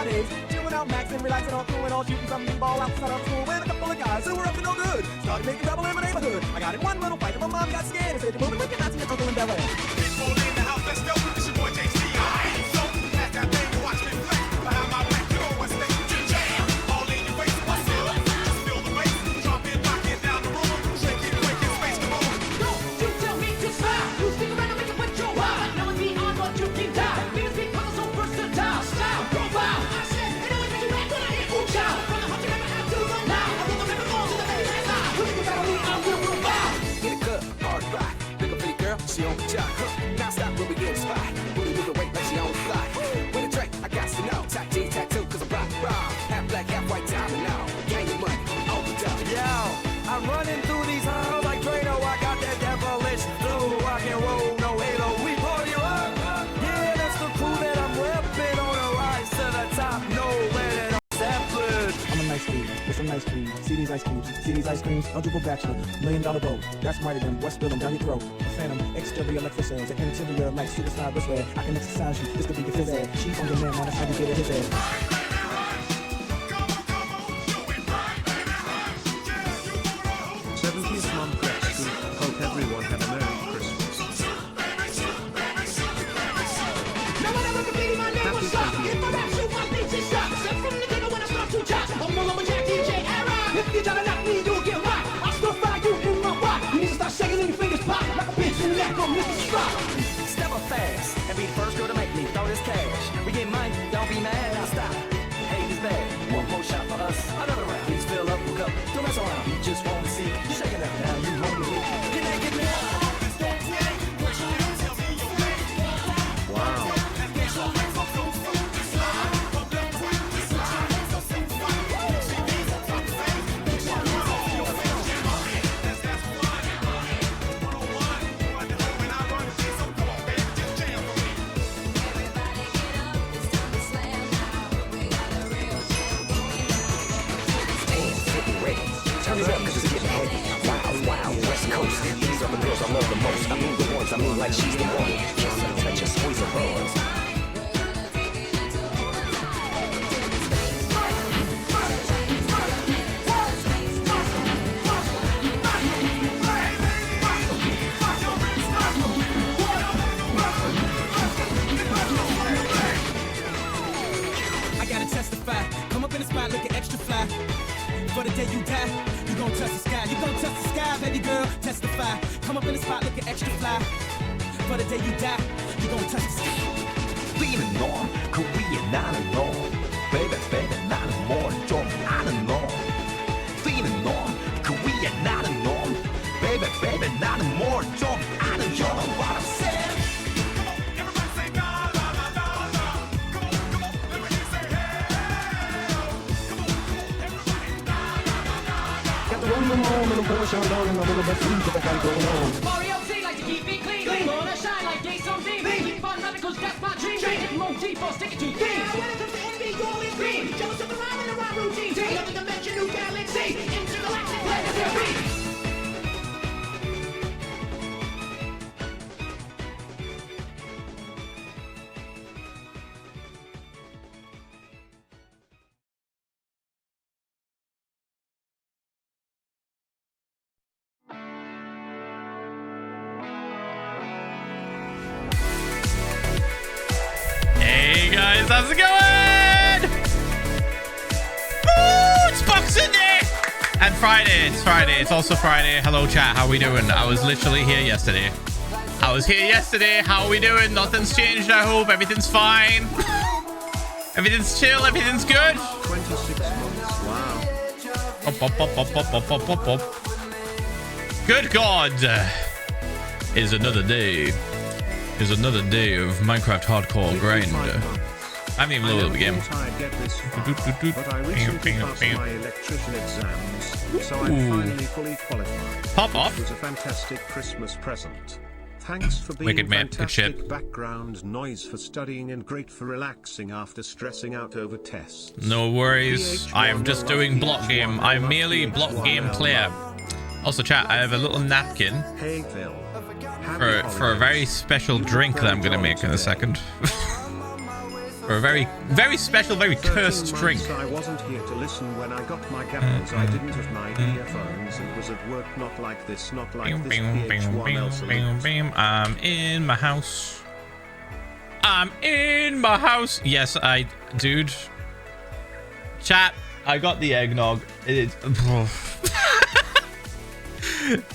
nowadays. Chilling out, maxing, relaxing on cool and all shooting some ball outside of school with a couple of guys who were up to no good. Started making trouble in my neighborhood. I got in one little fight and my mom got scared and said, "You're moving with your Nazi and uncle in Bel Air." People in the house, let's go. This your boy JC. So pass that thing and watch me play. Behind my back, you know what's next. Jam all in your face. What's up? Just feel the bass. Drop it, rock it down the room. Shake it, break it, space, come on. Don't you tell me to stop. You stick around and make it with your wild. Now it's beyond what you can die. Because people are so versatile. Style, profile. I said, it always makes you act when I hear ooh child. From the heart you never have to run now. I will never fall to the baby and lie. When you got me, I will provide. In the club, hard rock. Pick a pretty girl, she on the job. Now stop when we get a spot. Booty move the weight like she on the fly. With a drink, I got to know. Tattoo, tattoo, cause I'm rock, raw. Half black, half white, diamond now. Gang of money, all the time. Yo, I'm running through these halls like Drano. I got that devilish blue. Rock and roll, no halo. We party up. Yeah, that's the crew that I'm repping on the rise to the top. No winning on Zeppelin. I'm a nice dude with some nice cream. See these ice cubes, see these ice creams. Eligible bachelor, $1 million boat. That's whiter than West Philza down your throat. A phantom, exterior like Philza, an interior like superstar wristwear. I can exercise you, this could be your phys ed. She's on your man, that's how you get it his head. 70th Mom Press. Hope everyone had a Merry Christmas. No one ever competed my name was Shock. If I rap shoot my beats is shock. Step from the table when I start to chop. I'm all over Jack DJ era. If you try to knock me, you'll get rocked. I'll still fry you in my rock. You need to start shaking and your fingers pop. Like a bitch in the neck on Mr. Strop. Step up fast and be the first girl to make me throw this cash. We get money, don't be mad, I'll stop. Hate is bad, one more shot for us. Another round, please fill up, hook up. Don't mess around, we just want to see you shaking up now, you home with me. Can I get me up? Wow. Turn it up cause it's getting heavy. Wild, wild, West Coast. These are the girls I love the most. I mean the ones, I mean like she's the one. Trying to touch her, squeeze her buns. I gotta testify. Come up in the spot looking extra fly. For the day you die, you gon' touch the sky. You gon' touch the sky, baby girl. Testify. Come up in the spot looking extra fly. For the day you die, you gon' touch the sky. Leaning on, Korea not alone. Baby, baby, not more. 좀 아는 놈. Leaning on, Korea not alone. Baby, baby, not more. 좀 아는 놈. You know what I'm saying? Mario T like to keep it clean. Wanna shine like Gates on TV. Keep on running cause that's my dream. Hit more deep or stick it to things. When it comes to envy, you're always green. Jealous of the rhyme and the rhyme routine. Another dimension, new galaxy. Intergalactic planetary. Hey guys, how's it going? Woo! It's Boxing Day! And Friday, it's Friday. It's also Friday. Hello chat, how we doing? I was literally here yesterday. How are we doing? Nothing's changed, I hope. Everything's fine. Everything's chill, everything's good. 26 months. Wow. Up. Good God. Is another day. Is another day of Minecraft hardcore grind. I haven't even loaded up the game. But I recently passed my electrician exams, so I'm finally fully qualified. Pop off. It was a fantastic Christmas present. Thanks for being Wicked, man. Good shit. fantastic background noise for studying and great for relaxing after stressing out over tests. No worries. Ph1lza I am just doing block game. I'm merely block game player. Also, chat, I have a little napkin Hey Phil. for a very special drink that I'm gonna make in a second. For a very, very special, very 13 cursed drink. months I wasn't here to listen when I got my gappers. I didn't have my earphones and was at work. Not like this, not like Bing, this. bing, bing, Ph1lza bing, VODS. bing. I'm in my house. I'm in my house. Yes, dude. Chat, I got the eggnog.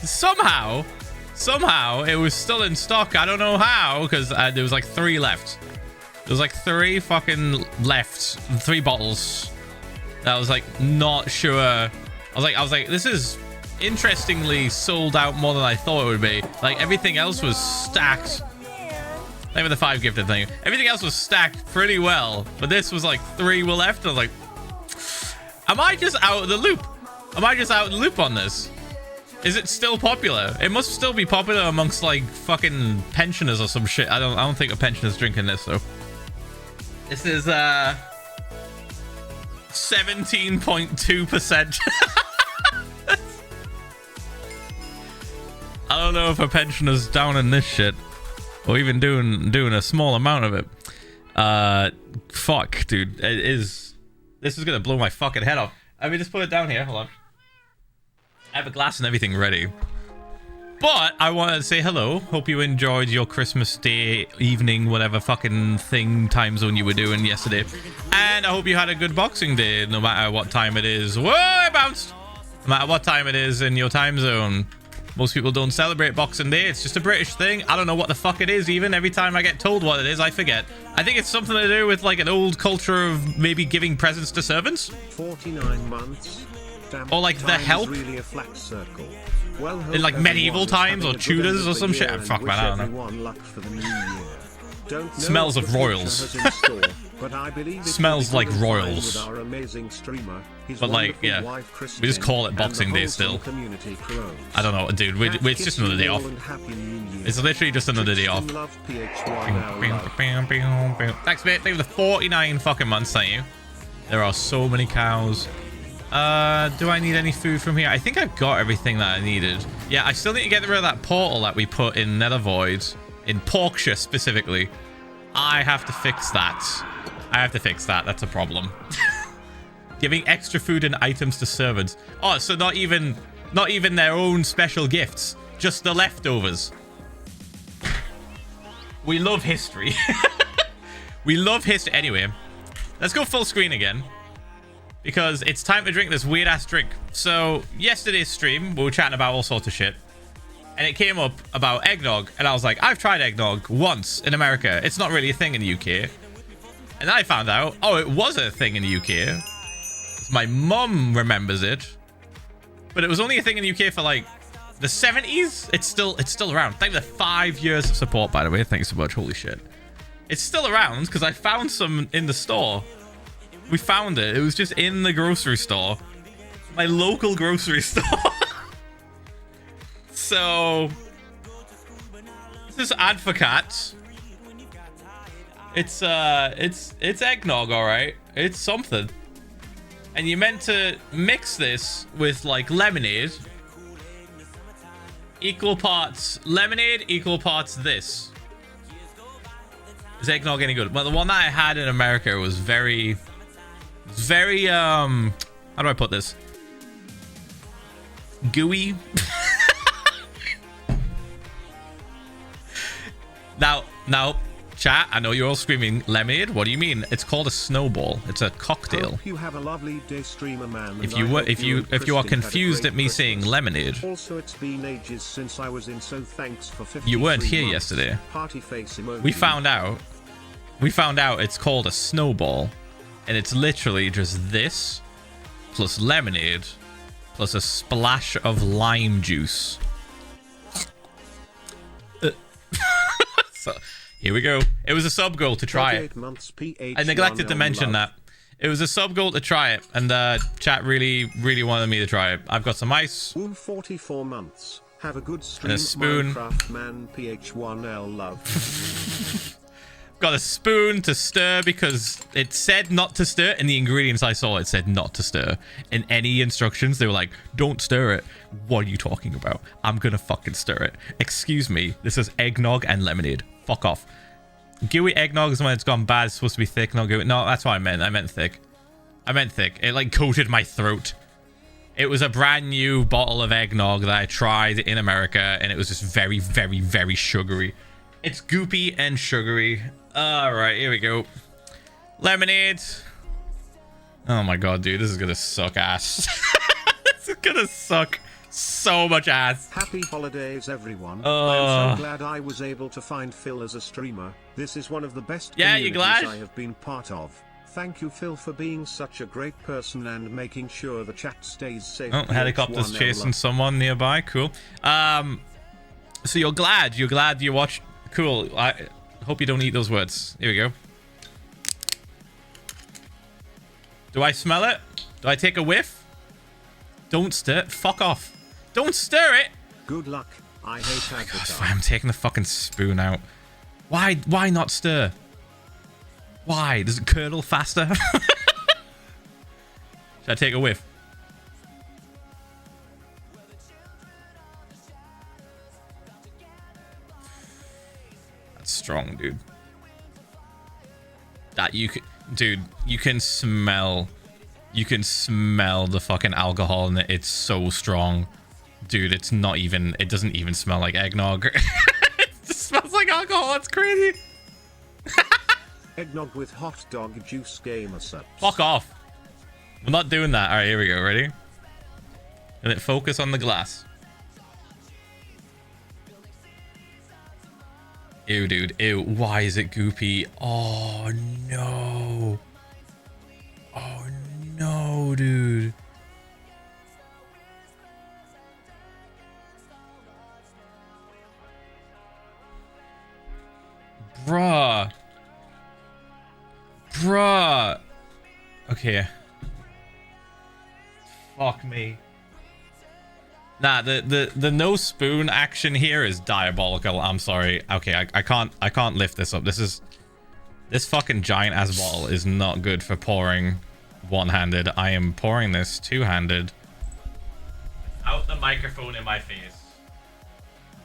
Somehow it was still in stock. I don't know how, because there was like 3 left. There was like 3 fucking left, 3 bottles. I was like not sure. I was like, this is interestingly sold out more than I thought it would be. Like everything else was stacked. Even the 5 gifted thing. Everything else was stacked pretty well, but this was like 3 were left. I was like, am I just out of the loop? Am I just out of the loop on this? Is it still popular? It must still be popular amongst like fucking pensioners or some shit. I don't think a pensioner's drinking this though. This is 17.2%. I don't know if a pensioner's down in this shit, or even doing a small amount of it. Fuck, dude. It is. This is gonna blow my fucking head off. Let me just put it down here. Hold on. I have a glass and everything ready. But I wanted to say hello. Hope you enjoyed your Christmas Day evening, whatever fucking thing time zone you were doing yesterday. And I hope you had a good Boxing Day, no matter what time it is. Whoa, I bounced! No matter what time it is in your time zone. Most people don't celebrate Boxing Day. It's just a British thing. I don't know what the fuck it is even. Every time I get told what it is, I forget. I think it's something to do with like an old culture of maybe giving presents to servants. 49 months. Damn, or like the time is help. really a flat circle. Well, In like medieval times or Tudors or some shit. Fuck man, I don't know. Luck for the new year. Don't know Smells what of the royals. future has in store, but I believe it Smells will be like good and fine royals. with our amazing streamer, his But, like, wonderful yeah. wife, We just call it Kristen, Boxing and the Day still. wholesome community close. I don't know, dude. It's just another day off. It's literally just another day off. Love Ph1lza. Thanks, mate. Thank you for the 49 fucking months. Thank you. There are so many cows. Do I need any food from here? I think I've got everything that I needed. Yeah, I still need to get rid of that portal that we put in Nether Void, in Porkshire specifically. I have to fix that. That's a problem. Giving extra food and items to servants. Oh, so not even their own special gifts, just the leftovers. We love history. We love history. Anyway, let's go full screen again, because it's time to drink this weird ass drink. So yesterday's stream, we were chatting about all sorts of shit, and it came up about eggnog, and I was like, I've tried eggnog once in America. It's not really a thing in the UK. And I found out, oh, it was a thing in the UK. My mum remembers it, but it was only a thing in the UK for like the 70s. It's still around. Thank you for the 5 years of support, by the way. Thanks so much. Holy shit. It's still around because I found some in the store. We found it. It was just in the grocery store. My local grocery store. So this is advocat. It's eggnog, all right. It's something. And you're meant to mix this with like lemonade. Equal parts lemonade, equal parts this. Is eggnog any good? Well, the one that I had in America was very how do I put this? Gooey. Now, chat, I know you're all screaming lemonade. What do you mean? It's called a snowball. It's a cocktail. Hope you have a lovely day, streamer man. If you are confused at me saying lemonade, also it's been ages since I was in, so thanks for 53 you weren't here months. yesterday. Party face emoji. We found out it's called a snowball, and it's literally just this plus lemonade plus a splash of lime juice. So here we go. It was a sub goal to try it. I neglected to mention that. It was a sub goal to try it, and chat really wanted me to try it. I've got some ice. 44 months. Have a good stream. And a spoon. Minecraft man Ph1lza love. Got a spoon to stir because it said not to stir. In the ingredients I saw, it said not to stir. In any instructions, they were like, don't stir it. What are you talking about? I'm gonna fucking stir it. Excuse me. This is eggnog and lemonade. Fuck off. Gooey eggnog is when it's gone bad. It's supposed to be thick, not gooey. No, that's what I meant. I meant thick. I meant thick. It like coated my throat. It was a brand new bottle of eggnog that I tried in America, and it was just very, very, very sugary. It's goopy and sugary. All right, here we go. Lemonade. Oh my god, dude, this is gonna suck ass. This is gonna suck so much ass. Happy holidays, everyone. I'm so glad I was able to find Phil as a streamer. This is one of the best communities I have been part of. Thank you, Phil, for being such a great person and making sure the chat stays safe. Oh, helicopters chasing someone nearby. Cool. So you're glad you watched. Cool. I hope you don't eat those words. Here we go. Do I smell it? Do I take a whiff? Don't stir. Fuck off. Don't stir it. Good luck. I hate advertising. I'm taking the fucking spoon out. Why not stir? Why? Does it curdle faster? Should I take a whiff? That's strong, dude. That you can, dude, you can smell the fucking alcohol in it. It's so strong. Dude, it's not even, it doesn't even smell like eggnog. It just smells like alcohol. It's crazy. Eggnog with hot dog juice gamer subs. Fuck off. I'm not doing that. All right, here we go. Ready? And it focus on the glass. Ew, dude. Ew. Why is it goopy? Oh, no. Oh, no, dude. Bruh. Bruh. Okay. Fuck me. Nah, the no spoon action here is diabolical. I'm sorry. Okay, I can't lift this up. This fucking giant ass bottle is not good for pouring one-handed. I am pouring this two-handed. Out the microphone in my face.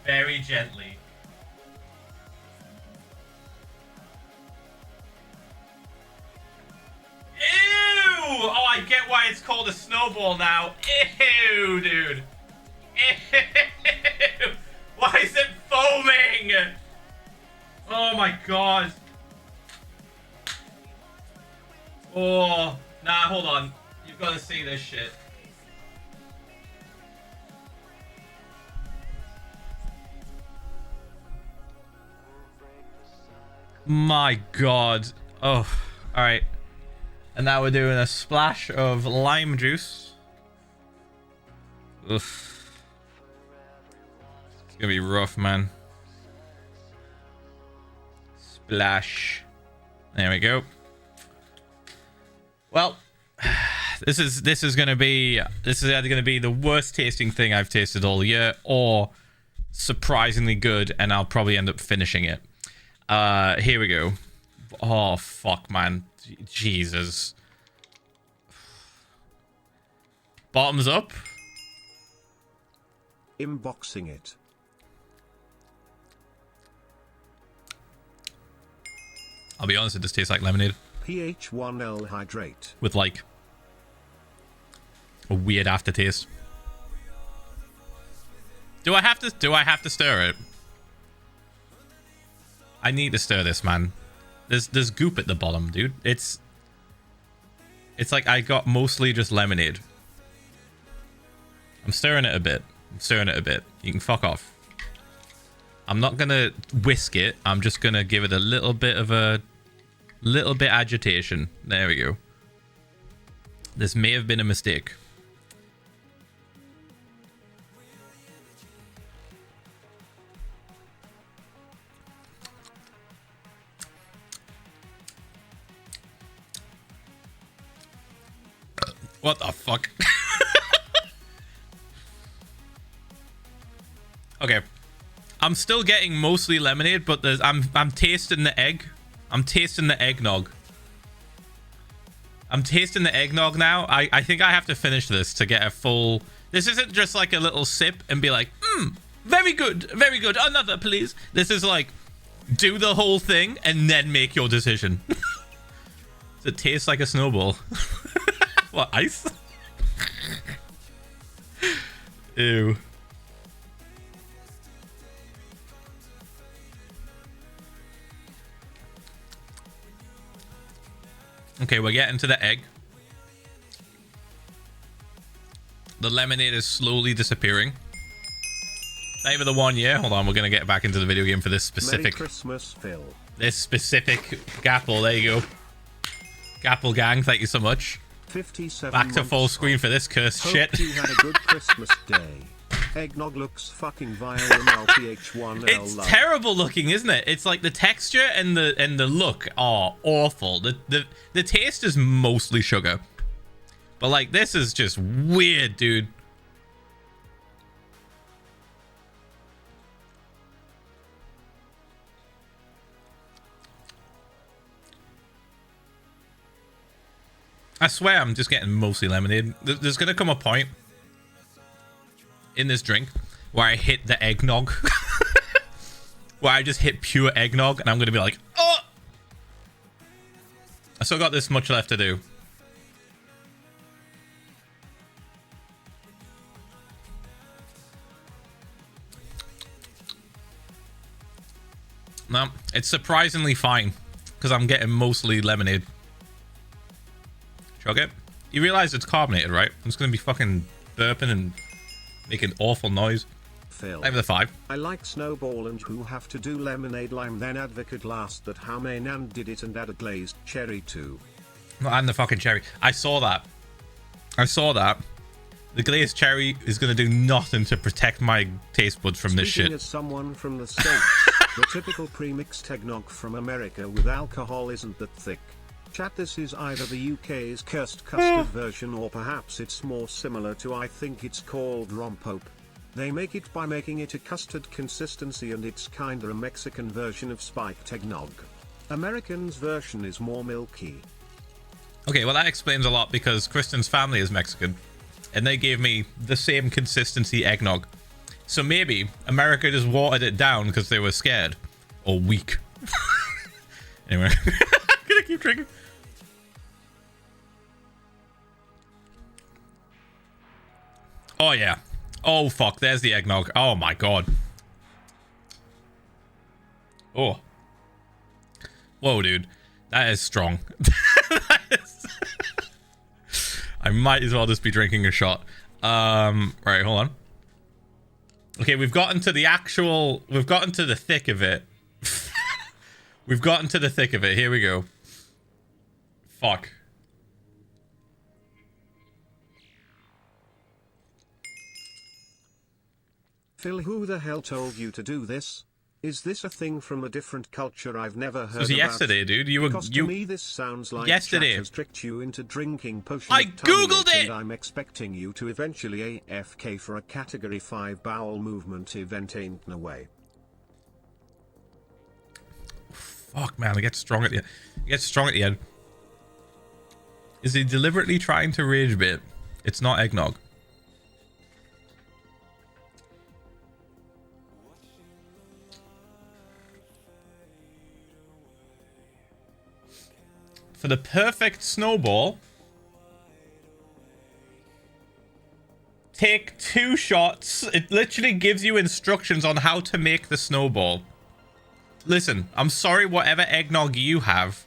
Very gently. Ew! Oh, I get why it's called a snowball now. Ew, dude. Ew! Why is it foaming? Oh my god. Oh, nah, hold on. You've got to see this shit. My god. Oh, alright. And now we're doing a splash of lime juice. Oof. It's gonna be rough, man. Splash. There we go. Well, this is either gonna be the worst tasting thing I've tasted all year, or surprisingly good, and I'll probably end up finishing it. Here we go. Oh fuck, man. Jesus. Bottoms up. Inboxing it. I'll be honest, it just tastes like lemonade. Ph1lza hydrate. With like a weird aftertaste. Do I have to stir it? I need to stir this, man. There's goop at the bottom, dude. It's like I got mostly just lemonade. I'm stirring it a bit. You can fuck off. I'm not gonna whisk it. I'm just gonna give it a little bit agitation. There we go. This may have been a mistake. What the fuck? Okay. I'm still getting mostly lemonade, but I'm tasting the egg. I'm tasting the eggnog. I'm tasting the eggnog now. I think I have to finish this to get a full... This isn't just like a little sip and be like, very good, very good. Another, please. This is like, Do the whole thing and then make your decision. Does it taste like a snowball? What, ice? Ew. Okay, we're getting to the egg. The lemonade is slowly disappearing. Not even the 1 year. Hold on, we're gonna get back into the video game for this specific. Merry Christmas, Phil. This specific Gapple. There you go. Gapple gang, thank you so much. 57 Back to full screen for this cursed Hope shit. you had a good Christmas day. Eggnog looks fucking vile in Ph1lza. It's terrible looking, isn't it? It's like the texture and the look are awful. The taste is mostly sugar. But like this is just weird, dude. I swear I'm just getting mostly lemonade. There's gonna come a point in this drink where I hit the eggnog. Where I just hit pure eggnog and I'm gonna be like, oh! I still got this much left to do. No, it's surprisingly fine because I'm getting mostly lemonade. Chug it. You realize it's carbonated, right? I'm just gonna be fucking burping and making awful noise. Phil. Over the 5. I like Snowball and who have to do lemonade lime then advocate last that how Mainan did it and add a glazed cherry too. Not adding the fucking cherry. I saw that. I saw that. The glazed cherry is gonna do nothing to protect my taste buds from this Speaking shit. as someone from the States, the typical pre-mixed eggnog from America with alcohol isn't that thick. Chat, this is either the UK's cursed custard version or perhaps it's more similar to, I think it's called rompope. They make it by making it a custard consistency and it's kinda a Mexican version of spiked eggnog. American's version is more milky. Okay, well that explains a lot because Kristen's family is Mexican and they gave me the same consistency eggnog. So maybe America just watered it down because they were scared or weak. Anyway, I'm gonna keep drinking. Oh yeah. Oh fuck, there's the eggnog. Oh my god. Oh. Whoa, dude. That is strong. I might as well just be drinking a shot. Right, hold on. Okay, we've gotten to the actual... We've gotten to the thick of it. We've gotten to the thick of it. Here we go. Fuck. Phil, who the hell told you to do this? Is this a thing from a different culture I've never heard This was about? yesterday, dude. You were... Because to me this sounds like yesterday. chat has tricked you into drinking potion I of tummy googled ache it! and I'm expecting you to eventually AFK for a category 5 bowel movement event ain't no way. Fuck, man. It gets strong at the end. It gets strong at the end. Is he deliberately trying to rage bait? It's not eggnog. For the perfect snowball, take 2 shots. It literally gives you instructions on how to make the snowball. Listen, I'm sorry whatever eggnog you have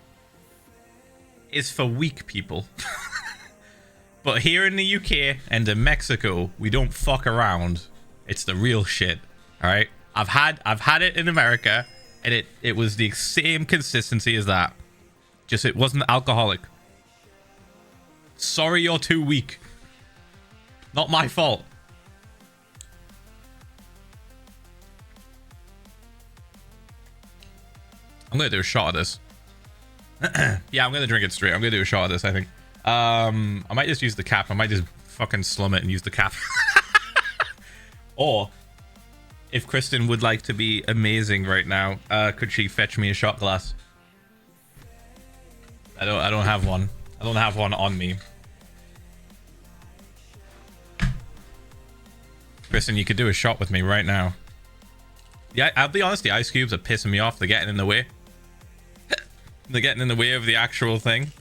is for weak people. But here in the UK and in Mexico, we don't fuck around. It's the real shit. All right? I've had it in America and it was the same consistency as that. Just it wasn't alcoholic. Sorry you're too weak. Not my fault. I'm gonna do a shot of this. Yeah, I'm gonna drink it straight. I'm gonna do a shot of this, I think. I might just use the cap. I might just fucking slum it and use the cap. Or if Kristen would like to be amazing right now, could she fetch me a shot glass? I don't have one. I don't have one on me. Kristen, you could do a shot with me right now. Yeah, I'll be honest, the ice cubes are pissing me off. They're getting in the way. They're getting in the way of the actual thing.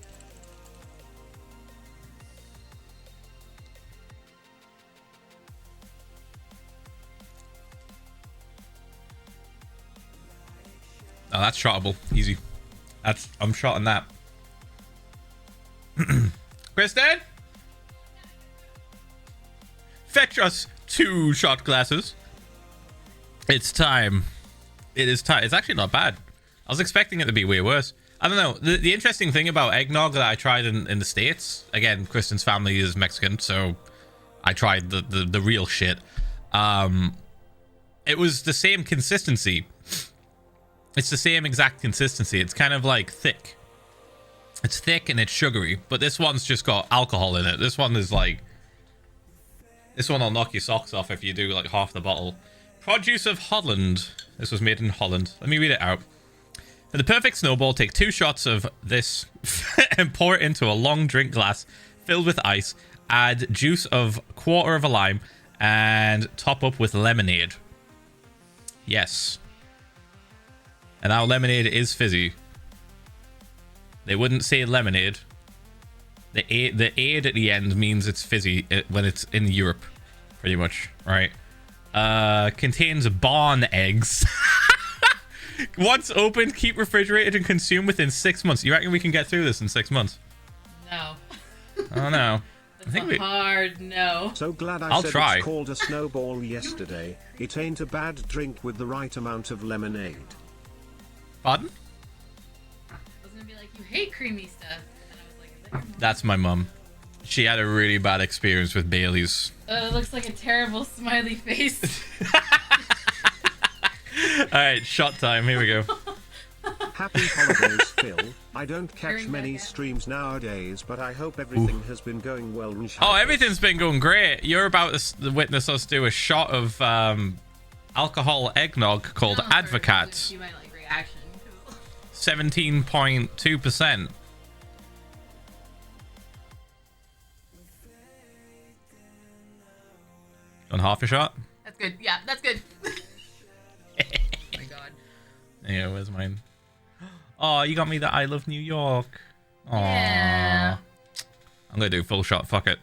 Oh, that's shotable. Easy. I'm shotting that. Kristen? Fetch us 2 shot glasses. It's time. It is time. It's actually not bad. I was expecting it to be way worse. I don't know. The interesting thing about eggnog that I tried in the States, again, Kristen's family is Mexican, so I tried the real shit. It was the same consistency. It's the same exact consistency. It's kind of like thick. It's thick and it's sugary, but this one's just got alcohol in it. This one is like... This one will knock your socks off if you do like half the bottle. Produce of Holland. This was made in Holland. Let me read it out. For the perfect snowball, take 2 shots of this and pour it into a long drink glass filled with ice. Add juice of 1/4 of a lime and top up with lemonade. Yes. And now lemonade is fizzy. They wouldn't say lemonade. The aid at the end means it's fizzy when it's in Europe, pretty much, right? Contains barn eggs. Once opened, keep refrigerated and consume within 6 months. You reckon we can get through this in 6 months? No. Oh no. That's a hard no. So glad I'll said try. It's called a snowball yesterday. It ain't a bad drink with the right amount of lemonade. Pardon? I was gonna be like, you hate creamy stuff. And then I was like, is that your mom? That's my mum. She had a really bad experience with Bailey's. It looks like a terrible smiley face. Alright, shot time. Here we go. Happy holidays, Phil. I don't catch Hearing many that, yeah. streams nowadays, but I hope everything has been going well. Oh, everything's been going great. You're about to witness us do a shot of alcohol eggnog called No, for Advocat. see my like reaction. 17.2%. On half a shot? That's good. Yeah, that's good. Oh my god. Yeah, where's mine? Oh, you got me the I Love New York. Aww. Yeah. I'm gonna do full shot. Fuck it.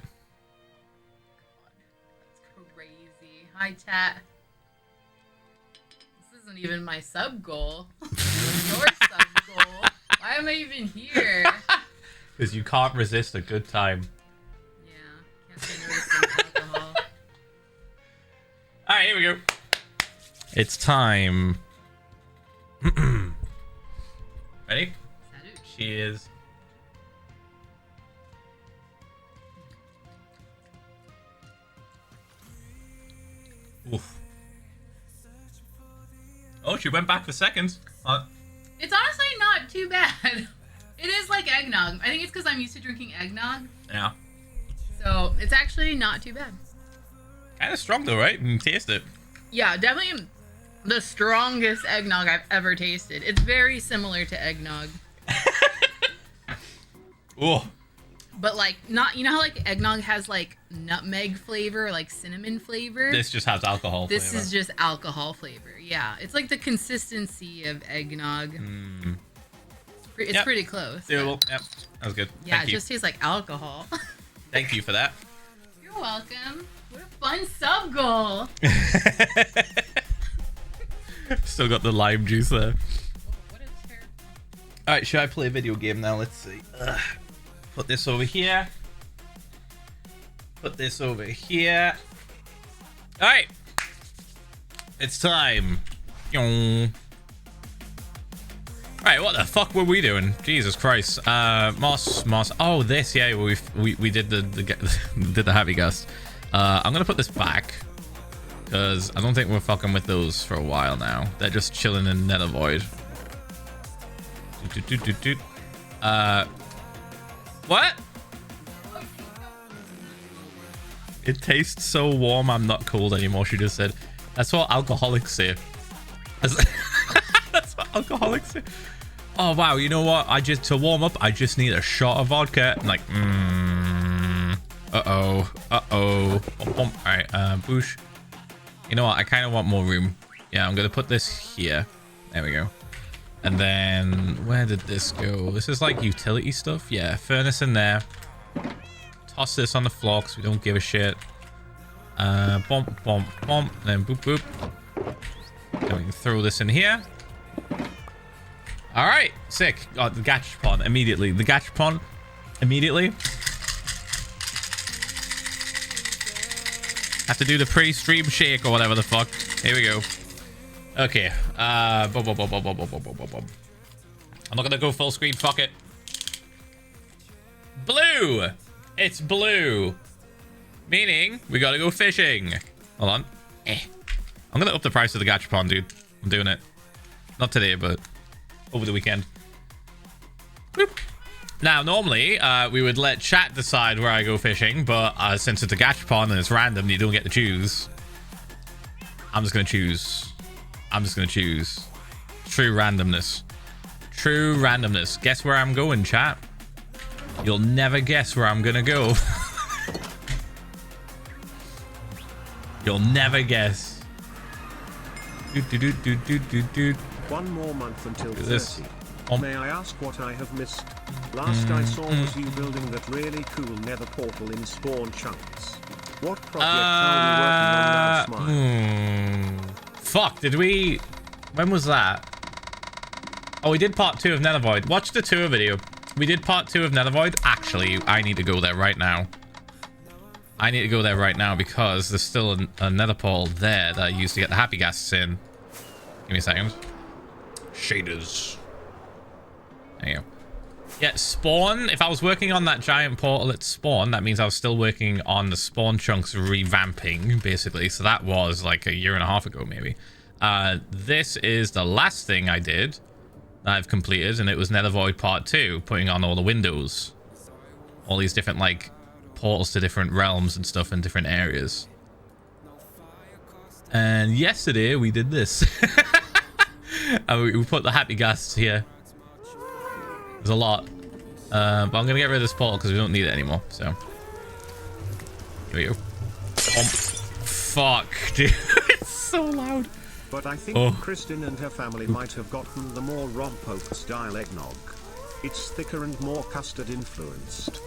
That's crazy. Hi, chat. This isn't even my sub goal. This is your sub goal. Why am I even here? Because you can't resist a good time. Yeah. Can't say no to some alcohol. Alright, here we go. It's time. Ready? Salut. Cheers. Oof. Oh, she went back for seconds. It's honestly not too bad. It is like eggnog. I think it's because I'm used to drinking eggnog. Yeah. So it's actually not too bad. Kind of strong though, right? And taste it. Yeah, definitely the strongest eggnog I've ever tasted. It's very similar to eggnog. Oh. But like not, you know how like eggnog has like nutmeg flavor, like cinnamon flavor? This just has alcohol This flavor. is just alcohol flavor. Yeah, it's like the consistency of eggnog. Mm. It's Yep. pretty close. Doable. Yep. That was good. Yeah, Thank it you. just tastes like alcohol. Thank you for that. You're welcome. What a fun sub goal. Still got the lime juice there. What a terrible. Alright, should I play a video game now? Let's see. Put this over here. Put this over here. Alright. It's time. Alright, what the fuck were we doing? Jesus Christ. Moss. Oh, this, yeah, we did did the happy gust. I'm gonna put this back. Because I don't think we're fucking with those for a while now. They're just chilling in Nether Void. What? It tastes so warm, I'm not cold anymore, she just said. That's what alcoholics say. That's what alcoholics say. Oh, wow, you know what? To warm up, I just need a shot of vodka. I'm like, uh-oh. Alright, boosh. You know what? I kind of want more room. Yeah, I'm going to put this here. There we go. And then where did this go? This is like utility stuff. Yeah, furnace in there. Toss this on the floor because we don't give a shit. Bump, bump, bump. Then boop, boop. Then we can throw this in here. All right, sick. Got the gachapon immediately. The gachapon immediately. Have to do the pre-stream shake or whatever the fuck. Here we go. Okay. I'm not gonna go full screen. Fuck it. Blue. It's blue. Meaning we gotta go fishing. Hold on. I'm gonna up the price of the gachapon, dude. I'm doing it. Not today, but over the weekend. Boop. Now, normally, we would let chat decide where I go fishing, but since it's a gachapon and it's random, you don't get to choose. I'm just gonna choose. I'm just gonna choose. True randomness. True randomness. Guess where I'm going, chat? You'll never guess where I'm gonna go. You'll never guess. One more month until 30. May I ask what I have missed? Last I saw was you building that really cool nether portal in spawn chunks. What project are we working on now, Smile? Fuck, did we... When was that? Oh, we did part 2 of Nether Void. Watch the tour video. We did part 2 of Nether Void. Actually, I need to go there right now. I need to go there right now because there's still a nether portal there that I used to get the happy gases in. Give me a second. Shaders. There you go. Yeah, spawn. If I was working on that giant portal at spawn, that means I was still working on the spawn chunks revamping, basically. So that was like a year and a half ago, maybe. This is the last thing I did that I've completed, and it was Nether Void Part 2, putting on all the windows. All these different, like, portals to different realms and stuff in different areas. And yesterday, we did this. And we put the happy gas here. There's a lot. But I'm going to get rid of this portal because we don't need it anymore. So, here we go. Fuck, dude. It's so loud. But I think Kristen and her family might have gotten the more Rompoke style eggnog. It's thicker and more custard influenced.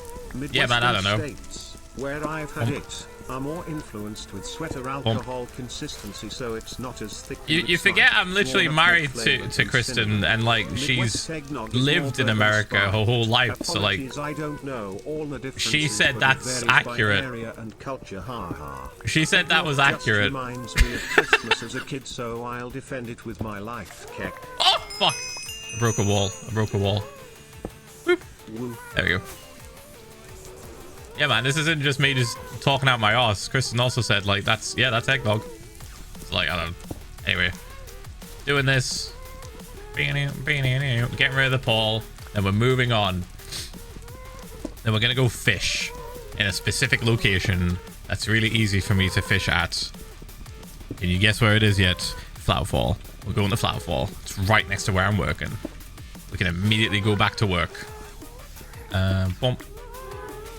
Yeah, man, I don't know. States, where I've had it, are more influenced with sweater alcohol consistency, so it's not as thick. You forget I'm literally married to Kristen, and like she's lived in America her whole life, so like I don't know all the differences, she said that's accurate. And culture, ha ha. She said that was accurate. It reminds me of Christmas as a kid, so I'll defend it with my life. Keck. Oh fuck! I broke a wall. I broke a wall. Whoop. There we go. Yeah, man, this isn't just me just talking out my arse. Kristen also said, like, that's eggnog. It's like, I don't... Anyway. Doing this. Getting rid of the pole. Then we're moving on. Then we're going to go fish in a specific location that's really easy for me to fish at. Can you guess where it is yet? Flowerfall. We're going to Flowerfall. It's right next to where I'm working. We can immediately go back to work. Bump.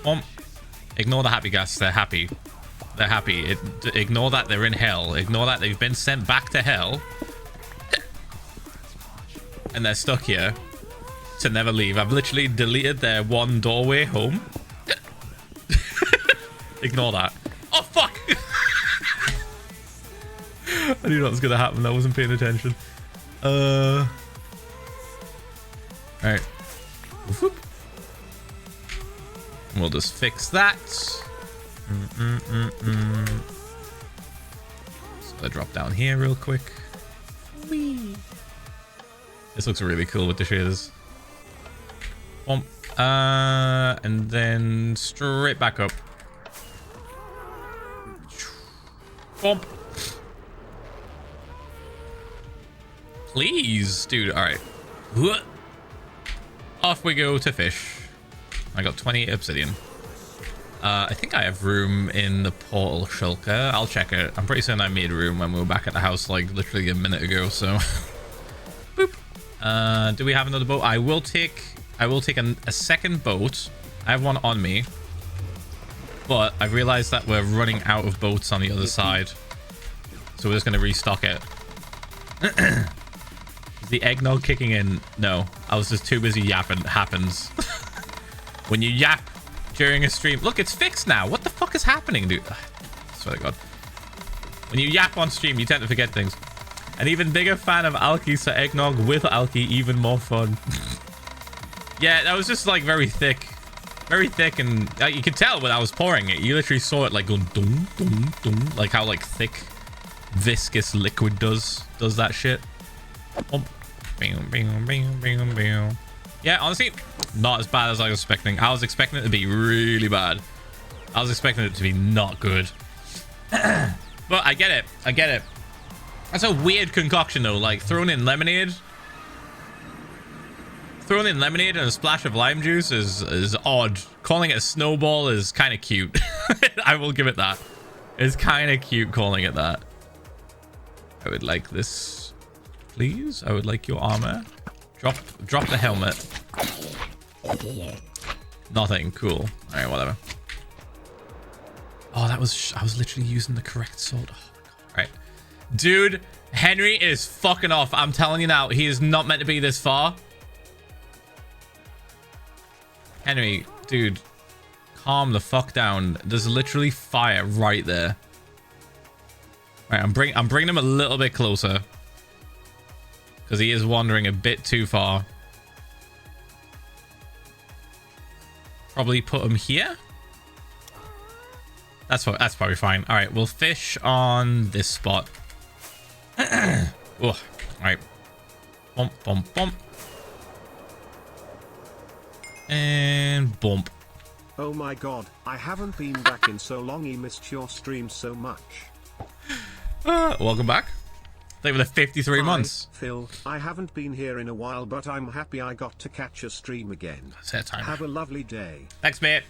Bump. Ignore the happy gas. They're happy. They're happy. Ignore that they're in hell. Ignore that they've been sent back to hell. And they're stuck here to never leave. I've literally deleted their one doorway home. Ignore that. Oh, fuck! I knew that was going to happen. I wasn't paying attention. Alright. Whoop. We'll just fix that. So I drop down here real quick. Whee. This looks really cool with the shaders. Bump. And then straight back up. Bump. Please, dude. All right. Off we go to fish. I got 20 obsidian. I think I have room in the portal shulker. I'll check it. I'm pretty certain I made room when we were back at the house, like literally a minute ago. So, boop. Do we have another boat? I will take a second boat. I have one on me, but I've realized that we're running out of boats on the other side, so we're just going to restock it. Is the eggnog kicking in? No, I was just too busy yapping. Happens. When you yap during a stream. Look, it's fixed now. What the fuck is happening, dude? I swear to God. When you yap on stream, you tend to forget things. An even bigger fan of alky, so eggnog with alky, even more fun. Yeah, that was just like very thick. Very thick, and you could tell when I was pouring it. You literally saw it like going dum, dum, dum. Like how like thick, viscous liquid does that shit. Oh. Yeah, honestly, not as bad as I was expecting. I was expecting it to be really bad. I was expecting it to be not good. But I get it. I get it. That's a weird concoction though. Like throwing in lemonade. Throwing in lemonade and a splash of lime juice is odd. Calling it a snowball is kind of cute. I will give it that. It's kind of cute calling it that. I would like this, please. I would like your armor. Drop the helmet. Nothing. Cool. All right, whatever. Oh, I was literally using the correct sword. Oh my God. All right. Dude, Henry is fucking off. I'm telling you now, he is not meant to be this far. Henry, dude, calm the fuck down. There's literally fire right there. All right, I'm bringing him a little bit closer because he is wandering a bit too far. Probably put him here. That's probably fine. All right, we'll fish on this spot. Oh, all right. Bump, bump, bump. And bump. Oh my God, I haven't been back in so long. I missed your stream so much. Welcome back. Thank you for the 53 months. Phil, I haven't been here in a while, but I'm happy I got to catch a stream again. Set time. Have a lovely day. Thanks, mate.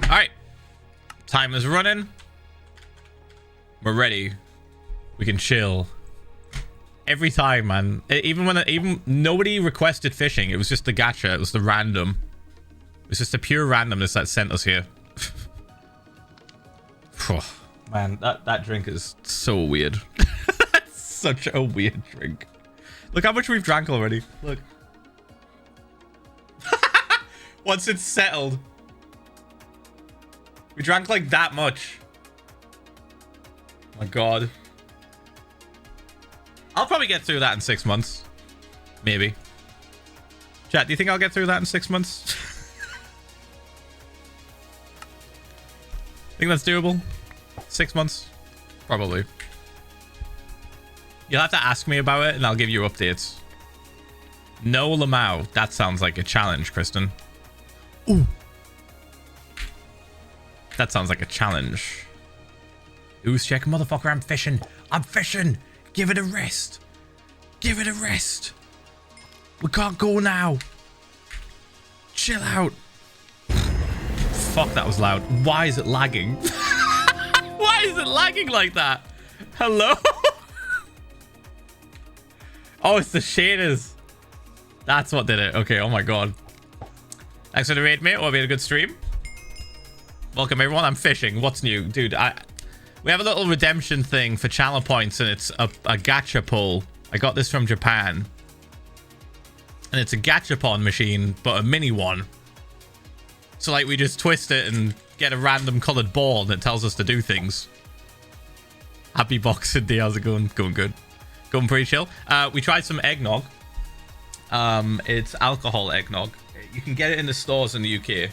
All right. Time is running. We're ready. We can chill. Every time, man. Even nobody requested fishing. It was just the gacha. It was the random. It was just the pure randomness that sent us here. Man, that drink is so weird. That's such a weird drink. Look how much we've drank already. Look. Once it's settled. We drank like that much. My God. I'll probably get through that in 6 months. Maybe. Chat, do you think I'll get through that in 6 months? Think that's doable? 6 months? Probably. You'll have to ask me about it and I'll give you updates. No Lamau. That sounds like a challenge, Kristen. Ooh. That sounds like a challenge. Ooze check, motherfucker, I'm fishing. I'm fishing. Give it a rest. Give it a rest. We can't go now. Chill out. Fuck, that was loud. Why is it lagging? Why is it lagging like that? Hello? Oh, it's the shaders. That's what did it. Okay, oh my God. Thanks for the raid, mate. Well, we had a good stream. Welcome, everyone. I'm fishing. What's new? Dude, we have a little redemption thing for channel points, and it's a gacha pull. I got this from Japan. And it's a gachapon machine, but a mini one. So, like, we just twist it and get a random colored ball that tells us to do things. Happy Boxing Day. How's it going? Going good. Going pretty chill. We tried some eggnog. It's alcohol eggnog. You can get it in the stores in the UK.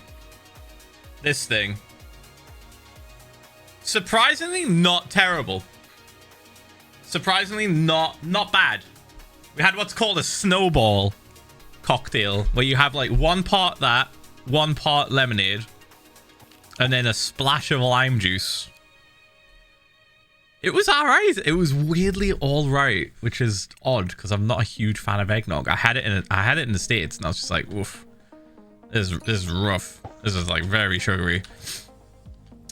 This thing. Surprisingly not terrible. Surprisingly not bad. We had what's called a snowball cocktail, where you have like 1 part that, 1 part lemonade, and then a splash of lime juice. It was alright. It was weirdly alright, which is odd because I'm not a huge fan of eggnog. I had it in the States and I was just like, woof. This is rough. This is like very sugary.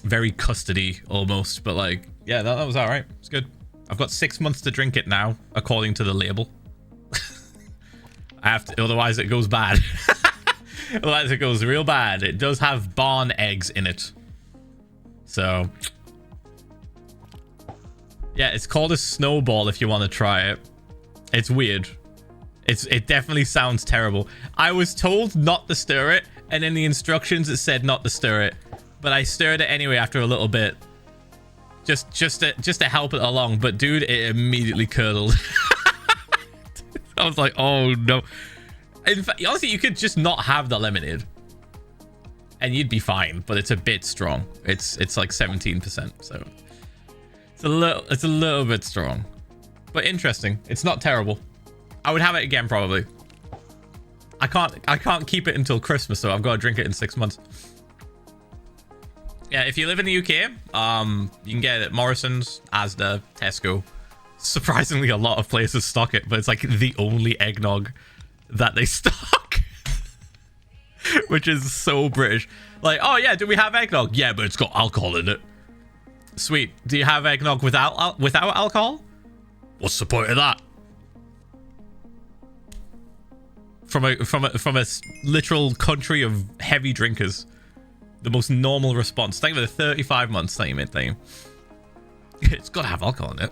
Very custardy almost, but like, yeah, that was all right. It's good. I've got 6 months to drink it now, according to the label. I have to, otherwise it goes bad. Electrical's real bad. It does have barn eggs in it. So, yeah, it's called a snowball if you want to try it. It's weird. It definitely sounds terrible. I was told not to stir it, and in the instructions it said not to stir it, but I stirred it anyway after a little bit, just to help it along. But dude, it immediately curdled. I was like, oh no. In fact, honestly, you could just not have the lemonade and you'd be fine, but it's a bit strong. It's like 17%, so it's a little bit strong, but interesting. It's not terrible. I would have it again probably. I can't keep it until Christmas, so I've got to drink it in 6 months. Yeah, if you live in the UK, you can get it at Morrison's, Asda, Tesco. Surprisingly, a lot of places stock it, but it's like the only eggnog that they stock. Which is so British. Like, oh yeah, do we have eggnog? Yeah, but it's got alcohol in it. Sweet. Do you have eggnog without alcohol? What's the point of that? From a literal country of heavy drinkers, the most normal response. Think of the 35 months thing. It's got to have alcohol in it.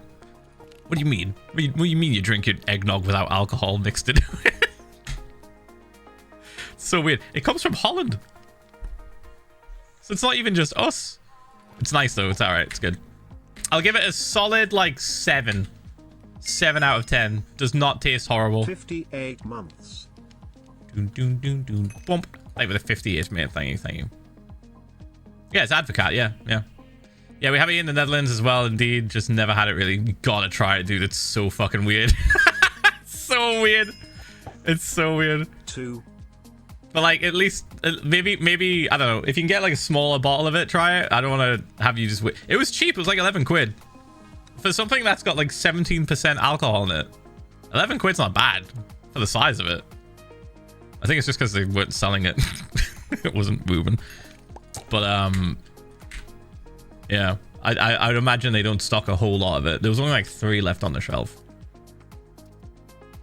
What do you mean? What do you mean you drink your eggnog without alcohol mixed into it? So weird. It comes from Holland, so it's not even just us. It's nice though. It's all right. It's good. I'll give it a solid like 7 out of 10. Does not taste horrible. 58 months. Bump. Like with a 58, mate. Thank you. Yeah, it's Advocat. Yeah. Yeah, we have it in the Netherlands as well. Indeed, just never had it really. You gotta try it, dude. It's so fucking weird. So weird. It's so weird. 2. But like, at least maybe I don't know. If you can get like a smaller bottle of it, try it. I don't want to have you just wait. It was cheap. It was like 11 quid for something that's got like 17% alcohol in it. 11 quid's not bad for the size of it. I think it's just because they weren't selling it. It wasn't moving. But yeah, I would imagine they don't stock a whole lot of it. There was only like 3 left on the shelf.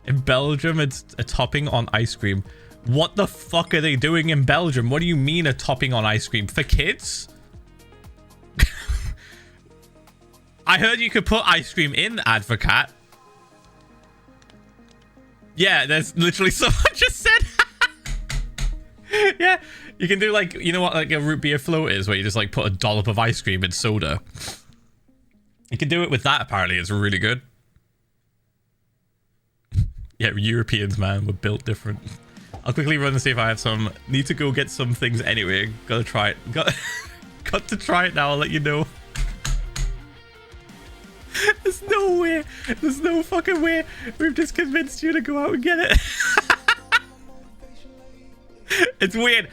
In Belgium, it's a topping on ice cream. What the fuck are they doing in Belgium? What do you mean a topping on ice cream? For kids? I heard you could put ice cream in Advocat. Yeah, there's literally someone just said. Yeah, you can do like, you know what like a root beer float is, where you just like put a dollop of ice cream in soda. You can do it with that, apparently. It's really good. Yeah, Europeans, man, we're built different. I'll quickly run and see if I have some. Need to go get some things anyway. Gotta try it. Got to try it now. I'll let you know. There's no way. There's no fucking way. We've just convinced you to go out and get it. It's weird.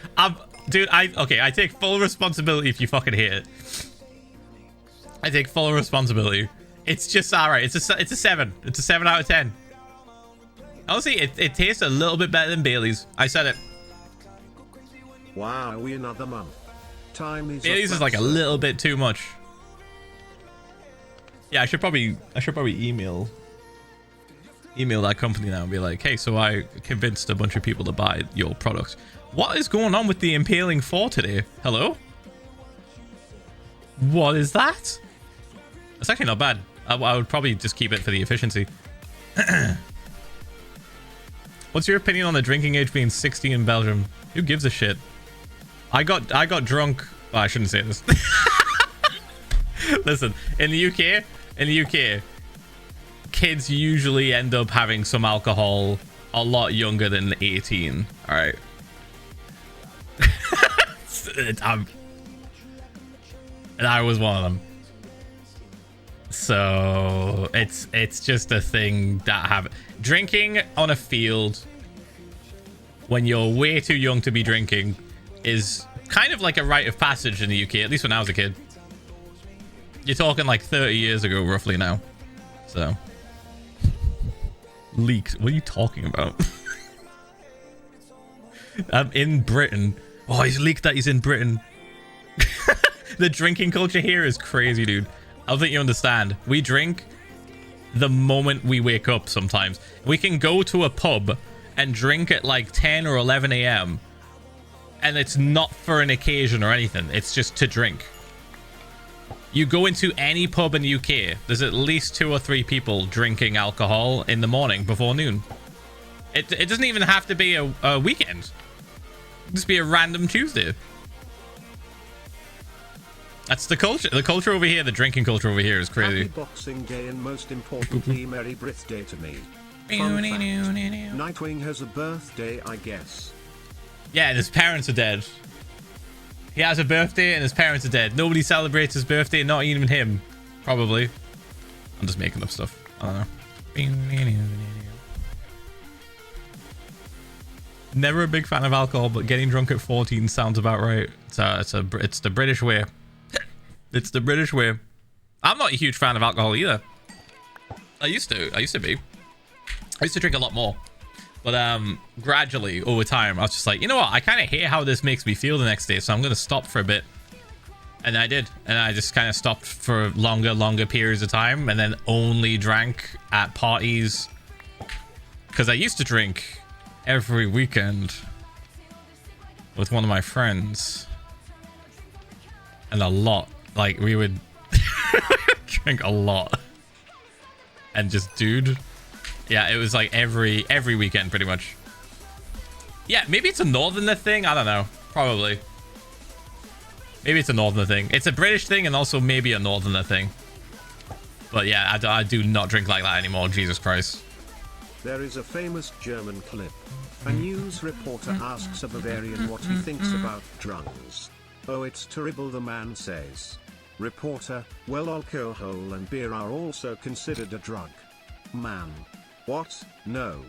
Dude, I take full responsibility if you fucking hate it. I take full responsibility. It's just alright. It's a 7. It's a 7 out of 10. Honestly, it tastes a little bit better than Bailey's. I said it. Wow, we another month. Time is Bailey's is like a little bit too much. Yeah, I should probably email that company now and be like, hey, so I convinced a bunch of people to buy your product. What is going on with the Impaling 4 today? Hello? What is that? It's actually not bad. I would probably just keep it for the efficiency. What's your opinion on the drinking age being 16 in Belgium? Who gives a shit? I got drunk. Oh, I shouldn't say this. Listen, in the UK, kids usually end up having some alcohol a lot younger than 18. All right. And I was one of them. So it's just a thing that happens. Drinking on a field when you're way too young to be drinking is kind of like a rite of passage in the UK, at least when I was a kid. You're talking like 30 years ago roughly now. So leaked. What are you talking about? I'm in Britain. Oh, he's leaked that he's in Britain. The drinking culture here is crazy, dude. I don't think you understand. We drink the moment we wake up. Sometimes we can go to a pub and drink at like 10 or 11 a.m. And it's not for an occasion or anything. It's just to drink. You go into any pub in the UK, there's at least 2 or 3 people drinking alcohol in the morning before noon. It doesn't even have to be a weekend. It can just be a random Tuesday. That's the culture. The culture over here, the drinking culture over here is crazy. Happy Boxing Day and most importantly, Merry birthday to me. Fun fact, Nightwing has a birthday, I guess. Yeah, and his parents are dead. He has a birthday and his parents are dead. Nobody celebrates his birthday, not even him. Probably. I'm just making up stuff. I don't know. Never a big fan of alcohol, but getting drunk at 14 sounds about right. It's the British way. It's the British way. I'm not a huge fan of alcohol either. I used to be. I used to drink a lot more. But gradually, over time, I was just like, you know what? I kind of hate how this makes me feel the next day, so I'm going to stop for a bit. And I did. And I just kind of stopped for longer periods of time, and then only drank at parties. Because I used to drink every weekend with one of my friends. And a lot. Like, we would drink a lot. And just, dude... Yeah, it was like every weekend, pretty much. Yeah, maybe it's a northerner thing. I don't know. Probably. Maybe it's a northerner thing. It's a British thing and also maybe a northerner thing. But yeah, I do not drink like that anymore. Jesus Christ. There is a famous German clip. A news reporter asks a Bavarian what he thinks about drunks. Oh, it's terrible, the man says. Reporter, well, alcohol and beer are also considered a drug. Man. What? No.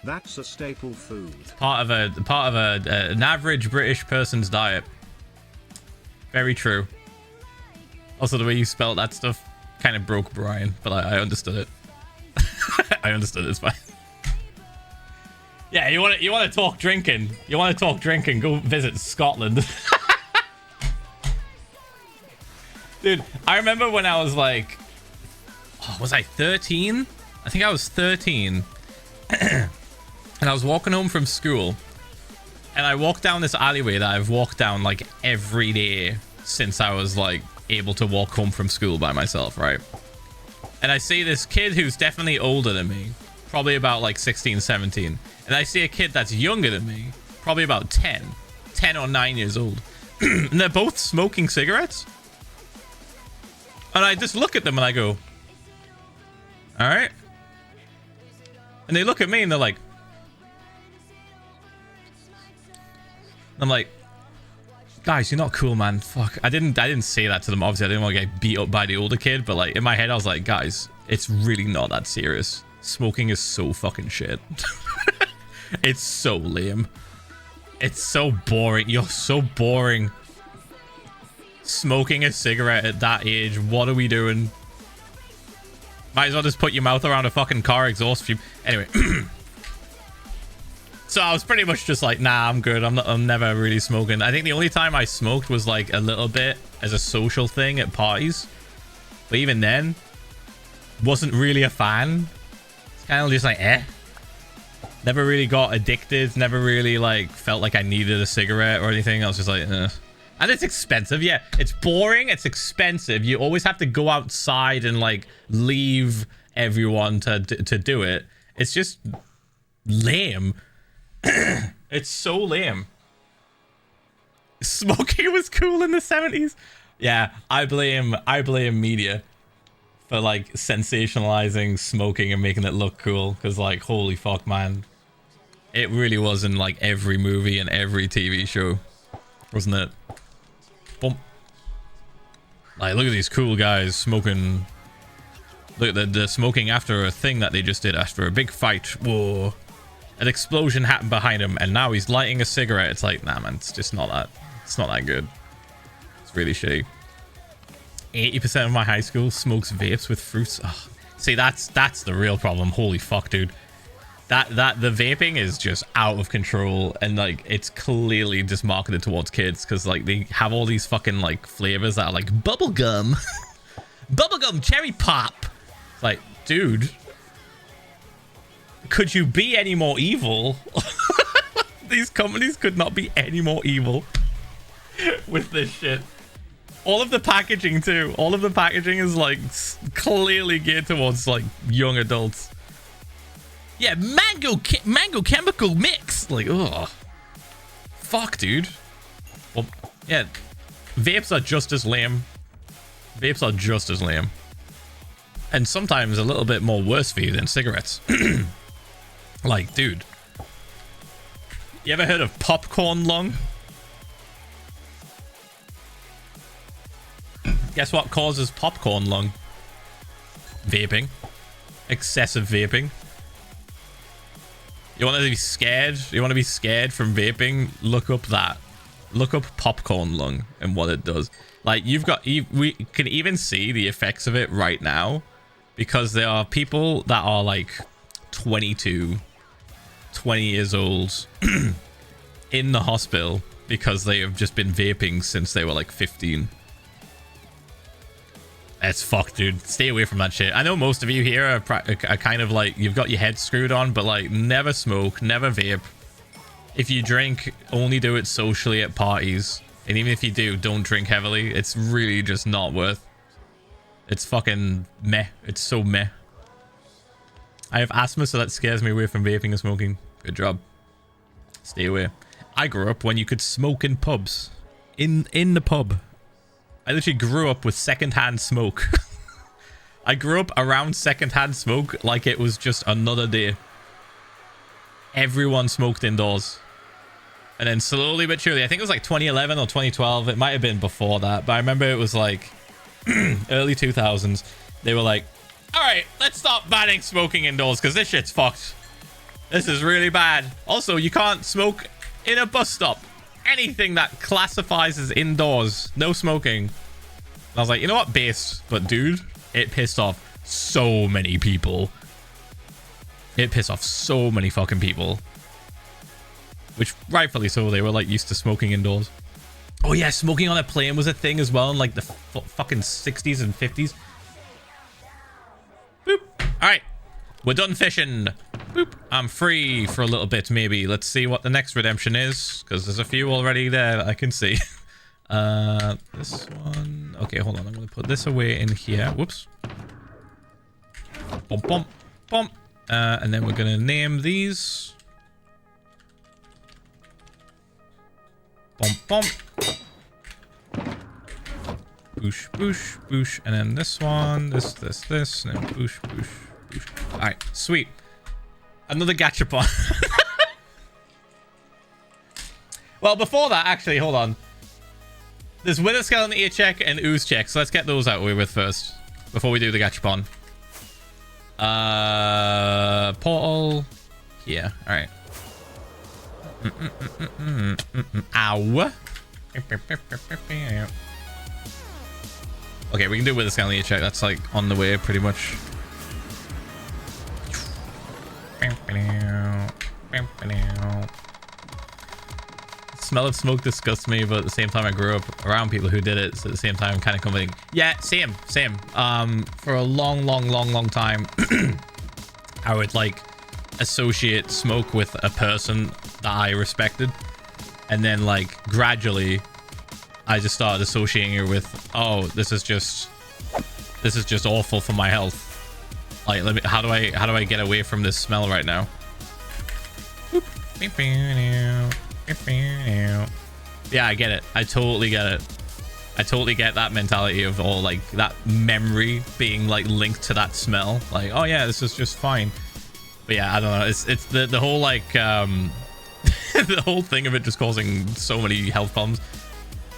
That's a staple food. Part of an average British person's diet. Very true. Also, the way you spelled that stuff kind of broke Brian, but I understood it. I understood it. It's fine. Yeah, you want to talk drinking? You want to talk drinking? Go visit Scotland. Dude, I remember when I was like, oh, was I 13? I think I was 13. And I was walking home from school. And I walked down this alleyway that I've walked down like every day since I was like able to walk home from school by myself, right? And I see this kid who's definitely older than me, probably about like 16, 17. And I see a kid that's younger than me, probably about 10 or 9 years old. And they're both smoking cigarettes. And I just look at them and I go, all right. And they look at me and they're like, I'm like, guys, you're not cool, man. Fuck. I didn't say that to them. Obviously, I didn't want to get beat up by the older kid, but like in my head, I was like, guys, it's really not that serious. Smoking is so fucking shit. It's so lame. It's so boring. You're so boring. Smoking a cigarette at that age. What are we doing? Might as well just put your mouth around a fucking car exhaust fume. Anyway. So I was pretty much just like, nah, I'm good. I'm never really smoking. I think the only time I smoked was like a little bit as a social thing at parties. But even then, wasn't really a fan. It's kind of just like, eh. Never really got addicted. Never really like felt like I needed a cigarette or anything. I was just like, eh. And it's expensive. Yeah, it's boring. It's expensive. You always have to go outside and like leave everyone to do it. It's just lame. It's so lame. Smoking was cool in the 70s. Yeah, I blame media for like sensationalizing smoking and making it look cool, because like, holy fuck, man, it really was in like every movie and every TV show, wasn't it? Boom. Like, look at these cool guys smoking. Look at the smoking after a thing that they just did after a big fight. Whoa. An explosion happened behind him, and now he's lighting a cigarette. It's like, nah, man, it's just not that. It's not that good. It's really shitty. 80% of my high school smokes vapes with fruits. Oh, see, that's the real problem. Holy fuck, dude. That the vaping is just out of control, and like it's clearly just marketed towards kids, because like they have all these fucking like flavors that are like bubblegum, bubblegum cherry pop. It's like, dude, could you be any more evil? These companies could not be any more evil with this shit. All of the packaging too. All of the packaging is like clearly geared towards like young adults. Yeah, mango chemical mix. Like, ugh. Fuck, dude. Well, yeah. Vapes are just as lame. Vapes are just as lame. And sometimes a little bit more worse for you than cigarettes. Like, dude. You ever heard of popcorn lung? Guess what causes popcorn lung? Vaping. Excessive vaping. You want to be scared? You want to be scared from vaping? Look up that. Look up popcorn lung and what it does. Like, we can even see the effects of it right now, because there are people that are like 22, 20 years old in the hospital because they have just been vaping since they were like 15. That's fucked, dude. Stay away from that shit. I know most of you here are kind of like, you've got your head screwed on, but like, never smoke, never vape. If you drink, only do it socially at parties. And even if you do, don't drink heavily. It's really just not worth. It's fucking meh. It's so meh. I have asthma, so that scares me away from vaping and smoking. Good job. Stay away. I grew up when you could smoke in pubs. In the pub. I literally grew up with secondhand smoke. I grew up around secondhand smoke like it was just another day. Everyone smoked indoors. And then slowly but surely, I think it was like 2011 or 2012. It might have been before that, but I remember it was like early 2000s. They were like, all right, let's stop banning smoking indoors because this shit's fucked. This is really bad. Also, you can't smoke in a bus stop. Anything that classifies as indoors, no smoking. And I was like, you know what, based, but dude, it pissed off so many people. It pissed off so many fucking people, which rightfully so. They were like used to smoking indoors. Oh yeah, smoking on a plane was a thing as well in like the fucking 60s and 50s. Boop. All right, we're done fishing. Boop. I'm free for a little bit, maybe. Let's see what the next redemption is, because there's a few already there that I can see. This one. Okay, hold on. I'm going to put this away in here. Whoops. Bump, bump, bump. And then we're going to name these. Bump, bump. Boosh, boosh, boosh. And then this one. This, and then boosh, boosh, boosh. All right, sweet. Another gachapon. Well, before that, actually, hold on. There's Wither Skeleton ear check and ooze check, so let's get those out of the way with first before we do the gachapon. Portal here. All right. Ow. Okay, we can do Wither Skeleton ear check. That's like on the way, pretty much. Smell of smoke disgusts me, but at the same time I grew up around people who did it, so at the same time I'm kind of comforting. Yeah, same. For a long time I would like associate smoke with a person that I respected, and then like gradually I just started associating it with, oh, this is just awful for my health. Like, how do I get away from this smell right now? Yeah, I get it. I totally get it. I totally get that mentality of all like that memory being like linked to that smell. Like, oh yeah, this is just fine. But yeah, I don't know. It's the whole like the whole thing of it just causing so many health problems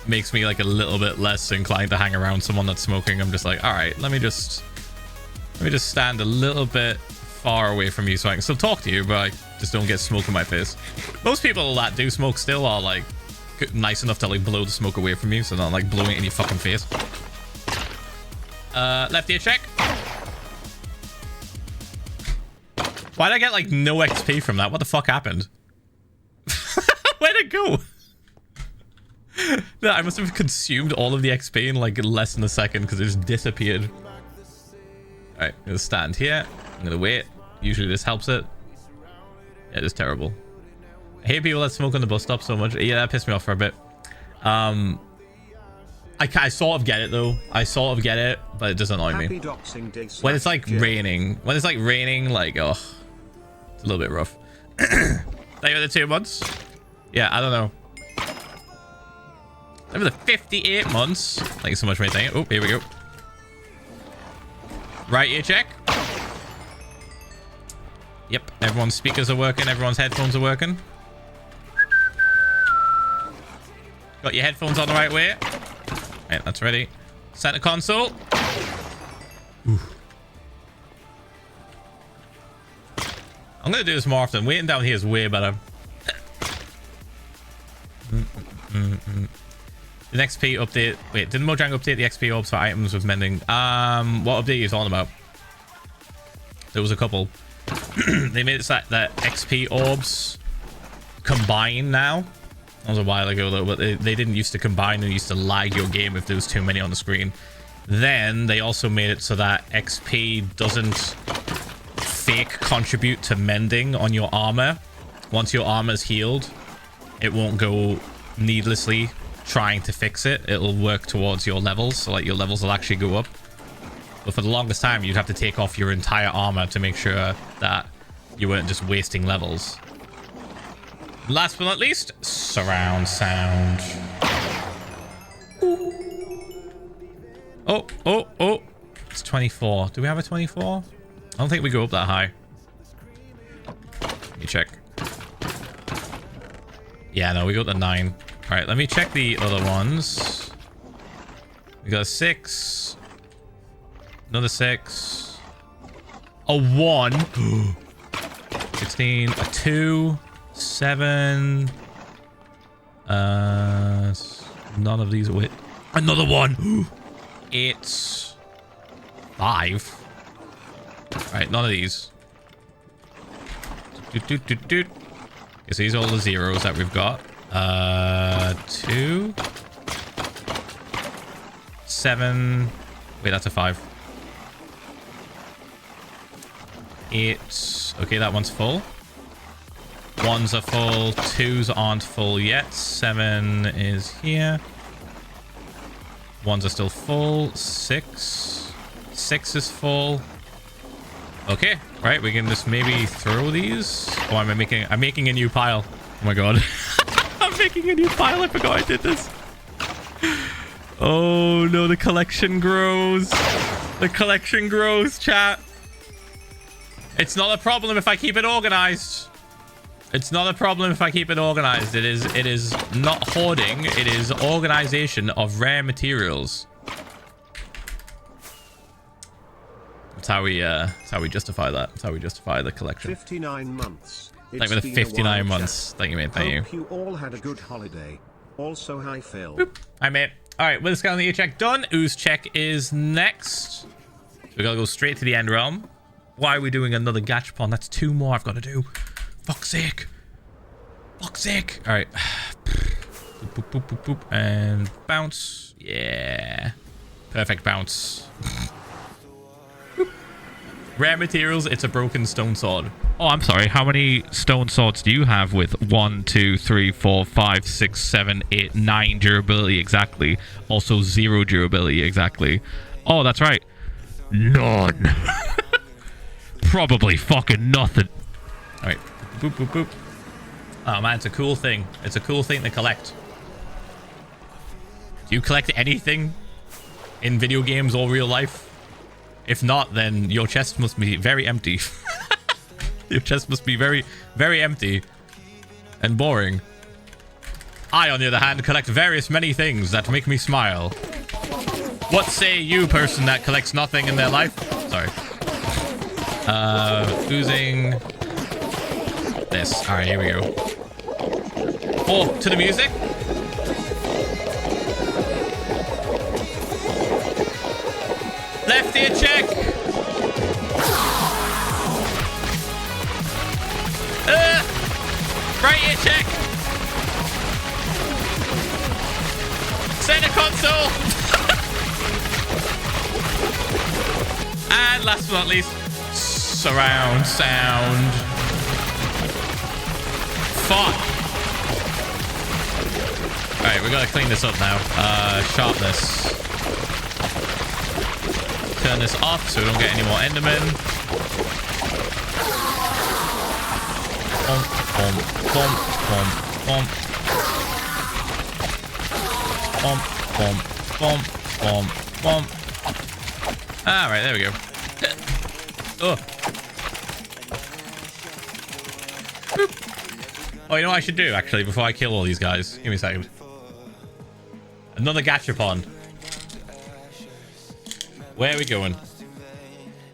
makes me like a little bit less inclined to hang around someone that's smoking. I'm just like, all right, let me just stand a little bit far away from you so I can still talk to you, but I just don't get smoke in my face. Most people that do smoke still are like nice enough to like blow the smoke away from you, so not like blowing it in your fucking face. Left ear check. Why'd I get like no XP from that? What the fuck happened? Where'd it go? No, I must have consumed all of the XP in like less than a second because it just disappeared. Alright, I'm gonna stand here. I'm gonna wait. Usually this helps it. Yeah, it is terrible. I hate people that smoke on the bus stop so much. Yeah, that pissed me off for a bit. I sort of get it though. I sort of get it, but it does annoy me. When it's like raining. When it's like raining, like, oh, it's a little bit rough. Thank you for the 2 months. Yeah, I don't know. Over the 58 months. Thank you so much, mate. Thank you. Oh, here we go. Right ear check. Yep, everyone's speakers are working. Everyone's headphones are working. Got your headphones on the right way. Right, that's ready. Center console. Oof. I'm gonna do this more often. Waiting down here is way better. The XP update. Wait, did Mojang update the XP orbs for items with mending? What update are you talking about? There was a couple. They made it so that XP orbs combine now. That was a while ago though, but they didn't used to combine. They used to lag your game if there was too many on the screen. Then they also made it so that XP doesn't fake contribute to mending on your armor. Once your armor's healed, it won't go needlessly trying to fix it. It'll work towards your levels, so like your levels will actually go up. But for the longest time, you'd have to take off your entire armor to make sure that you weren't just wasting levels. Last but not least, surround sound. Oh. It's 24. Do we have a 24? I don't think we go up that high. Let me check. Yeah, no, we got the 9. All right, let me check the other ones. We got a 6. Another 6. A 1. 16. A 2. 7. None of these are with. Another 1. 8. 5. Right, none of these. Okay, so these are all the zeros that we've got. 2. 7. Wait, that's a 5. 8. Okay, that one's full. 1s are full. 2s aren't full yet. 7 is here. 1s are still full. 6. 6 is full. Okay, right, we can just maybe throw these. Oh, I'm making a new pile. Oh my god. I'm making a new pile. I forgot I did this. Oh no, the collection grows. The collection grows, chat. It's not a problem if I keep it organized. It's not a problem if I keep it organized. It is not hoarding. It is organization of rare materials. That's how we justify that. That's how we justify the collection. 59 months. Thank you for the 59 months. Thank you, mate. Thank you. Hope you all had a good holiday. Also, hi, Phil. Boop. Hi, mate. All right, with the scan on the ear check done. Ooze check is next. So we gotta go straight to the end realm. Why are we doing another gachapon? That's 2 more I've got to do. Fuck's sake. Fuck's sake. All right. Boop, boop, boop, boop, boop. And bounce. Yeah. Perfect bounce. Rare materials, it's a broken stone sword. Oh, I'm sorry. How many stone swords do you have with 1, 2, 3, 4, 5, 6, 7, 8, 9 durability exactly? Also 0 durability exactly. Oh, that's right. None. Probably fucking nothing. All right. Boop, boop, boop. Oh, man, it's a cool thing. It's a cool thing to collect. Do you collect anything in video games or real life? If not, then your chest must be very empty. Your chest must be very, very empty and boring. I, on the other hand, collect many things that make me smile. What say you, person that collects nothing in their life? Sorry. Oozing this. All right, here we go. Oh, to the music. Left ear check. Right ear check. Center console. And last but not least, surround sound. Fuck. Right, we gotta clean this up now. Sharpness. Turn this off so we don't get any more Endermen. Bump, bump, bump, bump, bump. Bump, bump, bump, bump. Alright, there we go. Oh. Boop. Oh, you know what I should do, actually, before I kill all these guys? Give me a second. Another gachapon. Where are we going?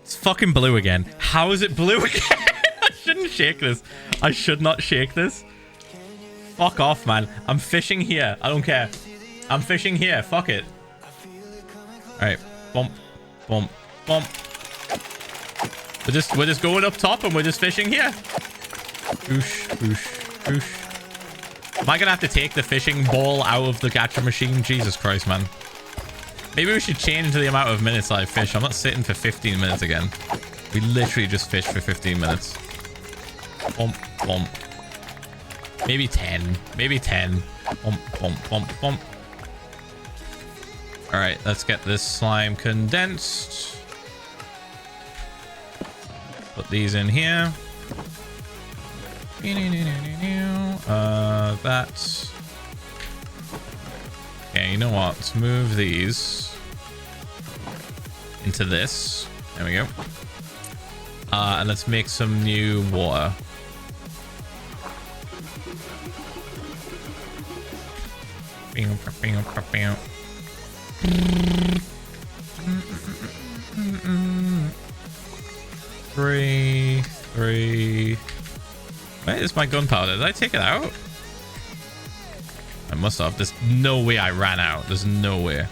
It's fucking blue again. How is it blue again? I shouldn't shake this. I should not shake this. Fuck off, man. I'm fishing here. I don't care. I'm fishing here. Fuck it. Alright. Bump. Bump. Bump. We're just going up top and we're just fishing here. Oosh. Oosh. Oosh. Am I gonna have to take the fishing ball out of the gacha machine? Jesus Christ, man. Maybe we should change the amount of minutes I fish. I'm not sitting for 15 minutes again. We literally just fished for 15 minutes. Bump. Bump. Maybe 10. Maybe 10. Bump. Bump. Bump. Bump. All right, let's get this slime condensed. Put these in here. That. Okay, you know what? Let's move these into this. There we go. And let's make some new water. Three. Where is my gunpowder? Did I take it out? I must have. There's no way I ran out. There's no way.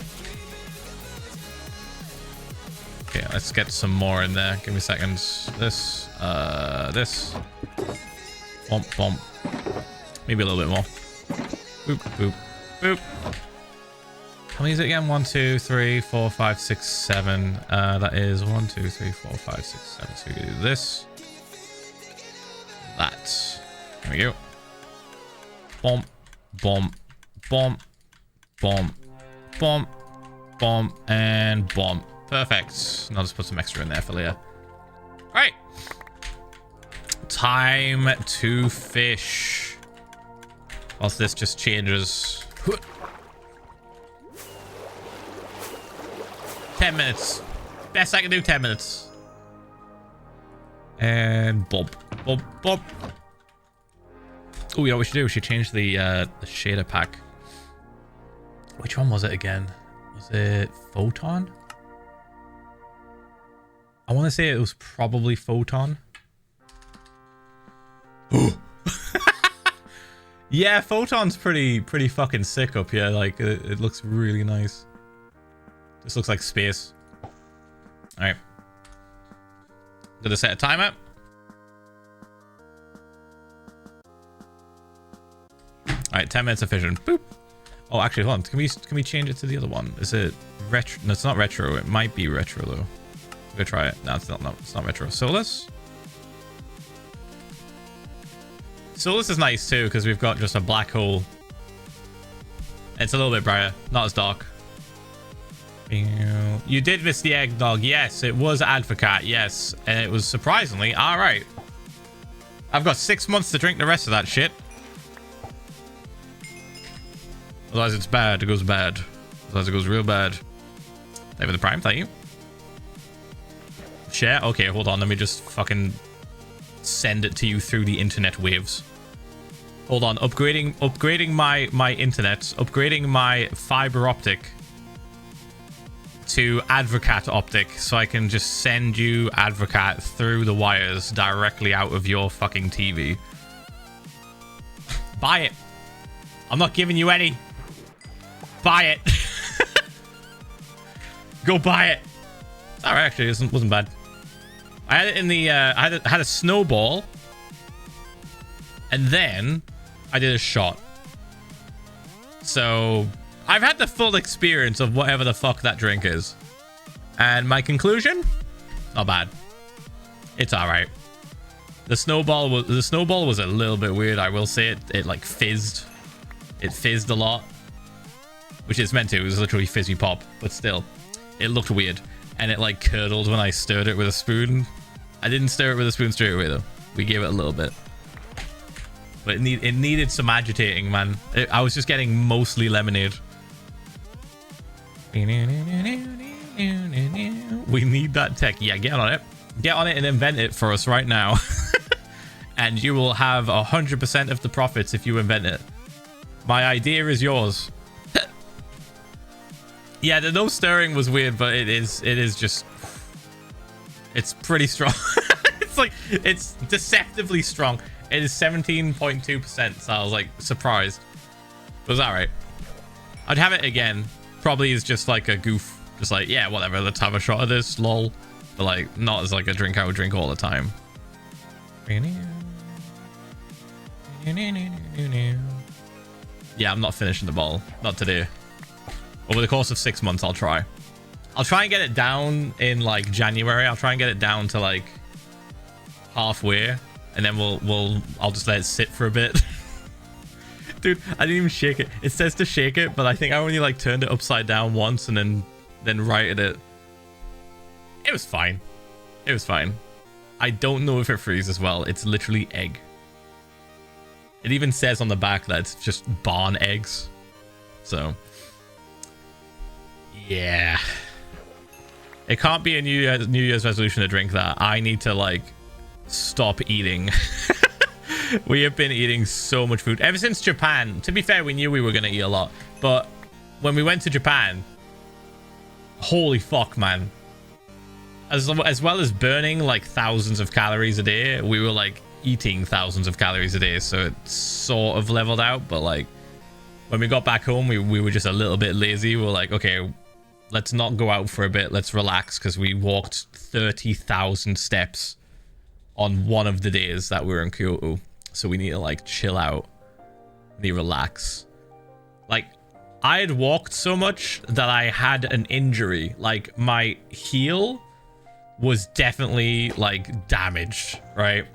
Okay, let's get some more in there. Give me seconds. This. Bump, bump. Maybe a little bit more. Boop, boop, boop. How many is it again? 1, 2, 3, 4, 5, 6, 7. That is 1, 2, 3, 4, 5, 6, 7. So we can do this. That. There we go. Bump, bump, bump, bump, bump, bump, and bump. Perfect. Now let's put some extra in there for later. Right. Time to fish. Whilst this just changes. 10 minutes. Best I can do, 10 minutes. And bump, bump, bump. Oh, you know what we should do? We should change the shader pack. Which one was it again? Was it Photon? I want to say it was probably Photon. Yeah, Photon's pretty fucking sick up here. Like, it looks really nice. This looks like space. All right. Gonna set a timer. All right, 10 minutes of fishing. Boop. Oh, actually, hold on. Can we change it to the other one? Is it retro? No, it's not retro. It might be retro though. We're gonna try it. No, it's not. No, it's not retro. Solus. Solus is nice too because we've got just a black hole. It's a little bit brighter, not as dark. You did miss the eggnog. Yes, it was Advocat. Yes, and it was surprisingly all right. I've got 6 months to drink the rest of that shit. Otherwise, it's bad. It goes bad. Otherwise, it goes real bad. Thank you for the prime. Thank you. Share. Okay, hold on. Let me just fucking send it to you through the internet waves. Hold on. Upgrading my internet. Upgrading my fiber optic to Advocat optic so I can just send you Advocat through the wires directly out of your fucking TV. Buy it. I'm not giving you any. Buy it. Go buy it. It's alright, actually. It wasn't bad. I had it in the I had a snowball, and then I did a shot. So I've had the full experience of whatever the fuck that drink is, and my conclusion: not bad. It's all right. The snowball was a little bit weird. I will say it like fizzed. It fizzed a lot. which it's meant to. It was literally fizzy pop, but still, it looked weird. And it like curdled when I stirred it with a spoon. I didn't stir it with a spoon straight away though. We gave it a little bit. But it needed some agitating, man. I was just getting mostly lemonade. We need that tech. Yeah, get on it. Get on it and invent it for us right now. And you will have 100% of the profits if you invent it. My idea is yours. Yeah, the no stirring was weird, but it is just... It's pretty strong. It's deceptively strong. It is 17.2%, so I was like surprised. But it was alright. I'd have it again. Probably is just like a goof. Just like, yeah, whatever, let's have a shot of this, lol. But like, not as like a drink I would drink all the time. Yeah, I'm not finishing the bottle. Not today. Over the course of 6 months, I'll try. I'll try and get it down in like January. I'll try and get it down to like halfway, and then I'll just let it sit for a bit. Dude, I didn't even shake it. It says to shake it, but I think I only like turned it upside down once and then righted it. It was fine. It was fine. I don't know if it freezes well. It's literally egg. It even says on the back that it's just barn eggs. So, yeah. It can't be a New Year's resolution to drink that. I need to, like, stop eating. We have been eating so much food. Ever since Japan. To be fair, we knew we were going to eat a lot. But when we went to Japan, holy fuck, man. As well as burning, like, thousands of calories a day, we were, like, eating thousands of calories a day. So it sort of leveled out. But, like, when we got back home, we were just a little bit lazy. We were like, okay, let's not go out for a bit. Let's relax, because we walked 30,000 steps on one of the days that we were in Kyoto. So we need to, like, chill out. We need to relax. Like, I had walked so much that I had an injury. Like, my heel was definitely, like, damaged, right?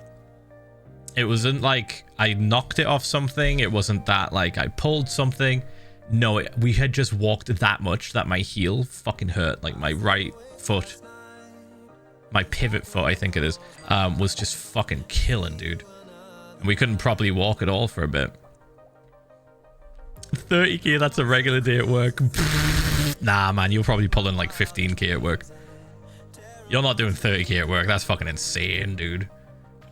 It wasn't like I knocked it off something. It wasn't that, like, I pulled something. No, we had just walked that much that my heel fucking hurt. Like, my right foot, my pivot foot, I think it is, was just fucking killing, dude. And we couldn't properly walk at all for a bit. 30k, that's a regular day at work. Nah, man, you're probably pulling like 15k at work. You're not doing 30k at work. That's fucking insane, dude.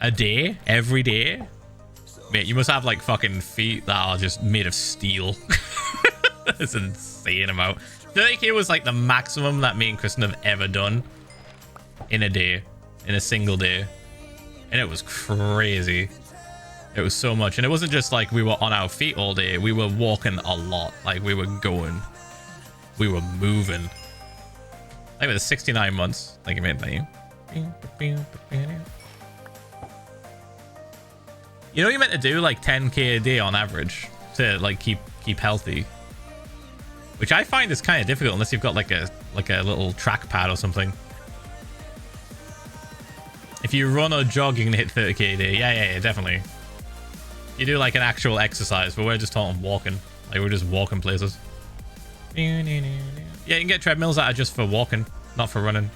A day? Every day? Mate, you must have like fucking feet that are just made of steel. That's an insane amount. 30k was like the maximum that me and Kristen have ever done in a day. In a single day. And it was crazy. It was so much. And it wasn't just like we were on our feet all day. We were walking a lot. Like, we were going. We were moving. I think it was 69 months. Thank you, mate. Thank you. You know, you're meant to do like 10k a day on average to like keep healthy. Which I find is kind of difficult unless you've got like a little trackpad or something. If you run or jog, you can hit 30k a day. Yeah, definitely. You do like an actual exercise, but we're just talking walking. Like, we're just walking places. Yeah, you can get treadmills that are just for walking, not for running.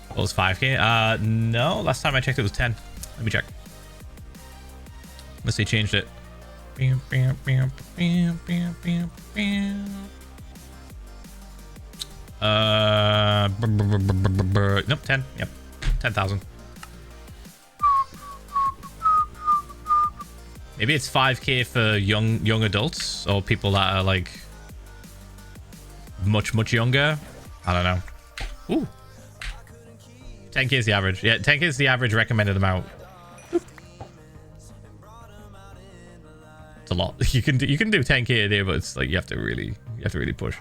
What was 5k? No, last time I checked it was 10. Let me check. Unless they changed it. Nope, 10. Yep, 10,000. Maybe it's 5k for young adults or people that are like much younger. I don't know. Ooh. 10k is the average. Yeah, 10k is the average recommended amount. It's a lot. You can do 10k a day, but it's like you have to really push.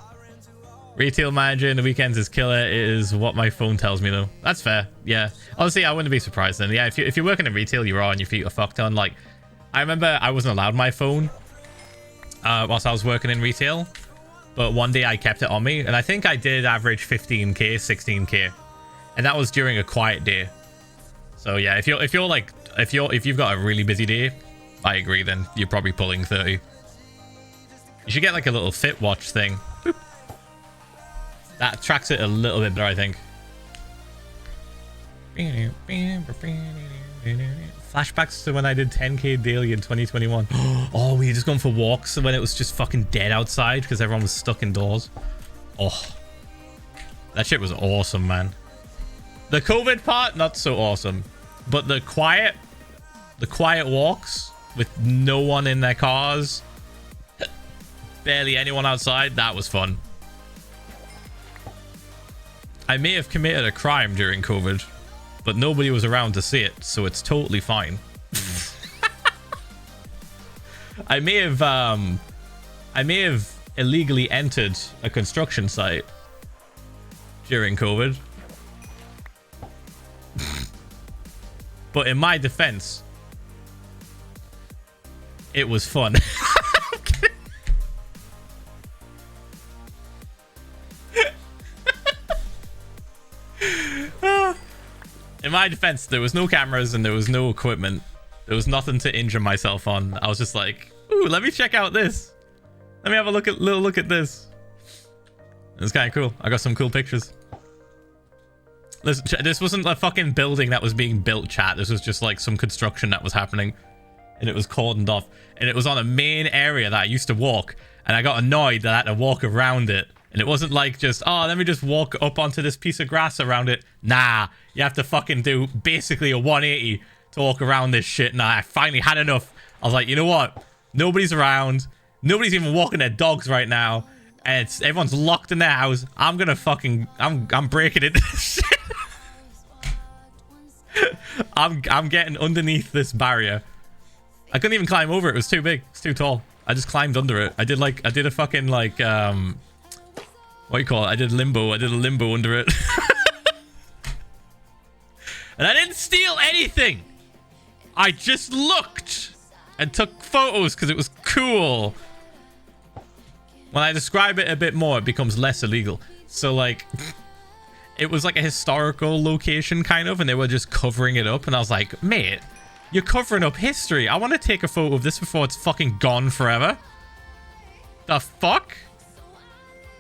Retail manager in the weekends is killer. It is what my phone tells me though. That's fair. Yeah. Honestly, I wouldn't be surprised then. Yeah, if you're working in retail, you are on your feet are fucked on. Like, I remember I wasn't allowed my phone whilst I was working in retail, but one day I kept it on me, and I think I did average 15k, 16k, and that was during a quiet day. So yeah, if you've got a really busy day, I agree then. You're probably pulling 30. You should get like a little fit watch thing. Boop. That tracks it a little bit better, I think. Flashbacks to when I did 10k daily in 2021. Oh, we just gone for walks when it was just fucking dead outside because everyone was stuck indoors. Oh, that shit was awesome, man. The COVID part, not so awesome, but the quiet walks with no one in their cars, barely anyone outside, that was fun. I may have committed a crime during COVID, but nobody was around to see it, so it's totally fine. I may have illegally entered a construction site during COVID. But in my defense, it was fun. In my defense, there was no cameras and there was no equipment. There was nothing to injure myself on. I was just like, ooh, let me check out this. Let me have a little look at this. It was kind of cool. I got some cool pictures. This wasn't a fucking building that was being built, chat. This was just like some construction that was happening. And it was cordoned off. And it was on a main area that I used to walk. And I got annoyed that I had to walk around it. And it wasn't like just, oh, let me just walk up onto this piece of grass around it. Nah, you have to fucking do basically a 180 to walk around this shit. And I finally had enough. I was like, you know what? Nobody's around. Nobody's even walking their dogs right now. And everyone's locked in their house. I'm gonna fucking, I'm breaking into this shit. I'm getting underneath this barrier. I couldn't even climb over it. It was too big. It's too tall. I just climbed under it. I did a fucking like, what do you call it? I did a limbo under it. And I didn't steal anything. I just looked and took photos because it was cool. When I describe it a bit more, it becomes less illegal. So like, it was like a historical location kind of, and they were just covering it up. And I was like, mate, you're covering up history. I want to take a photo of this before it's fucking gone forever. The fuck?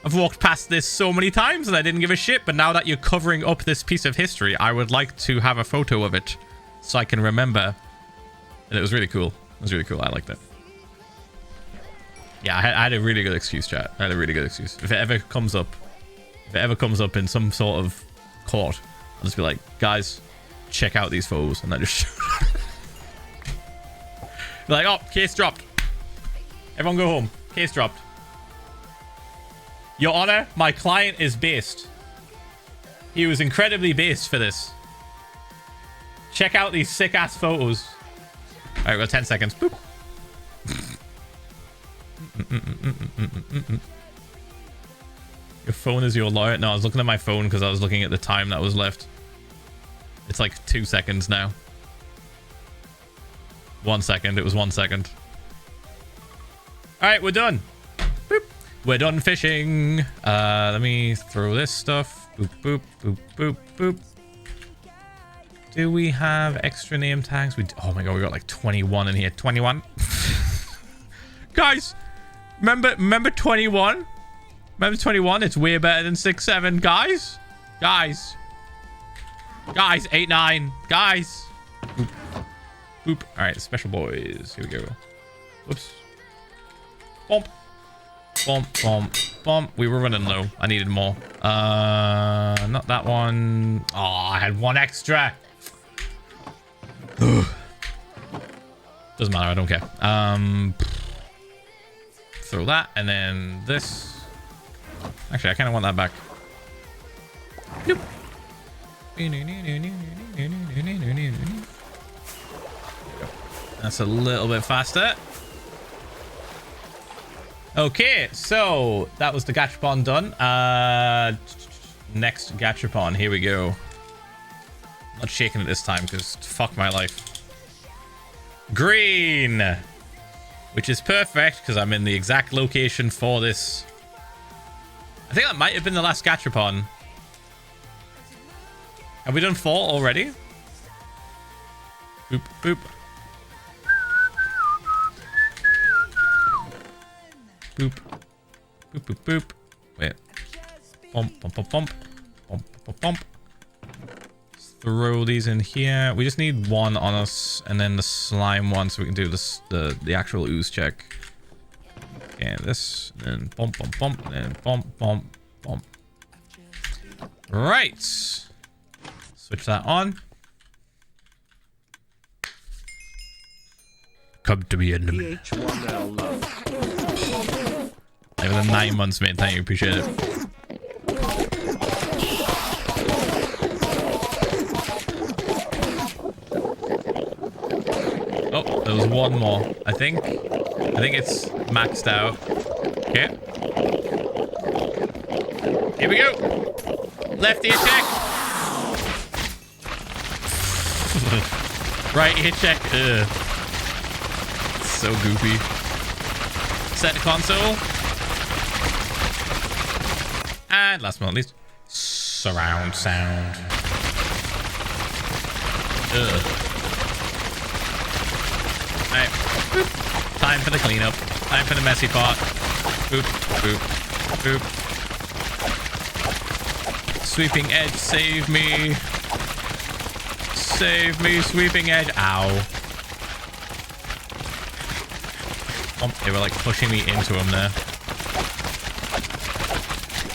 I've walked past this so many times and I didn't give a shit, but now that you're covering up this piece of history, I would like to have a photo of it so I can remember. And it was really cool. It was really cool. I liked it. Yeah, I had a really good excuse, chat. I had a really good excuse. If it ever comes up in some sort of court, I'll just be like, guys, check out these photos. And I just show like, oh, case dropped. Everyone go home. Case dropped. Your Honor, my client is based. He was incredibly based for this. Check out these sick-ass photos. All right, we've got 10 seconds. Boop. Your phone is your lawyer. No, I was looking at my phone because I was looking at the time that was left. It's like 2 seconds now. 1 second. It was 1 second. All right, we're done. Boop. We're done fishing. Let me throw this stuff. Boop, boop, boop, boop, boop. Do we have extra name tags? Oh my god, we got like 21 in here. 21. Guys, remember 21? Remember 21? It's way better than 6-7. Guys, 8-9. Guys. Boop. Boop. All right, special boys. Here we go. Whoops. Bump. Bump, bump, bump. We were running low. I needed more. Not that one. Oh, I had one extra. Doesn't matter. I don't care. Throw that and then this. Actually, I kind of want that back. Nope. That's a little bit faster. Okay, so that was the gachapon done. Next gachapon, here we go. I'm not shaking it this time because fuck my life. Green, which is perfect because I'm in the exact location for this. I think that might have been the last gachapon. Have we done 4 already? Boop, boop. Boop. Boop, boop, boop. Wait. Bump, bump, bump, bump. Bump, bump, bump. Throw these in here. We just need one on us, and then the slime one, so we can do this the actual ooze check. Okay, this, and then bump, bump, bump, and then bump, bump, bump. Right. Switch that on. Come to me in the Ph1lza love. for the 9 months, mate. Thank you, appreciate it. Oh, there was one more. I think it's maxed out. Okay. Here we go. Left ear check. Right ear check. Ugh. So goofy. Set the console. And last but not least, surround sound. Ugh. Alright. Boop. Time for the cleanup. Time for the messy part. Boop, boop, boop. Sweeping edge, save me. Save me, sweeping edge. Ow. They were like pushing me into him there.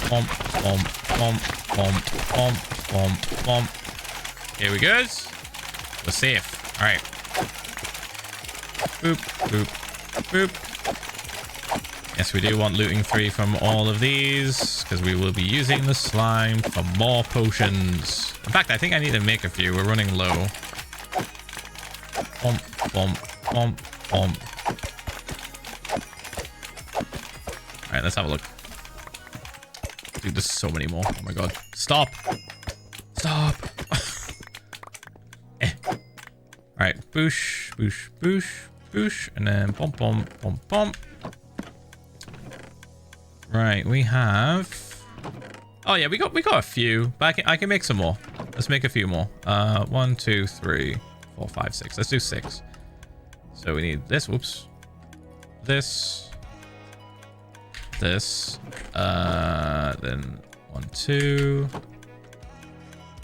Bump, bump, bump, bump, bump, bump, bump. Here we go. We're safe. Alright. Boop, boop, boop. Yes, we do want looting 3 from all of these, because we will be using the slime for more potions. In fact, I think I need to make a few. We're running low. Bump, bump, bump, bump. Alright, let's have a look. Dude, there's so many more. Oh my god. Stop! Stop! Alright, boosh, boosh, boosh, boosh, and then bump, bump, bump, bump. Right, we have... Oh yeah, we got a few, but I can make some more. Let's make a few more. 1, 2, 3, 4, 5, 6. Let's do 6. So we need this. Whoops. This. This. Then 1, 2.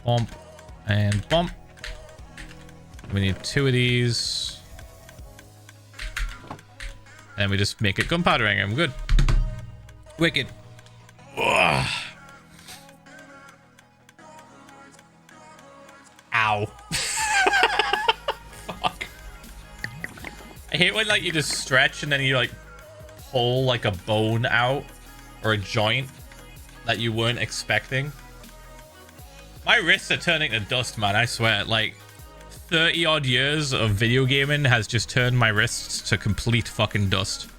Bump. And bump. We need 2 of these. And we just make it gunpowdering. I'm good. Wicked. Ugh. Ow. Fuck. I hate when like you just stretch and then you like pull like a bone out or a joint that you weren't expecting. My wrists are turning to dust, man. I swear. Like 30 odd years of video gaming has just turned my wrists to complete fucking dust.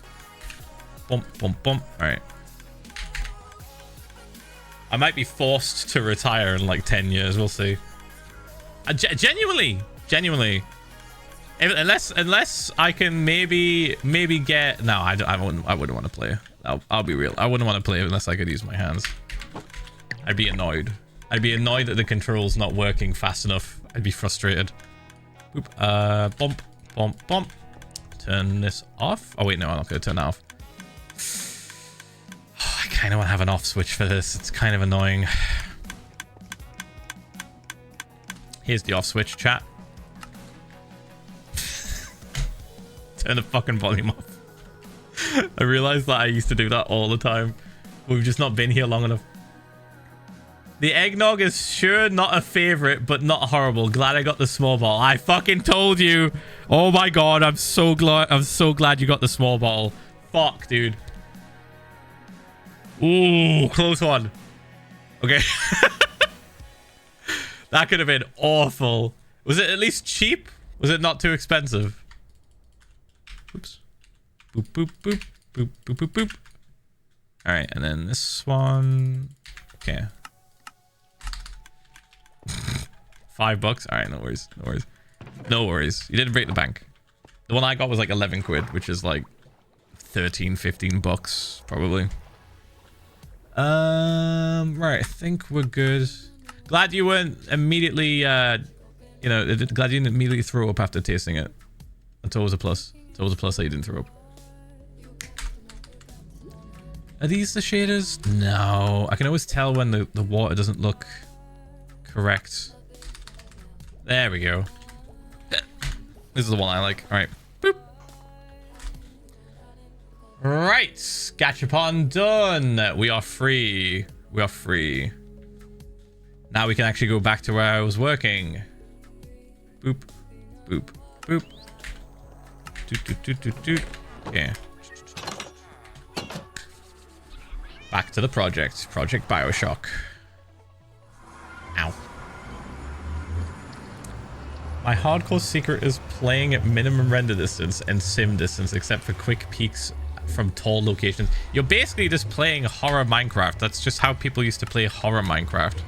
Bump, bump, bump. All right. I might be forced to retire in like 10 years. We'll see. Genuinely. Unless I can maybe get... No, I wouldn't want to play. I'll be real. I wouldn't want to play unless I could use my hands. I'd be annoyed. I'd be annoyed that the control's not working fast enough. I'd be frustrated. Boop. Bump, bump, bump. Turn this off. Oh wait, no, I'm not going to turn that off. I kind of want to have an off switch for this. It's kind of annoying. Here's the off switch, chat. Turn the fucking volume off. I realized that I used to do that all the time. We've just not been here long enough. The eggnog is sure not a favorite, but not horrible. Glad I got the small bottle. I fucking told you. Oh my god, I'm so glad you got the small bottle. Fuck, dude. Ooh, close one. Okay. That could have been awful. Was it at least cheap? Was it not too expensive? Oops. Boop, boop, boop. Boop, boop, boop, boop. Alright, and then this one. Okay. $5. Alright, no worries. No worries. No worries. You didn't break the bank. The one I got was like 11 quid, which is like 13, 15 bucks, probably. Right, I think we're good. Glad you weren't immediately, you know, glad you didn't immediately throw up after tasting it. That's always a plus. It's always a plus that you didn't throw up. Are these the shaders? No. I can always tell when the water doesn't look correct. There we go. This is the one I like. All right. Boop. Right. Gachapon done. We are free. We are free. Now we can actually go back to where I was working. Boop. Boop. Boop. Doot, doot, doot, doot, doot. Okay. Back to the project. Project Bioshock. Ow. My hardcore secret is playing at minimum render distance and sim distance, except for quick peeks from tall locations. You're basically just playing horror Minecraft. That's just how people used to play horror Minecraft.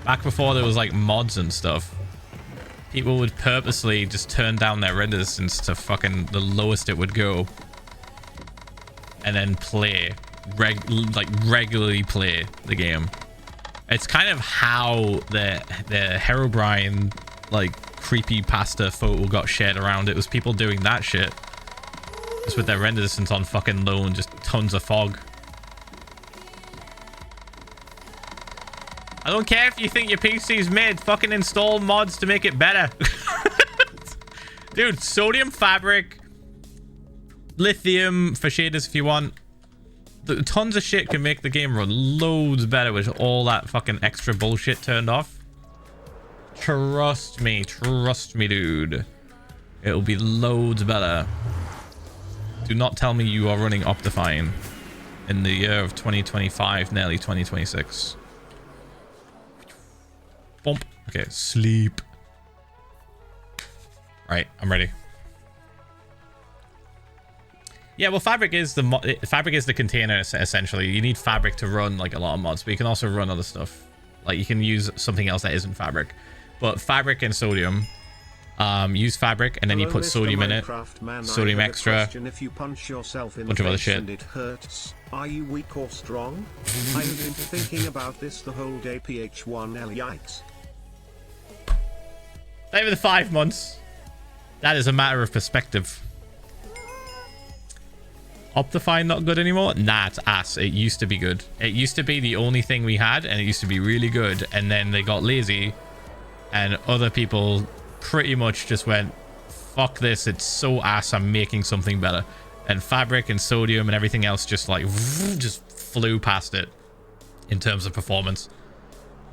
Back before there was like mods and stuff, people would purposely just turn down their render distance to fucking the lowest it would go. And then play, regularly play the game. It's kind of how the Herobrine, like, creepy pasta photo got shared around. It was people doing that shit just with their render distance on fucking low and just tons of fog. I don't care if you think your PC's mid, fucking install mods to make it better. Dude, sodium fabric, lithium for shaders if you want. Tons of shit can make the game run loads better with all that fucking extra bullshit turned off. Trust me, dude. It'll be loads better. Do not tell me you are running Optifine in the year of 2025, nearly 2026. Bump. Okay, sleep. Right, I'm ready. Yeah, well, Fabric is the container essentially. You need Fabric to run like a lot of mods, but you can also run other stuff. Like you can use something else that isn't Fabric. But Fabric and Sodium, use Fabric and then you put Sodium in it. Sodium extra. If you punch yourself in bunch of other shit. And it hurts, are you weak or strong? I've been thinking about this the whole day. Ph1lza yikes. Over the 5 months. That is a matter of perspective. Optifine not good anymore? Nah, it's ass. It used to be good. It used to be the only thing we had, and it used to be really good. And then they got lazy, and other people pretty much just went, fuck this, it's so ass, I'm making something better. And Fabric and Sodium and everything else just like just flew past it in terms of performance.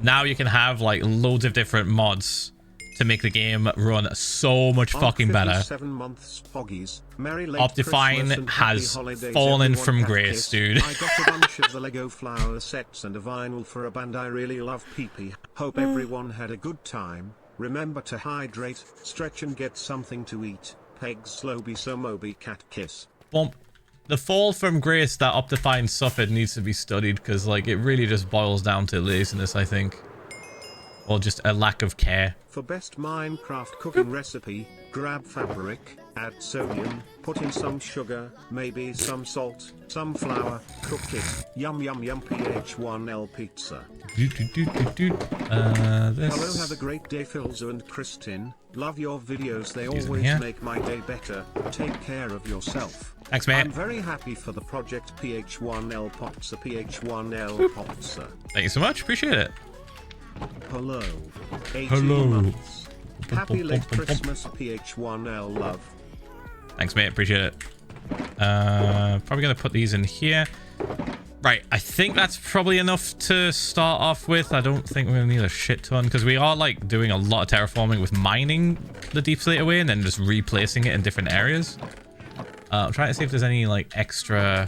Now you can have like loads of different mods to make the game run so much fucking better. 7 months, Poggies. Optifine has fallen from grace, dude. I got a bunch of the Lego flower sets and a vinyl for a band I really love, PP. Hope everyone had a good time. Remember to hydrate, stretch and get something to eat. Pegs Slowby Somobi cat kiss. Bump. The fall from grace that Optifine suffered needs to be studied, because like it really just boils down to laziness, I think. Or just a lack of care. For best Minecraft cooking recipe, grab Fabric, add sodium, put in some sugar, maybe some salt, some flour, cook it. Yum yum yum. Ph1lza pizza. This. Hello, have a great day, Philza and Kristin. Love your videos, they always make my day better. Take care of yourself. Thanks, man. I'm very happy for the project. Ph1lza Potsa. Ph1lza Potsa. Thank you so much, appreciate it. Hello. 18 Hello. months. Happy late Christmas, Ph1lza love. Thanks, mate. Appreciate it. Probably gonna put these in here. Right, I think that's probably enough to start off with. I don't think we're gonna need a shit ton, because we are like doing a lot of terraforming with mining the deep slate away and then just replacing it in different areas. I'm trying to see if there's any like extra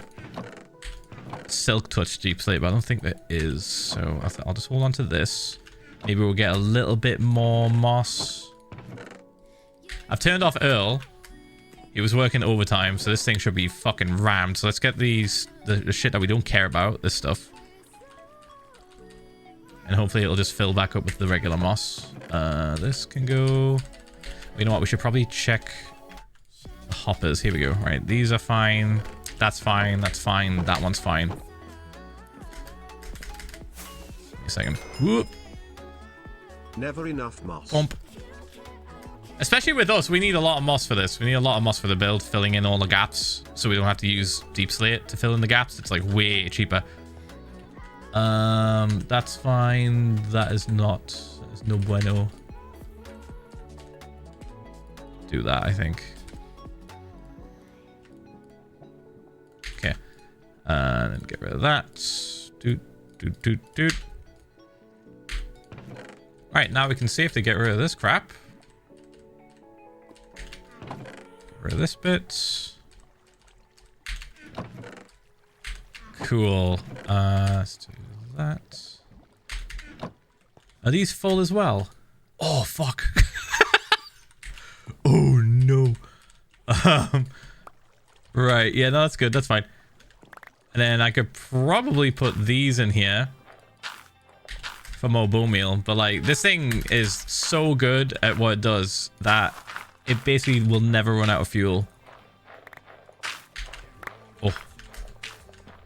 silk touch deep slate, but I don't think there is, so I'll just hold on to this. Maybe we'll get a little bit more moss. I've turned off Earl. He was working overtime, so this thing should be fucking rammed. So let's get these the shit that we don't care about, this stuff, and hopefully it'll just fill back up with the regular moss. This can go. You know what, we should probably check the hoppers. Here we go. Right, these are fine. That's fine. That's fine. That one's fine. Give me a second. Whoop. Never enough moss. Bump. Especially with us, we need a lot of moss for this. We need a lot of moss for the build, filling in all the gaps, so we don't have to use deep slate to fill in the gaps. It's like way cheaper. That's fine. That is not. There's no bueno. Do that, I think. Okay. And then get rid of that. Doot. Alright, now we can safely get rid of this crap. Get rid of this bit. Cool. Let's do that. Are these full as well? Oh, fuck. Oh, no. Right. Yeah, no, that's good. That's fine. And then I could probably put these in here for more bone meal. But, like, this thing is so good at what it does that it basically will never run out of fuel. Oh.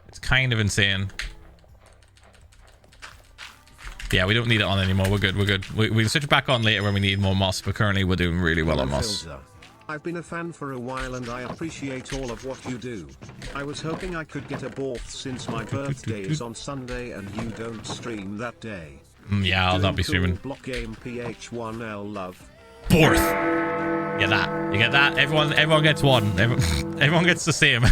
It's kind of insane. Yeah, we don't need it on anymore. We're good. We're good. We can switch it back on later when we need more moss, but currently we're doing really well on moss. Philza. I've been a fan for a while and I appreciate all of what you do. I was hoping I could get a borth since my birthday is on Sunday and you don't stream that day. Yeah, I'll not be streaming. Block game Ph1lza love. Borth. Get that. You get that? Everyone gets one. Everyone gets the same.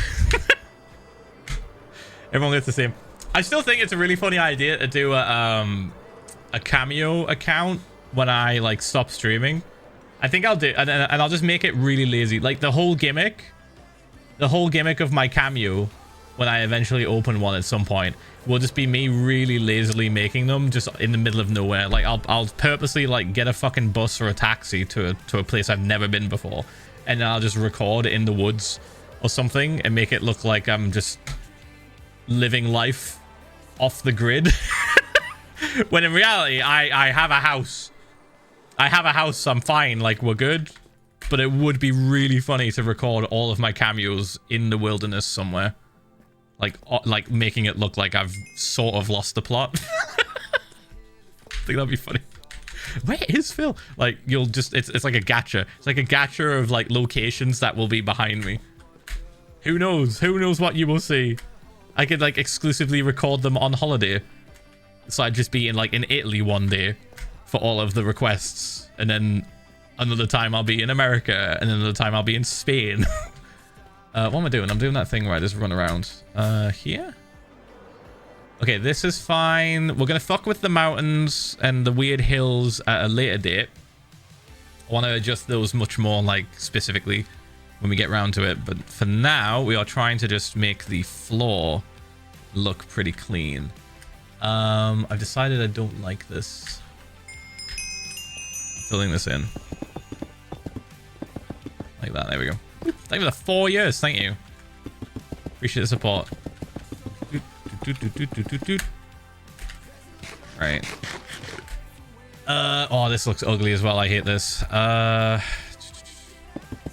Everyone gets the same. I still think it's a really funny idea to do a cameo account when I like stop streaming. I think I'll do, and I'll just make it really lazy. Like the whole gimmick of my cameo, when I eventually open one at some point, will just be me really lazily making them just in the middle of nowhere. Like I'll purposely like get a fucking bus or a taxi to a place I've never been before, and then I'll just record in the woods or something and make it look like I'm just living life off the grid. When in reality, I have a house. I have a house. I'm fine. Like, we're good. But it would be really funny to record all of my cameos in the wilderness somewhere. Like making it look like I've sort of lost the plot. I think that'd be funny. Where is Phil? Like, you'll just... It's like a gacha. It's like a gacha of, like, locations that will be behind me. Who knows? Who knows what you will see? I could, like, exclusively record them on holiday. So I'd just be in Italy one day for all of the requests, and then another time I'll be in America, and then another time I'll be in Spain. What am I doing? I'm doing that thing where I just run around. Here? Okay, this is fine. We're gonna fuck with the mountains and the weird hills at a later date. I want to adjust those much more, like, specifically when we get around to it, but for now we are trying to just make the floor look pretty clean. I've decided I don't like this. Filling this in like that. There we go. Thank you for the 4 years. Thank you. Appreciate the support. Right. Oh, this looks ugly as well. I hate this. I'm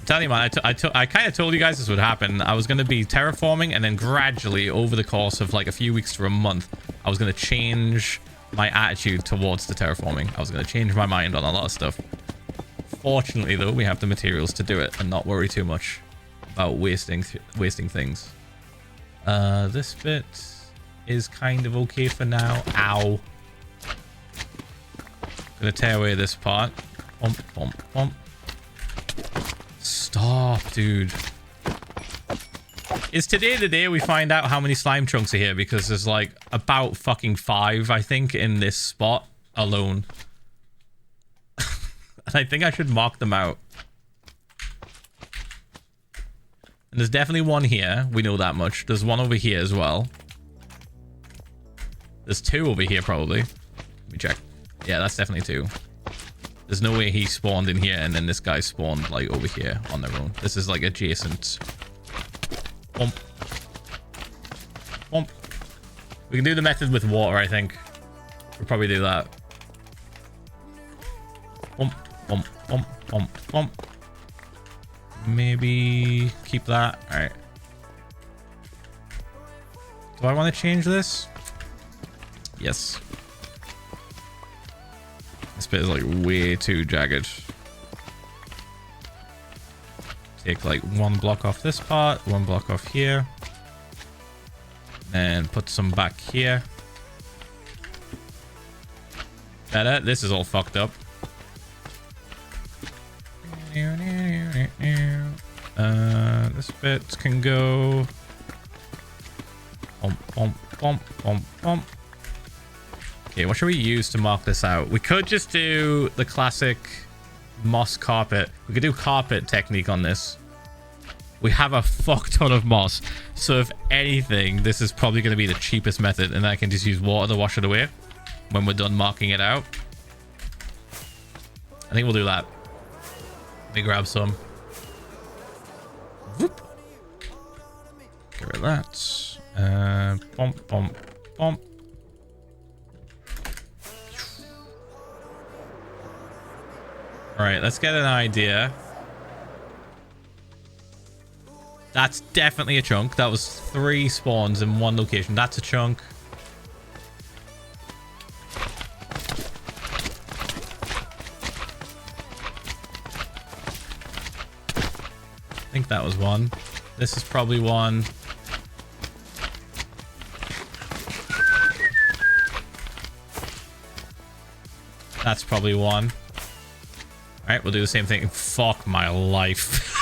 telling you, man, I kind of told you guys this would happen. I was going to be terraforming, and then gradually over the course of like a few weeks to a month, I was going to change my attitude towards the terraforming. I was going to change my mind on a lot of stuff. Fortunately, though, we have the materials to do it and not worry too much about wasting things. This bit is kind of okay for now. Ow. Gonna tear away this part. Bump, bump, bump. Stop, dude. Is today the day we find out how many slime chunks are here? Because there's like about fucking 5, I think, in this spot alone. And I think I should mark them out. And there's definitely one here. We know that much. There's one over here as well. There's 2 over here, probably. Let me check. Yeah, that's definitely 2. There's no way he spawned in here and then this guy spawned, like, over here on their own. This is, like, adjacent. Bump. Bump. We can do the method with water, I think. We'll probably do that. Bump, bump, bump, bump, bump. Maybe keep that. All right. Do I want to change this? Yes. This bit is like way too jagged. Take like 1 block off this part, 1 block off here. And put some back here. Better. This is all fucked up. This bit can go. Okay, what should we use to mark this out? We could just do the classic moss carpet. We could do carpet technique on this. We have a fuck ton of moss, so if anything, this is probably going to be the cheapest method, and I can just use water to wash it away when we're done marking it out. I think we'll do that. Let me grab some. Whoop. Get rid of that. Bump, bump, bump. All right, let's get an idea. That's definitely a chunk. That was 3 spawns in 1 location. That's a chunk. I think that was 1. This is probably 1. That's probably 1. All right, we'll do the same thing. Fuck my life.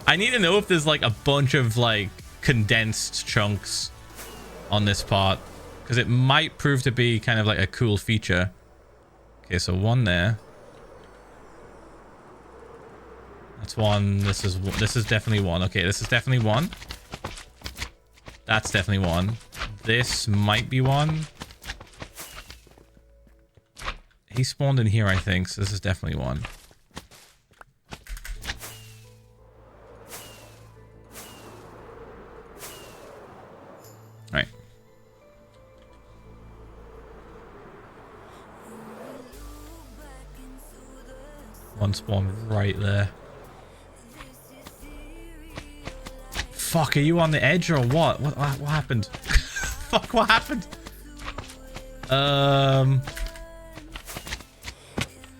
I need to know if there's like a bunch of like condensed chunks on this part, because it might prove to be kind of like a cool feature. Okay, so 1 there. That's 1. This is definitely 1. Okay, this is definitely 1. That's definitely 1. This might be 1. He spawned in here, I think, so this is definitely 1. Alright. One spawn right there. Fuck, are you on the edge or what? What happened? Fuck, what happened?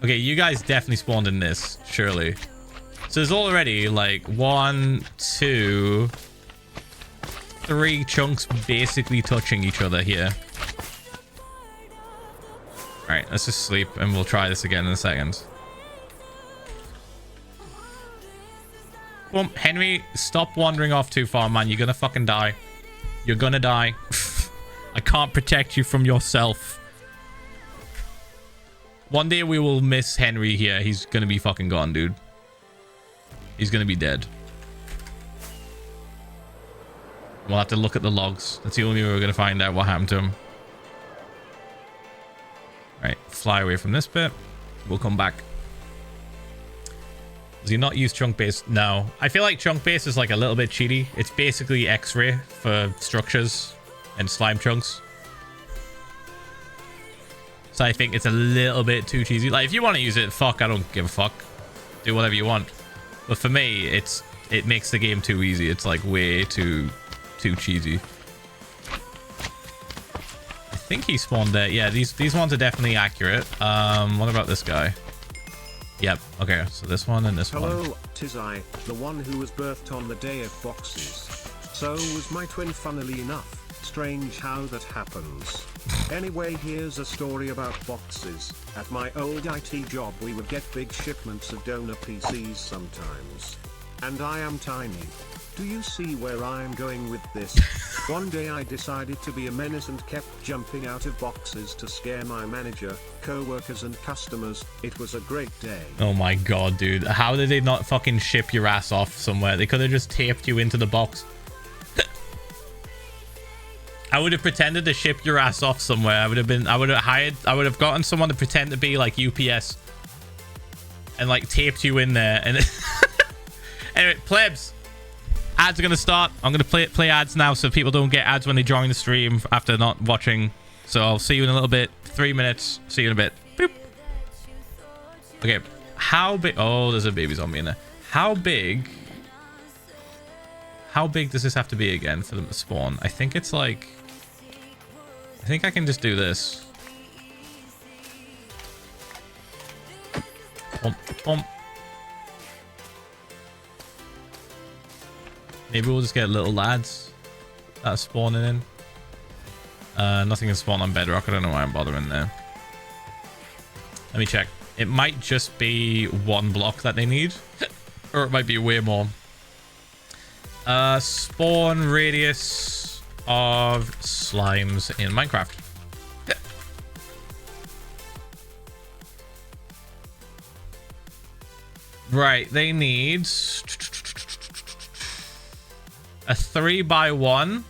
Okay, you guys definitely spawned in this, surely. So there's already like 1, 2, 3 chunks basically touching each other here. Alright, let's just sleep and we'll try this again in a second. Well, Henry, stop wandering off too far, man. You're gonna fucking die. You're gonna die. I can't protect you from yourself. One day we will miss Henry here. He's gonna be fucking gone, dude. He's gonna be dead. We'll have to look at the logs. That's the only way we're gonna find out what happened to him. Right, fly away from this bit. We'll come back. Does he not use chunk base? No. I feel like chunk base is like a little bit cheaty. It's basically X-ray for structures and slime chunks. So I think it's a little bit too cheesy. Like, if you want to use it, fuck, I don't give a fuck. Do whatever you want. But for me, it makes the game too easy. It's like way too cheesy. I think he spawned there. Yeah, these ones are definitely accurate. What about this guy? Yep. Okay, so this one and this one. Hello, 'tis I, the one who was birthed on the day of boxes. So was my twin, funnily enough. Strange how that happens. Anyway, here's a story about boxes. At my old IT job, we would get big shipments of donor PCs sometimes. And I am tiny. Do you see where I am going with this? One day I decided to be a menace and kept jumping out of boxes to scare my manager, co-workers and customers. It was a great day. Oh my god, dude. How did they not fucking ship your ass off somewhere? They could have just taped you into the box. I would have pretended to ship your ass off somewhere. I would have gotten someone to pretend to be like UPS and like taped you in there. And anyway, plebs, ads are gonna start. I'm gonna play ads now so people don't get ads when they join the stream after not watching. So I'll see you in a little bit. 3 minutes. See you in a bit. Boop. Okay, how big? Oh, there's a baby zombie in there. How big does this have to be again for them to spawn? I think it's like, I think I can just do this. Bump, bump. Maybe we'll just get little lads that are spawning in. Nothing can spawn on bedrock. I don't know why I'm bothering there. Let me check. It might just be one block that they need. Or it might be way more. Spawn radius of slimes in Minecraft. Right, they need a 3x1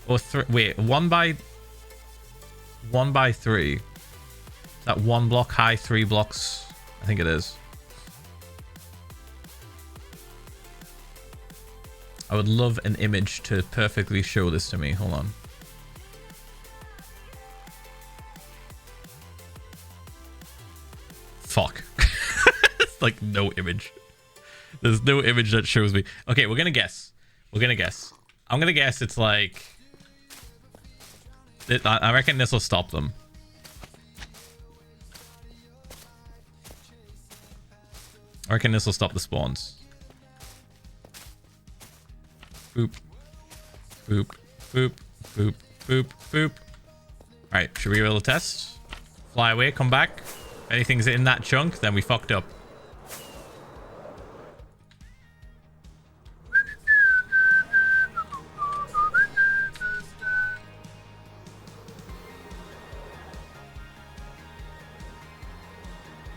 or wait, 1x3. Is that 1 block high, 3 blocks? I think it is. I would love an image to perfectly show this to me. Hold on. Fuck. It's like no image. There's no image that shows me. Okay, we're gonna guess. We're gonna guess. I'm gonna guess it's like... I reckon this will stop them. I reckon this will stop the spawns. Boop. Boop. Boop. Boop. Boop. Boop. Alright, should we be able to test? Fly away, come back. If anything's in that chunk, then we fucked up.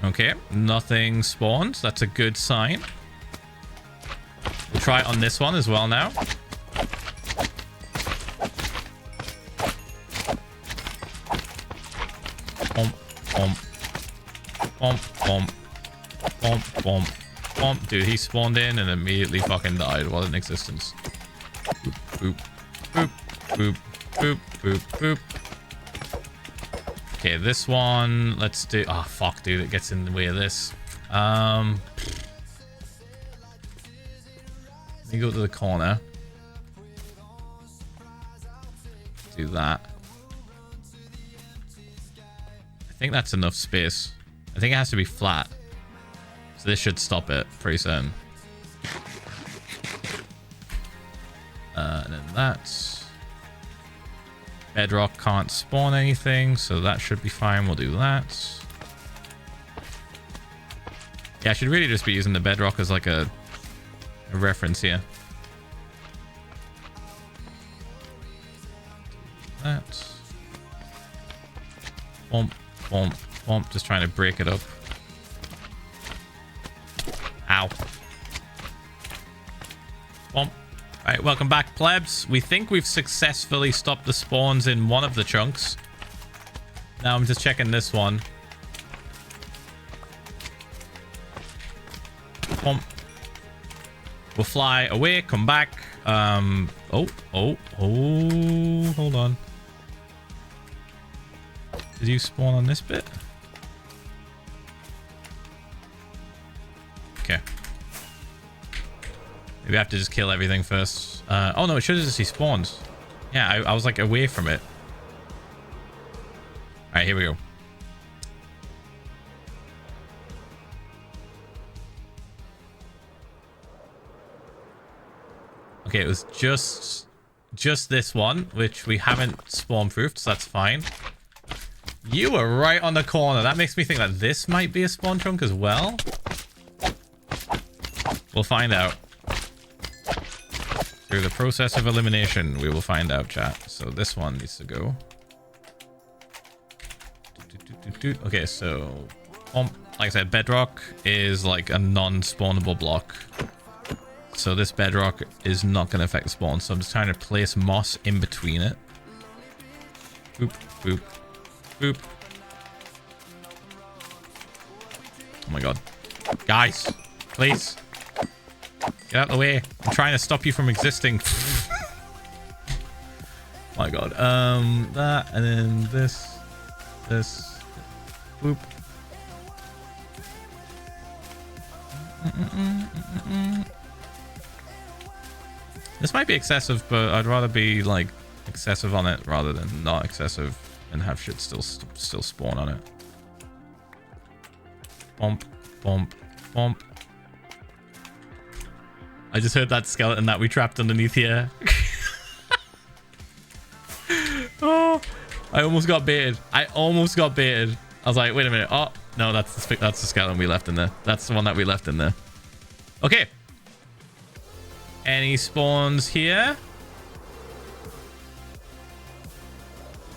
Okay, nothing spawns. That's a good sign. We'll try it on this one as well now. Bomp, bomp, bomp, bomp, bomp, bomp, bomp. Dude, he spawned in and immediately fucking died while in existence. Boop, boop, boop, boop, boop, boop, boop. Okay, this one, let's do... Oh, fuck, dude, it gets in the way of this. Let me go to the corner. Do that. I think that's enough space. I think it has to be flat. So this should stop it pretty soon. And then that's... Bedrock can't spawn anything, so that should be fine. We'll do that. Yeah, I should really just be using the bedrock as like a reference here. That. Bump, bump, bump. Just trying to break it up. Ow. Bump. Alright, welcome back, plebs. We think we've successfully stopped the spawns in one of the chunks. Now I'm just checking this one. Pump. We'll fly away, come back. Oh, hold on. Did you spawn on this bit? Okay. Maybe I have to just kill everything first. Oh no, it shows us he spawns. Yeah, I was like away from it. Alright, here we go. Okay, it was just this one, which we haven't spawn proofed, so that's fine. You were right on the corner. That makes me think that this might be a spawn chunk as well. We'll find out. Through the process of elimination, we will find out, chat. So this one needs to go. Okay, so like I said, bedrock is like a non-spawnable block. So this bedrock is not going to affect the spawn. So I'm just trying to place moss in between it. Boop, boop, boop. Oh my god. Guys, please. Get out of the way. I'm trying to stop you from existing. My god. That, and then this. Boop. This might be excessive, but I'd rather be like excessive on it rather than not excessive and have shit still spawn on it. Bump, bump, bump. I just heard that skeleton that we trapped underneath here. Oh, I almost got baited. I almost got baited. I was like, wait a minute. Oh, no, that's the skeleton we left in there. That's the one that we left in there. Okay. Any spawns here?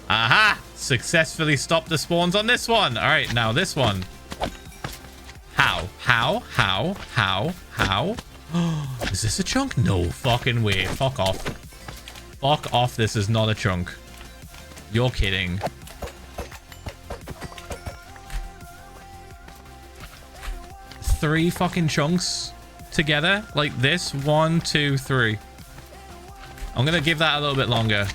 Aha! Successfully stopped the spawns on this one. All right, now this one. How? Is this a chunk? No fucking way. Fuck off. Fuck off. This is not a chunk. You're kidding. Three fucking chunks together like this. 1, 2, 3. I'm gonna give that a little bit longer.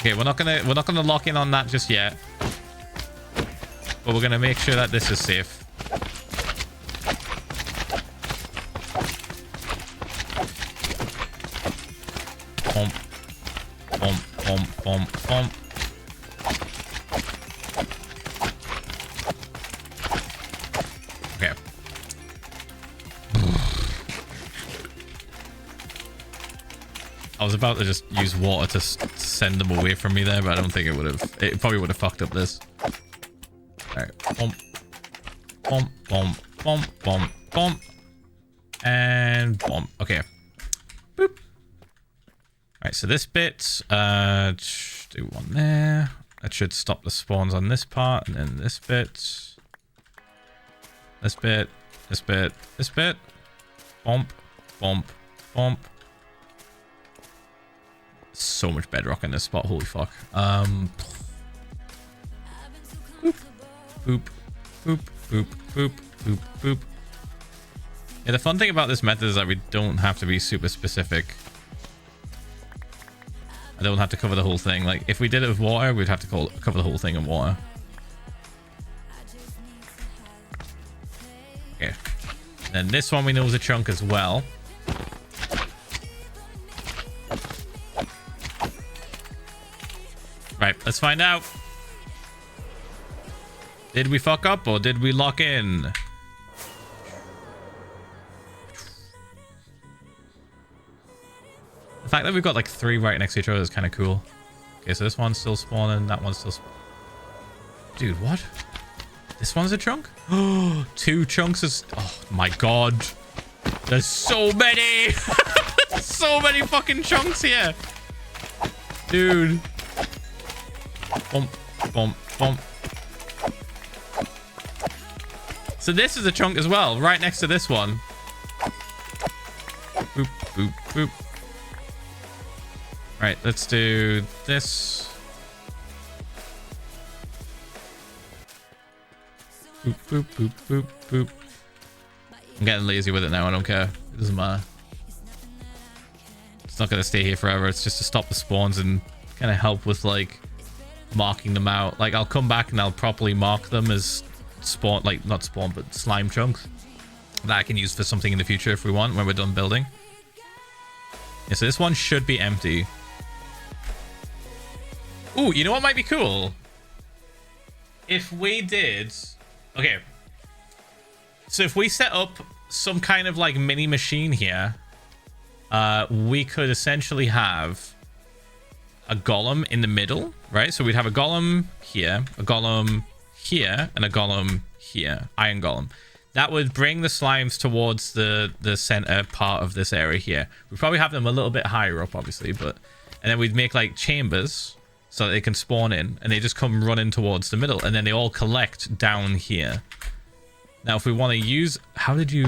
Okay, we're not gonna lock in on that just yet, but we're gonna make sure that this is safe. Bump, bump, bump, bump, bump. Okay. I was about to just use water to send them away from me there, but I don't think it would have. It probably would have fucked up this. Alright. Bump. Bump, bump, bump, bump, bump. And bump. Okay. Boop. Alright, so this bit, do one there. That should stop the spawns on this part, and then this bit. This bit. This bit. This bit. Bump. Bump. Bump. So much bedrock in this spot, holy fuck. Boop. Boop. Boop. Boop. Boop. Boop. Boop. Yeah, the fun thing about this method is that we don't have to be super specific. I don't have to cover the whole thing. Like, if we did it with water, we'd have to cover the whole thing in water. Okay. And then this one we know is a chunk as well. Right, let's find out. Did we fuck up or did we lock in? The fact that we've got like 3 right next to each other is kind of cool. Okay, so this one's still spawning, that one's still spawning. Dude, what? This one's a chunk? Oh, 2 chunks is... Oh my god. There's so many! So many fucking chunks here! Dude. Bump, bump, bump. So this is a chunk as well, right next to this one. Boop, boop, boop. Right, let's do this. Boop, boop, boop, boop, boop. I'm getting lazy with it now, I don't care. It doesn't matter. It's not going to stay here forever, it's just to stop the spawns and kind of help with, like, marking them out. Like, I'll come back and I'll properly mark them as spawn, like, not spawn, but slime chunks that I can use for something in the future if we want, when we're done building. Yeah, so this one should be empty. Ooh, you know what might be cool? If we did... Okay. So if we set up some kind of, like, mini machine here, we could essentially have a golem in the middle, right? So we'd have a golem here, and a golem here, iron golem. That would bring the slimes towards the center part of this area here. We'd probably have them a little bit higher up, obviously, but... And then we'd make, like, chambers so that they can spawn in, and they just come running towards the middle, and then they all collect down here. Now, if we want to use... How did you...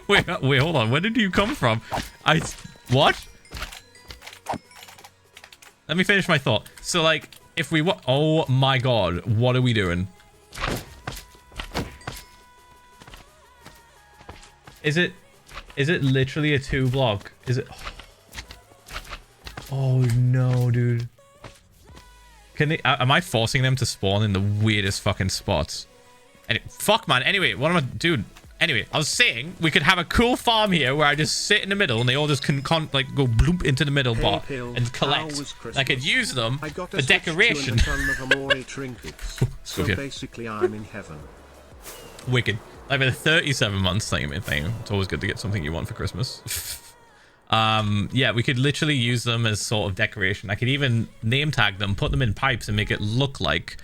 wait, hold on. Where did you come from? What? Let me finish my thought. So, like, if we... Oh, my God. What are we doing? Is it literally a 2 block? Is it... Oh, no, dude. Can they... Am I forcing them to spawn in the weirdest fucking spots? Fuck, man. Anyway, what am I... Dude... Anyway, I was saying we could have a cool farm here where I just sit in the middle and they all just can like go bloop into the middle part and collect. I could use them for decoration. So basically I'm in heaven. Wicked. I've been 37 months. Thank you, man. Thank you. It's always good to get something you want for Christmas. Yeah, we could literally use them as sort of decoration. I could even name tag them, put them in pipes, and make it look like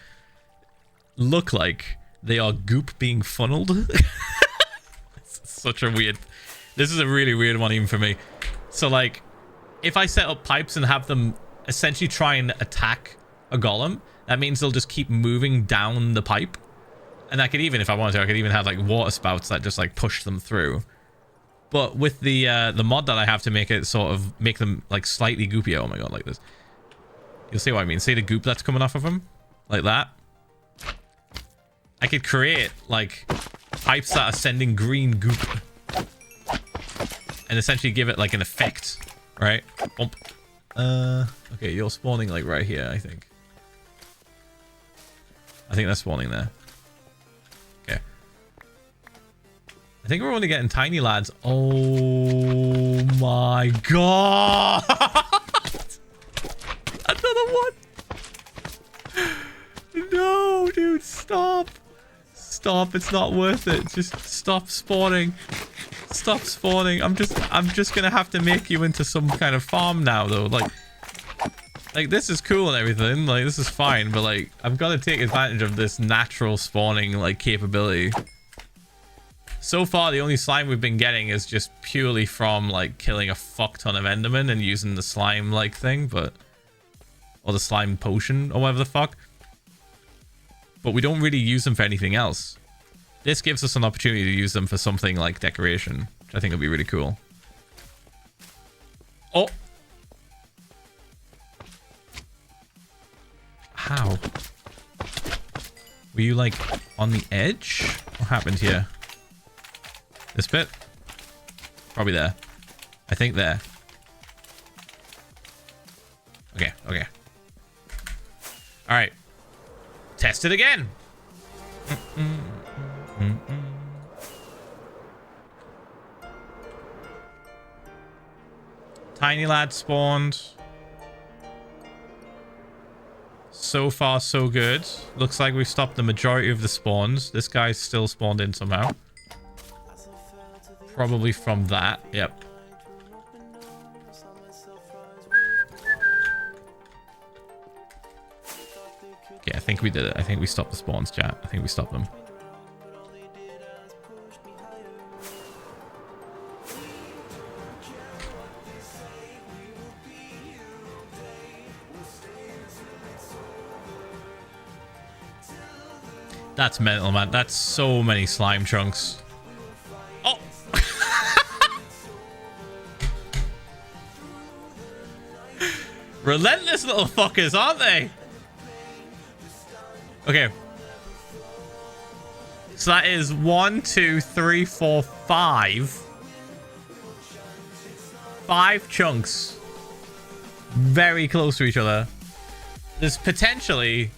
they are goop being funneled. Such a weird. This is a really weird one even for me. So like, if I set up pipes and have them essentially try and attack a golem, that means they'll just keep moving down the pipe. And I could even, if I wanted to, I could even have like water spouts that just like push them through. But with the mod that I have to make it sort of make them like slightly goopier. Oh my god, like this. You'll see what I mean. See the goop that's coming off of them? Like that. I could create like pipes that are sending green goop. And essentially give it like an effect. Right? Bump. Okay, you're spawning like right here, I think. I think that's spawning there. Okay. I think we're only getting tiny lads. Oh my god! Another one! No, dude, stop! Stop, it's not worth it. Just stop spawning. Stop spawning. I'm just gonna have to make you into some kind of farm now, though. Like this is cool and everything. Like this is fine, but like I've got to take advantage of this natural spawning like capability. So far, the only slime we've been getting is just purely from like killing a fuck ton of Endermen and using the slime like thing, or the slime potion or whatever the fuck. But we don't really use them for anything else. This gives us an opportunity to use them for something like decoration, which I think will be really cool. Oh! How? Were you like on the edge? What happened here? This bit? Probably there. I think there. Okay, okay. Alright. Test it again! Tiny lad spawned. So far, so good. Looks like we've stopped the majority of the spawns. This guy's still spawned in somehow. Probably from that. Yep. Okay, I think we did it. I think we stopped the spawns, chat. I think we stopped them. That's mental, man. That's so many slime chunks. Oh! Relentless little fuckers, aren't they? Okay. So that is 1, 2, 3, 4, 5. 5 chunks. Very close to each other. There's potentially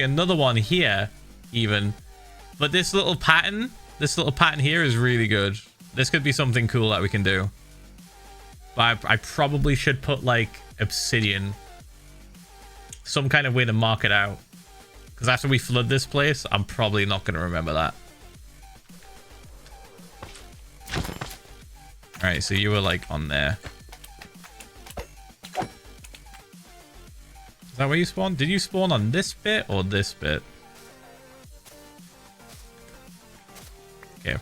another one here, even. But this little pattern here is really good. This could be something cool that we can do. But I probably should put like obsidian. Some kind of way to mark it out. Because after we flood this place, I'm probably not going to remember that. Alright, so you were like on there. Is that where you spawned? Did you spawn on this bit or this bit? Okay.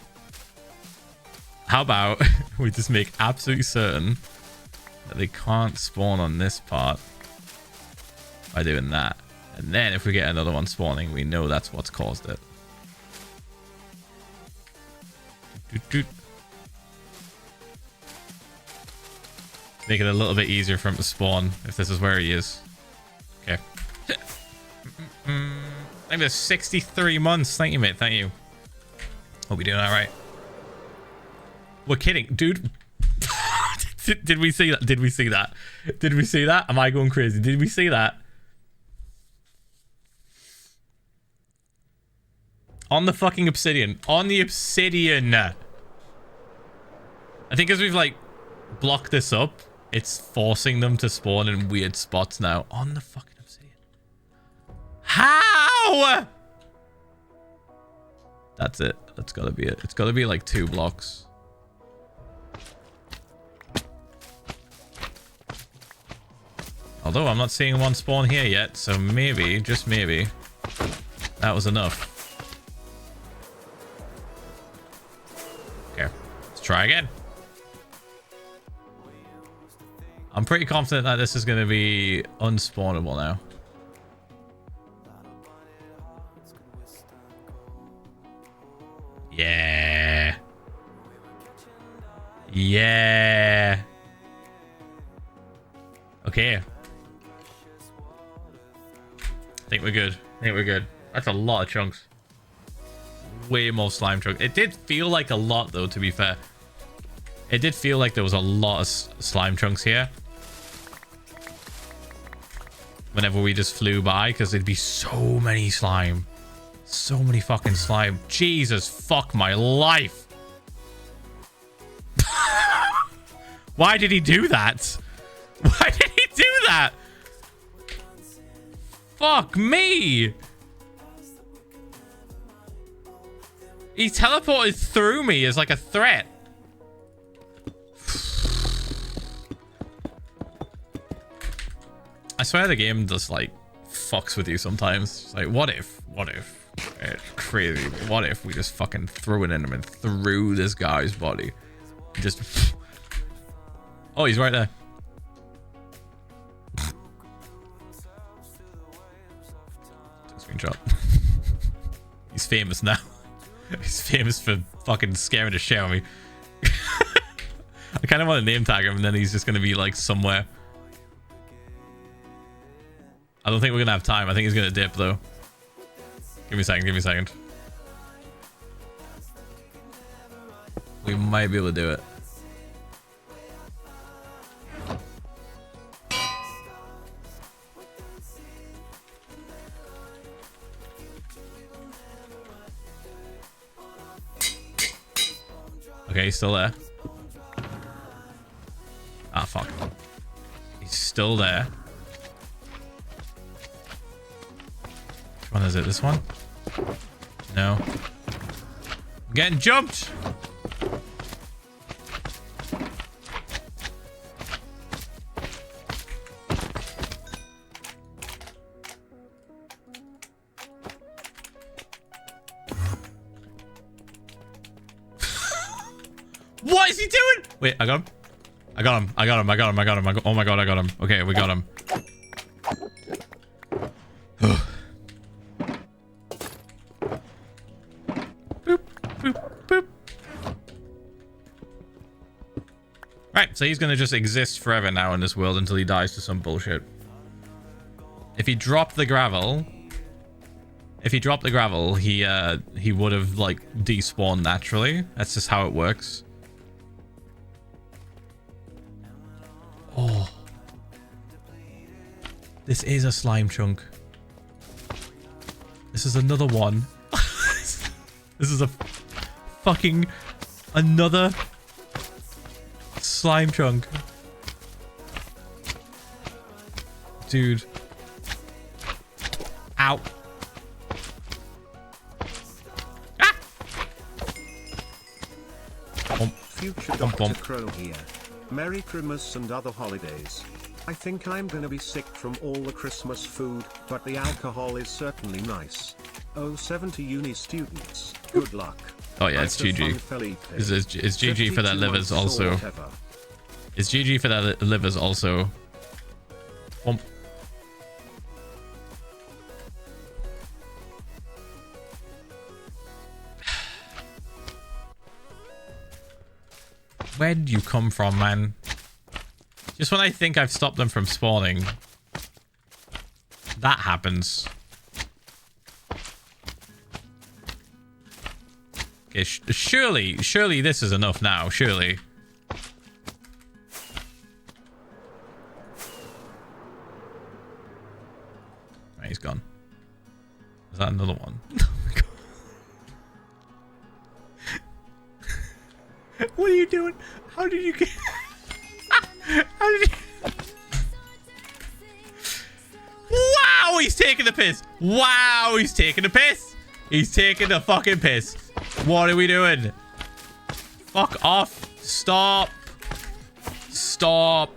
How about we just make absolutely certain that they can't spawn on this part by doing that. And then if we get another one spawning, we know that's what's caused it. Make it a little bit easier for him to spawn if this is where he is. Okay. I think there's 63 months. Thank you, mate. Thank you. Hope you're doing all right. We're kidding, dude. Did we see that? Did we see that? Did we see that? Am I going crazy? Did we see that? On the fucking obsidian. On the obsidian. I think as we've like blocked this up, it's forcing them to spawn in weird spots now. On the fucking obsidian. How? That's it. That's gotta be it. It's gotta be like 2 blocks. Although I'm not seeing one spawn here yet, so maybe, just maybe, that was enough. Okay, let's try again. I'm pretty confident that this is going to be unspawnable now. Yeah. Yeah. Okay. I think we're good. I think we're good. That's a lot of chunks. Way more slime chunks. It did feel like a lot, though, to be fair. It did feel like there was a lot of slime chunks here. Whenever we just flew by, because there'd be so many slime. So many fucking slime. Jesus, fuck my life. Why did he do that? Why did he do that? Fuck me. He teleported through me as like a threat. I swear the game just like fucks with you sometimes. It's like, what if? It's crazy. What if we just fucking threw it in him and threw this guy's body? Just... Oh, he's right there. Screenshot. He's famous now. He's famous for fucking scaring the shit out of me. I kind of want to name tag him and then he's just going to be like somewhere. I don't think we're going to have time. I think he's going to dip though. Give me a second. Give me a second. We might be able to do it. Okay, he's still there. Ah, fuck. He's still there. Which one is it? This one? No. I'm getting jumped! What is he doing? Wait, I got him. I got him. I got him. I got him. I got him. Oh my god, I got him. Okay, we got him. Boop, boop, boop. Right, so he's gonna just exist forever now in this world until he dies to some bullshit. If he dropped the gravel... he would have, like, despawned naturally. That's just how it works. Oh. This is a slime chunk. This is another one. This is a fucking another slime chunk. Dude. Ow. Ah! Future Dr. Crow here. Merry Christmas and other holidays. I think I'm gonna be sick from all the Christmas food, but the alcohol is certainly nice. Oh, 70 uni students. Good luck. Oh yeah, it's GG. It's GG for that livers also. It's GG for that livers also. Where did you come from, man? Just when I think I've stopped them from spawning, that happens. Okay, surely this is enough now, surely. Right, he's gone. Is that another one? What are you doing? How did you get... How did you... Wow, he's taking the piss. Wow, he's taking the piss. He's taking the fucking piss. What are we doing? Fuck off. Stop. Stop.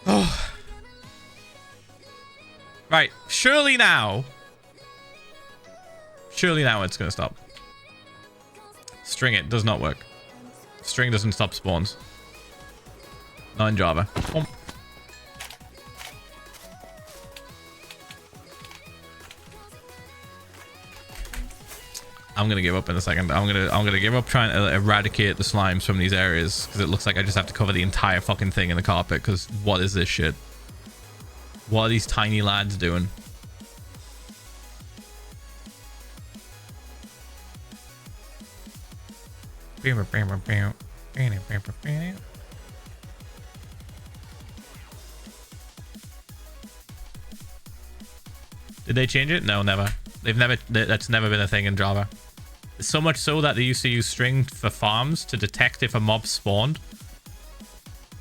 Oh. Right. Surely now it's gonna stop. String it. Does not work. String doesn't stop spawns. Not in Java. Boom. I'm gonna give up in a second. I'm gonna give up trying to eradicate the slimes from these areas because it looks like I just have to cover the entire fucking thing in the carpet. Because what is this shit? What are these tiny lads doing? Did they change it? No, never. They've never. That's never been a thing in Java. So much so that they used to use string for farms to detect if a mob spawned.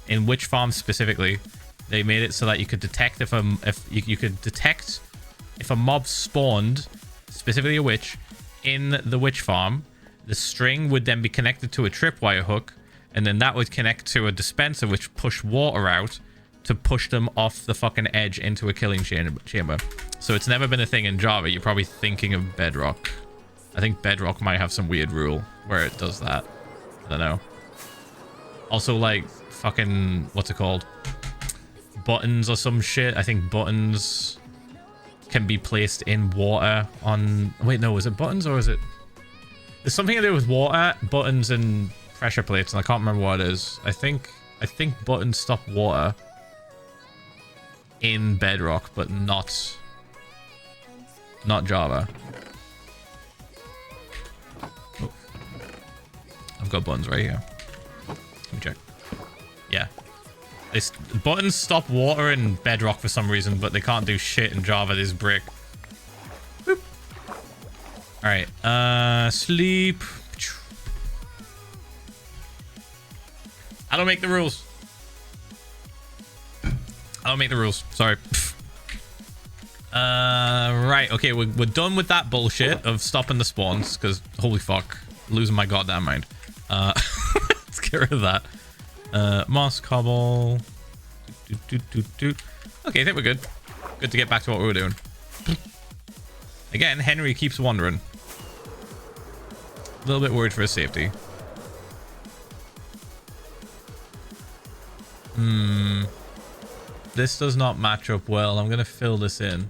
In which farm specifically, they made it so that you could detect if you could detect if a mob spawned, specifically a witch, in the witch farm. The string would then be connected to a tripwire hook, and then that would connect to a dispenser which pushed water out to push them off the fucking edge into a killing chamber. So it's never been a thing in Java. You're probably thinking of Bedrock. I think Bedrock might have some weird rule where it does that. I don't know. Also, like, fucking, what's it called? Buttons or some shit. I think buttons can be placed in water on... Wait, no, is it buttons or is it... There's something to do with water, buttons, and pressure plates, and I can't remember what it is. I think buttons stop water in Bedrock, but not Java. Oh. I've got buttons right here. Let me check. Yeah. Buttons stop water in Bedrock for some reason, but they can't do shit in Java. This brick. Boop. All right. Sleep. I don't make the rules. I don't make the rules. Sorry. Right. Okay, we're done with that bullshit of stopping the spawns, because holy fuck, losing my goddamn mind. Let's get rid of that. Moss cobble. Okay, I think we're good. Good to get back to what we were doing. Again, Henry keeps wandering. A little bit worried for his safety. This does not match up well. I'm gonna fill this in.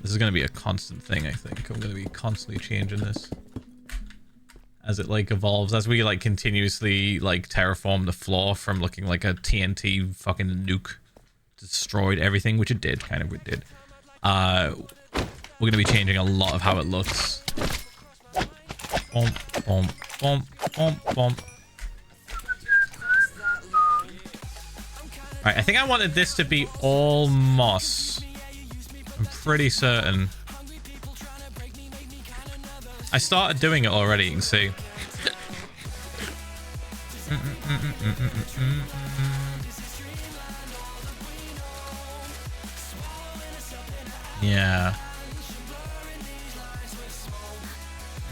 This is gonna be a constant thing, I think. I'm gonna be constantly changing this as it like evolves, as we like continuously like terraform the floor from looking like a TNT fucking nuke destroyed everything, which it did, kind of. It did. We're gonna be changing a lot of how it looks. Boom, boom, boom, boom, boom. Alright, I think I wanted this to be all moss. I'm pretty certain. I started doing it already, you can see. Yeah.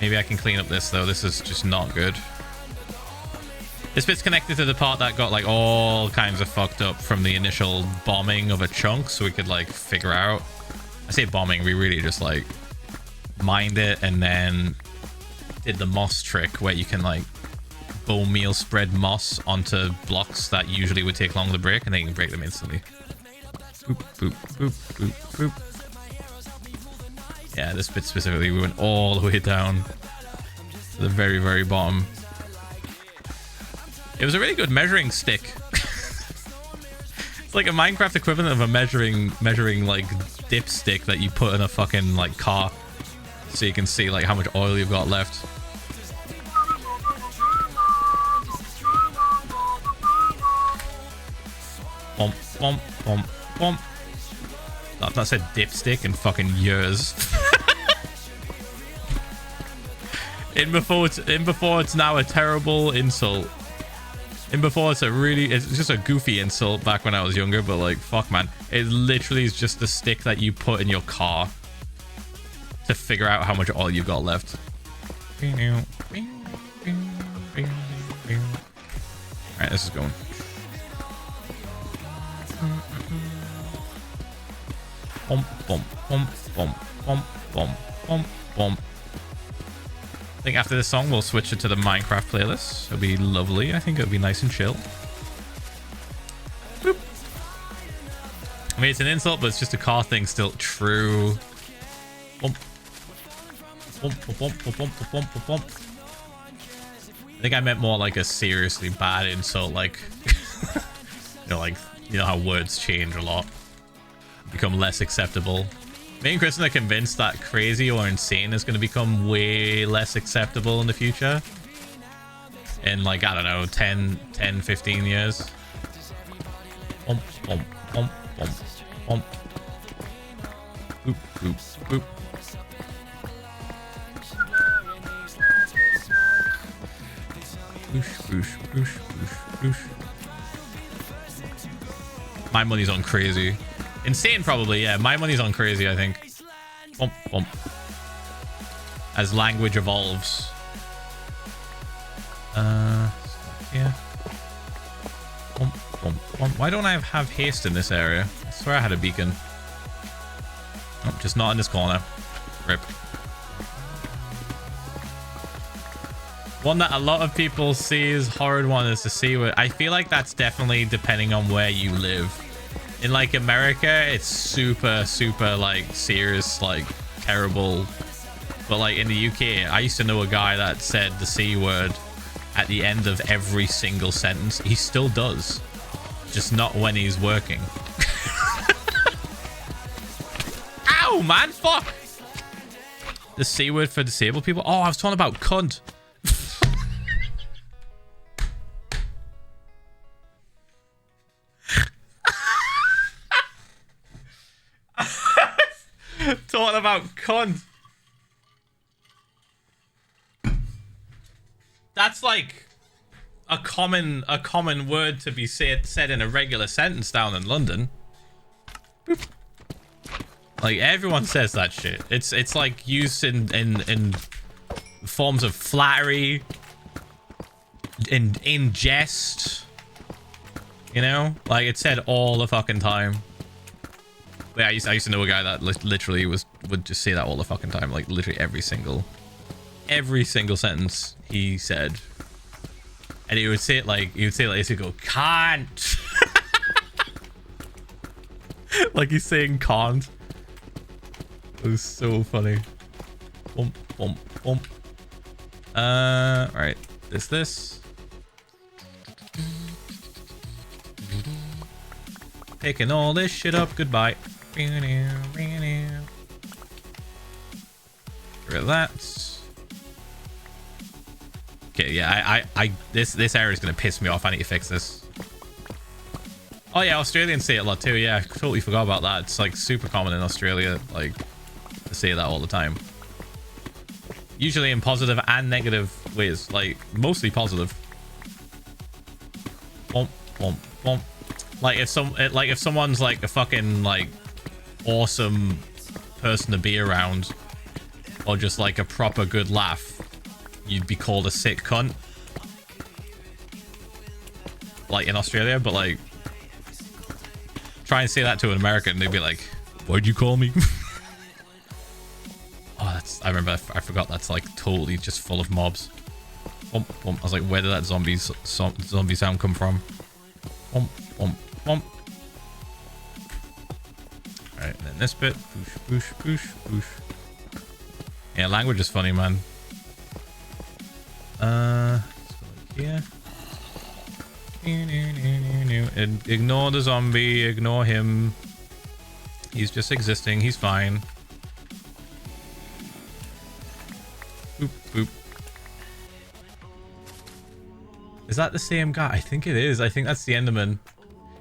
Maybe I can clean up this, though. This is just not good. This bit's connected to the part that got, like, all kinds of fucked up from the initial bombing of a chunk, so we could, like, figure out... I say bombing, we really just, like, mined it and then did the moss trick where you can, like, bone meal spread moss onto blocks that usually would take long to break, and then you can break them instantly. Boop, boop, boop, boop, boop. Yeah, this bit specifically, we went all the way down to the very, very bottom. It was a really good measuring stick. It's like a Minecraft equivalent of a measuring like dipstick that you put in a fucking like car, so you can see like how much oil you've got left. Bump, bump, bump, bump. I've not said dipstick in fucking years. In before it's now a terrible insult. In before it's just a goofy insult back when I was younger, but like, fuck man. It literally is just the stick that you put in your car to figure out how much oil you got left. Alright, this is going. Bump, bump, bump, bump, bump, bump, bump, bump. I think after this song, we'll switch it to the Minecraft playlist. It'll be lovely. I think it'll be nice and chill. Boop. I mean, it's an insult, but it's just a car thing still. True. Bump. Bump, bump, bump, bump, bump, bump, bump. I think I meant more like a seriously bad insult, like, you know how words change a lot. Become less acceptable. Me and Kristen are convinced that crazy or insane is going to become way less acceptable in the future. In like, I don't know, 10, 15 years. Bump, bump, bump, bump, bump. Boop, boop, boop. Boosh, boosh, boosh, boosh, boosh. My money's on crazy. Insane, probably, yeah. My money's on crazy, I think. Bump, bump. As language evolves. Yeah. Bump, bump, bump. Why don't I have haste in this area? I swear I had a beacon. Oh, just not in this corner. Rip. One that a lot of people see as horrid one is the C word. I feel like that's definitely depending on where you live. In like America, it's super, super like serious, like terrible. But like in the UK, I used to know a guy that said the C word at the end of every single sentence. He still does, just not when he's working. Ow, man, fuck. The C word for disabled people. Oh, I was talking about cunt. Talking about cunt. That's like a common word to be said in a regular sentence down in London. Boop. Like everyone says that shit. It's like used in forms of flattery, in jest. You know, like it's said all the fucking time. Yeah, I used to know a guy that literally would just say that all the fucking time, like literally every single sentence he said, and he would say it like this. He'd go can't, like he's saying can't. It was so funny. Bump, bump, bump. Right, this. Picking all this shit up. Goodbye. Get rid of that. Okay, yeah, this area is gonna piss me off. I need to fix this. Oh yeah, Australians say it a lot too. Yeah, I totally forgot about that. It's like super common in Australia, like to say that all the time. Usually in positive and negative ways, like mostly positive. Bump, bump, bump. Like if someone's like a fucking like awesome person to be around, or just like a proper good laugh, you'd be called a sick cunt. Like in Australia, but like try and say that to an American, they'd be like, "Why'd you call me?" Oh, I remember. I forgot. That's like totally just full of mobs. Bump, bump. I was like, where did that zombie sound come from? Bump, bump, bump. Alright, and then this bit. Boosh, boosh, boosh, boosh. Yeah, language is funny, man. Let's go here. And ignore the zombie. Ignore him. He's just existing. He's fine. Boop, boop. Is that the same guy? I think it is. I think that's the Enderman.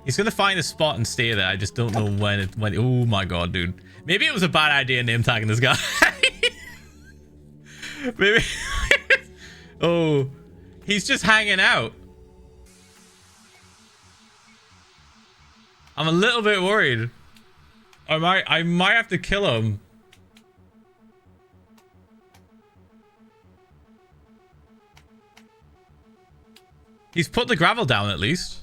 He's gonna find a spot and stay there. I just don't know when. Oh my god, dude. Maybe it was a bad idea name tagging this guy. Maybe Oh, he's just hanging out. I'm a little bit worried. I might have to kill him. He's put the gravel down at least.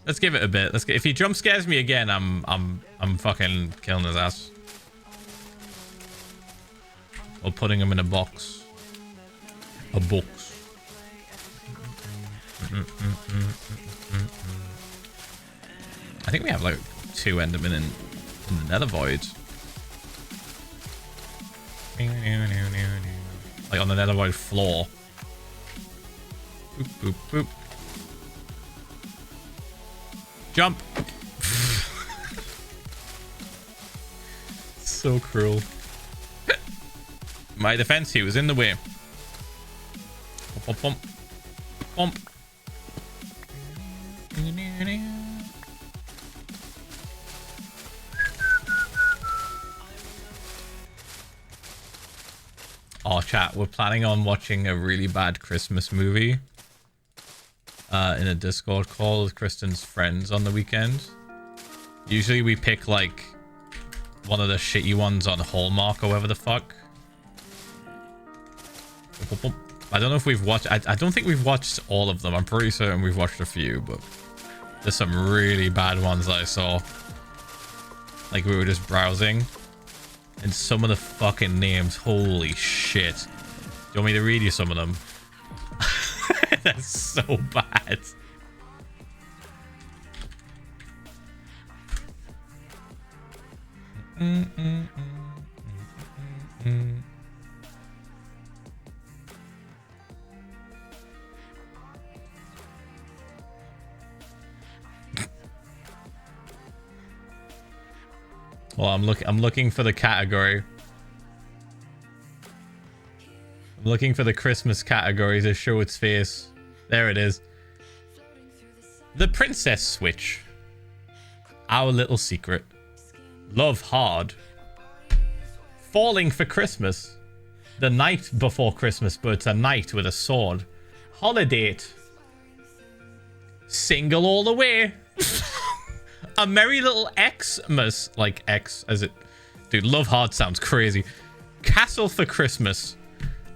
Let's give it a bit. If he jump scares me again, I'm fucking killing his ass. Or putting him in a box. A box. I think we have like 2 Endermen in the Nether Void. Like on the Nether Void floor. Boop, boop, boop. Jump. So cruel. My defense, he was in the way. Bump, bump, bump. Oh, chat, we're planning on watching a really bad Christmas movie in a Discord call with Kristen's friends on the weekend. Usually we pick like one of the shitty ones on Hallmark or whatever the fuck. I don't know if we've watched... I don't think we've watched all of them. I'm pretty certain we've watched a few, but there's some really bad ones that I saw. Like we were just browsing. And some of the fucking names, holy shit. Do you want me to read you some of them? That's so bad. Well, I'm looking for the category. I'm looking for the Christmas category to show its face. There it is. The Princess Switch. Our Little Secret. Love Hard. Falling for Christmas. The Night Before Christmas, but it's a knight with a sword. Holiday. Single All the Way. A Merry Little Xmas. Like X as it... Dude, Love Hard sounds crazy. Castle for Christmas.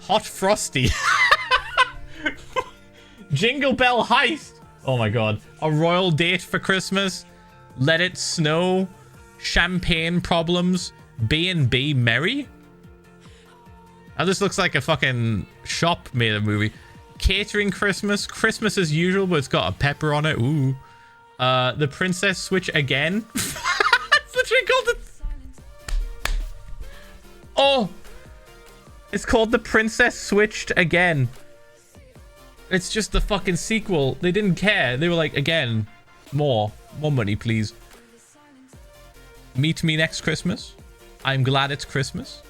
Hot Frosty. Jingle Bell Heist. Oh my god. A Royal Date for Christmas. Let It Snow. Champagne Problems. B&B Merry. Now this looks like a fucking shop made a movie. Catering Christmas. Christmas as usual, but it's got a pepper on it. Ooh. The Princess Switch again. That's literally called it. Oh. It's called The Princess Switched Again. It's just the fucking sequel. They didn't care. They were like, again, more money, please. Meet Me Next Christmas. I'm Glad It's Christmas.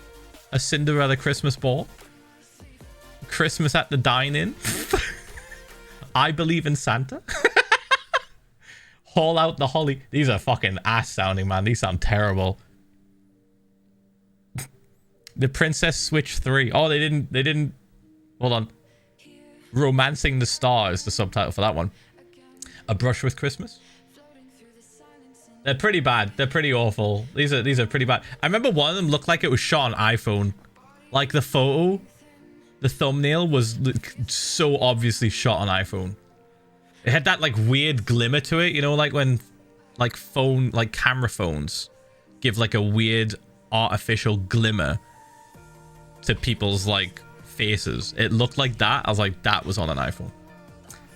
A Cinderella Christmas Ball. Christmas at the Dine-In. I Believe in Santa. Haul Out the Holly. These are fucking ass sounding, man. These sound terrible. The Princess Switch 3. Oh, they didn't. Hold on. Romancing the Star is the subtitle for that one. A Brush with Christmas. They're pretty bad. They're pretty awful. These are pretty bad. I remember one of them looked like it was shot on iPhone. Like the photo, the thumbnail was so obviously shot on iPhone. It had that like weird glimmer to it, you know, like when like camera phones give like a weird artificial glimmer to people's like faces. It looked like that. I was like, that was on an iPhone.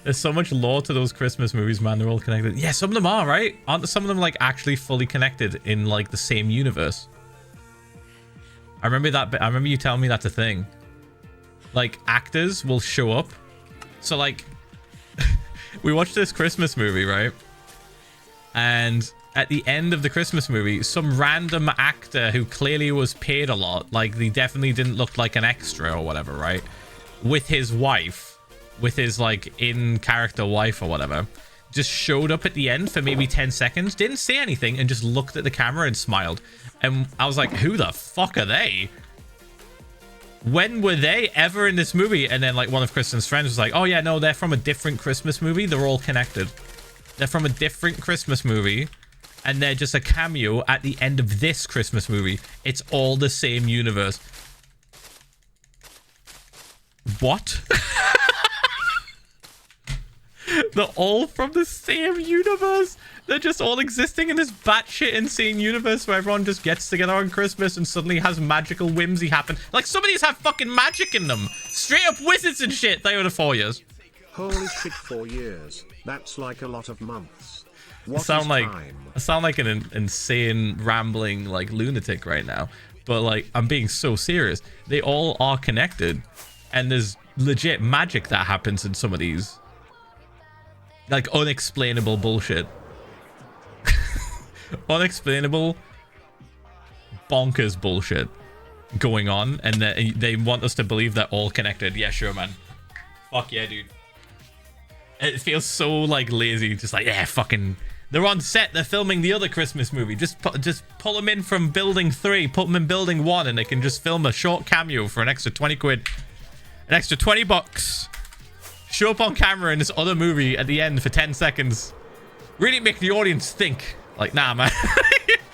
There's so much lore to those Christmas movies, man. They're all connected. Yeah, some of them are, right? Aren't some of them like actually fully connected in like the same universe? I remember that. I remember you telling me that's a thing. Like actors will show up. So like we watched this Christmas movie, right? And at the end of the Christmas movie, some random actor who clearly was paid a lot, like they definitely didn't look like an extra or whatever, right? With his wife, with his like in-character wife or whatever, just showed up at the end for maybe 10 seconds, didn't say anything, and just looked at the camera and smiled. And I was like, who the fuck are they? When were they ever in this movie? And then like one of Kristen's friends was like, oh yeah, no, they're from a different Christmas movie. They're all connected. They're from a different Christmas movie. And they're just a cameo at the end of this Christmas movie. It's all the same universe. What? They're all from the same universe. They're just all existing in this batshit insane universe where everyone just gets together on Christmas and suddenly has magical whimsy happen. Like, some of these have fucking magic in them. Straight up wizards and shit. They were the 4 years. Holy shit, 4 years. That's like a lot of months. What I sound like an insane, rambling, like, lunatic right now. But, like, I'm being so serious. They all are connected. And there's legit magic that happens in some of these. Like, unexplainable bullshit. Unexplainable, bonkers bullshit going on. And they want us to believe they're all connected. Yeah, sure, man. Fuck yeah, dude. It feels so, like, lazy. Just like, yeah, fucking... They're on set. They're filming the other Christmas movie. Just pull them in from building 3. Put them in building 1. And they can just film a short cameo for an extra 20 quid. An extra 20 bucks. Show up on camera in this other movie at the end for 10 seconds. Really make the audience think. Like, nah, man.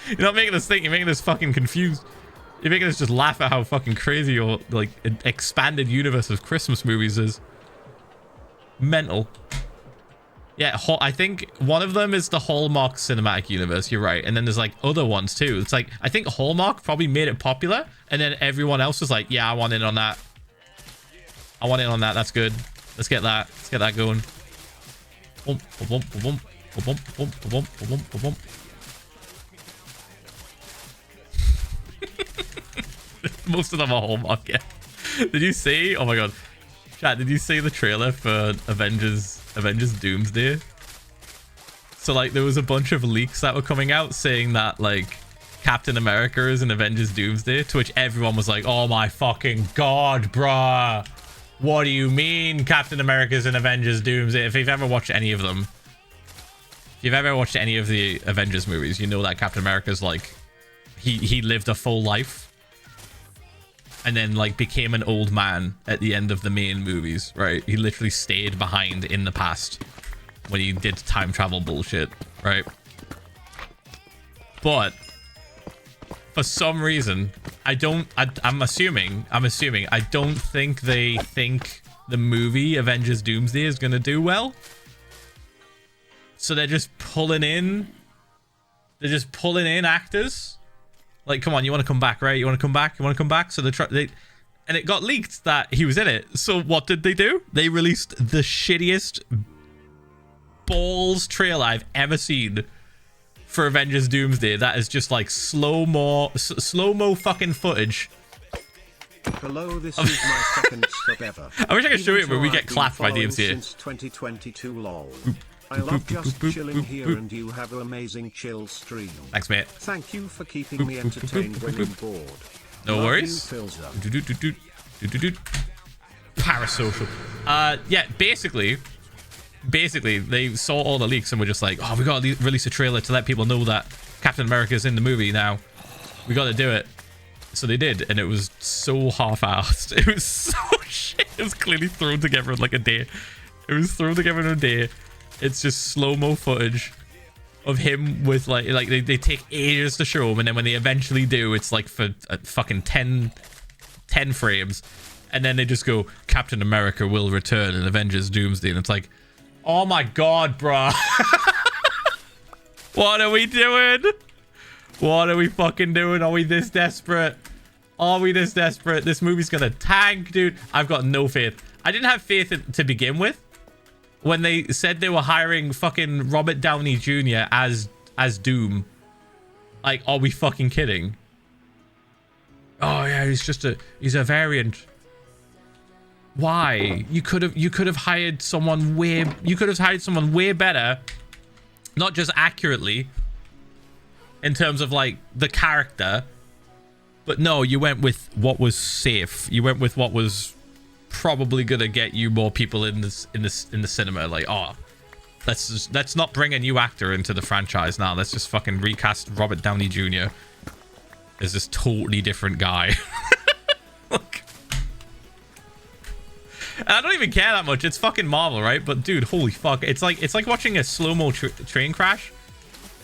You're not making us think. You're making us fucking confused. You're making us just laugh at how fucking crazy your, like, expanded universe of Christmas movies is. Mental. Yeah, I think one of them is the Hallmark cinematic universe. You're right. And then there's, like, other ones, too. It's like, I think Hallmark probably made it popular. And then everyone else was like, yeah, I want in on that. I want in on that. That's good. Let's get that. Let's get that going. Most of them are Hallmark, yeah. Did you see? Oh my god. Chat, did you see the trailer for Avengers Doomsday? So, like, there was a bunch of leaks that were coming out saying that, like, Captain America is in Avengers Doomsday, to which everyone was like, oh my fucking god, bruh. What do you mean Captain America's in Avengers Doomsday? If you've ever watched any of them, if you've ever watched any of the Avengers movies, you know that Captain America's like, he lived a full life and then like became an old man at the end of the main movies, right? He literally stayed behind in the past when he did time travel bullshit, right? But for some reason, I'm assuming, I don't think they think the movie Avengers Doomsday is going to do well. So they're just pulling in actors. Like, come on, you want to come back, right? You want to come back? You want to come back? So and it got leaked that he was in it. So what did they do? They released the shittiest balls trailer I've ever seen for Avengers Doomsday. That is just like slow-mo fucking footage. Hello, this is my second sub ever. I wish I could show it, but we get clapped by DMCA. Since 2022, lol. I love just chilling here, and you have an amazing chill stream. Thanks, mate. Thank you for keeping me entertained when I'm bored. No worries. Philza. Parasocial. Yeah, basically they saw all the leaks and were just like, oh, we gotta release a trailer to let people know that Captain America's in the movie now. We gotta do it. So they did, and it was so half-assed. It was so shit. It was clearly thrown together in like a day. It was thrown together in a day. It's just slow-mo footage of him with like they take ages to show him, and then when they eventually do, it's like for fucking 10 frames, and then they just go, Captain America will return in Avengers Doomsday, and it's like, oh my god, bruh. What are we doing? What are we fucking doing? Are we this desperate? Are we this desperate? This movie's gonna tank, dude. I've got no faith. I didn't have faith to begin with. When they said they were hiring fucking Robert Downey Jr. as Doom. Like, are we fucking kidding? Oh yeah, he's a variant. Why? You could have hired someone way better, not just accurately in terms of like the character, but no, you went with what was safe. You went with what was probably gonna get you more people in the cinema. Like, oh, let's not bring a new actor into the franchise now. Let's just fucking recast Robert Downey Jr. as this totally different guy. Like, I don't even care that much. It's fucking Marvel, right? But dude, holy fuck. It's like watching a slow-mo train crash.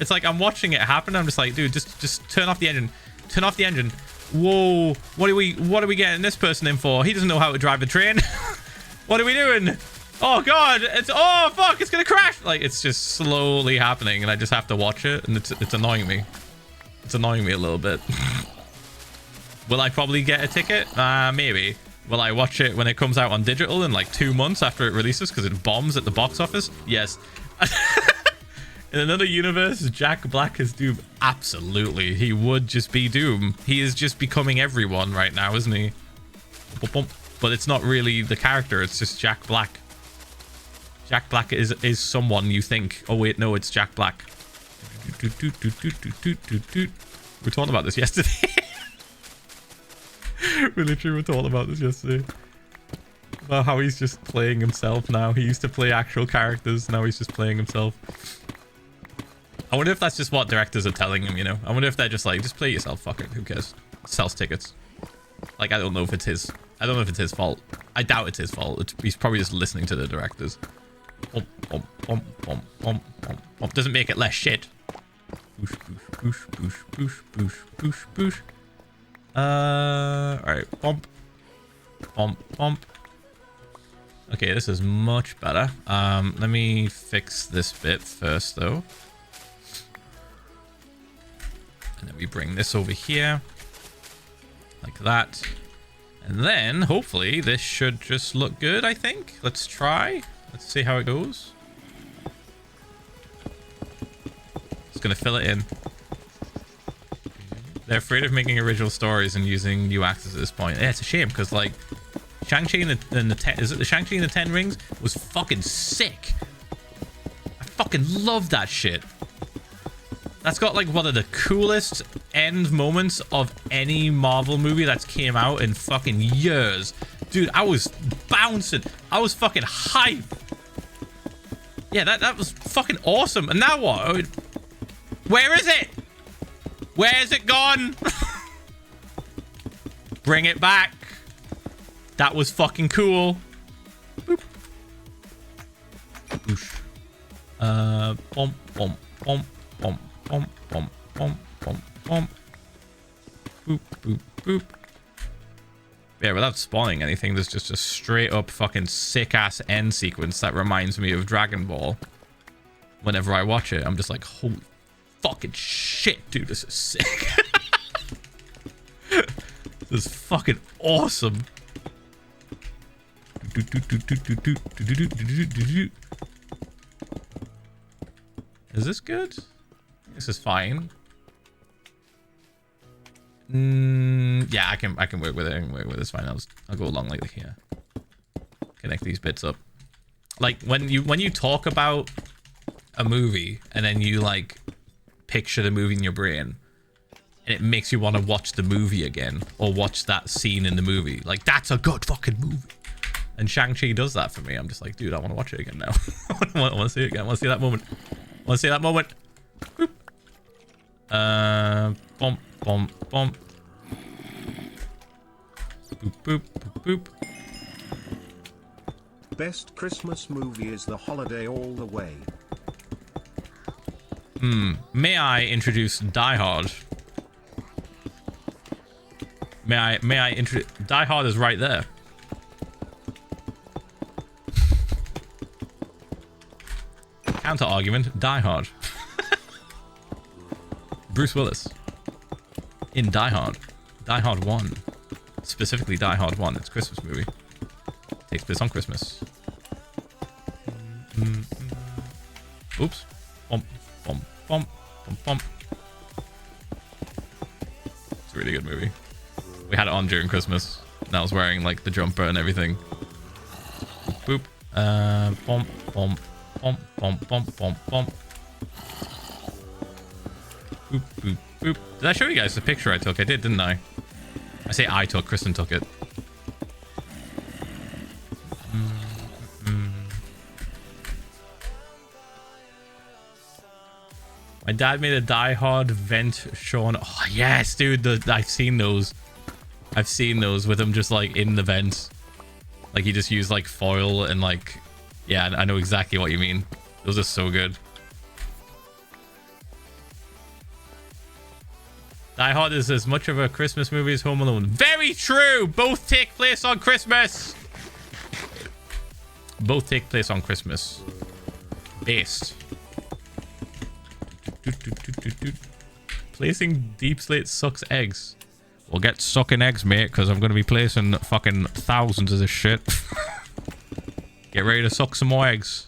It's like I'm watching it happen. I'm just like, dude, just turn off the engine. Turn off the engine. Whoa. What are we getting this person in for? He doesn't know how to drive the train. What are we doing? Oh god, oh fuck, it's gonna crash. Like, it's just slowly happening and I just have to watch it, and it's annoying me. It's annoying me a little bit. Will I probably get a ticket? Maybe. Will I watch it when it comes out on digital in like 2 months after it releases because it bombs at the box office? Yes. In another universe, Jack Black is Doom. Absolutely. He would just be Doom. He is just becoming everyone right now, isn't he? But it's not really the character. It's just Jack Black. Jack Black is someone you think. Oh, wait. No, it's Jack Black. We were talking about this yesterday. We literally were talking about this yesterday. About how he's just playing himself now. He used to play actual characters. Now he's just playing himself. I wonder if that's just what directors are telling him, you know? I wonder if they're just like, just play yourself, fuck it, who cares? Sells tickets. Like, I don't know if it's his... I don't know if it's his fault. I doubt it's his fault. He's probably just listening to the directors. Doesn't make it less shit. Boosh, boosh, boosh, boosh, boosh, boosh, boosh, boosh. Alright, bump. Bump, bump. Okay, this is much better. Let me fix this bit first, though. And then we bring this over here. Like that. And then, hopefully, this should just look good, I think. Let's try. Let's see how it goes. Just gonna fill it in. They're afraid of making original stories and using new actors at this point. Yeah, it's a shame, because, like, Shang-Chi and the Ten... Is it the Shang-Chi and the Ten Rings? Was fucking sick. I fucking love that shit. That's got like one of the coolest end moments of any Marvel movie that's came out in fucking years. Dude, I was bouncing. I was fucking hype. Yeah, that was fucking awesome. And now what? Where is it? Where is it gone? Bring it back. That was fucking cool. Boop. Boosh. Bump, bump, bump, bump. Bump, bump, bump, bump, bump. Boop, boop, boop. Yeah, without spoiling anything, there's just a straight up fucking sick ass end sequence that reminds me of Dragon Ball. Whenever I watch it, I'm just like, holy fucking shit, dude, this is sick. This is fucking awesome. Is this good? This is fine. Yeah, I can work with it. I can work with it. It's fine. I'll go along like here. Connect these bits up. Like when you talk about a movie and then you like picture the movie in your brain and it makes you want to watch the movie again or watch that scene in the movie. Like, that's a good fucking movie. And Shang-Chi does that for me. I'm just like, dude, I want to watch it again now. I want to see it again. I want to see that moment. I want to see that moment. Boop. Bump, bump, bump. Boop, boop, boop, boop. Best Christmas movie is The Holiday All the Way. May I introduce Die Hard? May I introduce... Die Hard is right there. Counter argument, Die Hard. Bruce Willis in Die Hard. Die Hard 1. Specifically Die Hard 1. It's a Christmas movie. Takes place on Christmas. Oops. Bump, bump, bump, bump, bump. It's a really good movie. We had it on during Christmas. And I was wearing like the jumper and everything. Boop. Bump, bump, bump, bump, bump, bump, bump. Boop, boop, boop. Did I show you guys the picture I took? I did, didn't I? I say I took, Kristen took it. My dad made a Die Hard vent Sean. Oh, yes, dude. I've seen those. I've seen those with him just like in the vent. Like, you just use like foil and like, yeah, I know exactly what you mean. Those are so good. Die Hard is as much of a Christmas movie as Home Alone. Very true. Both take place on Christmas. Both take place on Christmas. Based. Placing deep slate sucks eggs. We'll get sucking eggs, mate, because I'm going to be placing fucking thousands of this shit. Get ready to suck some more eggs.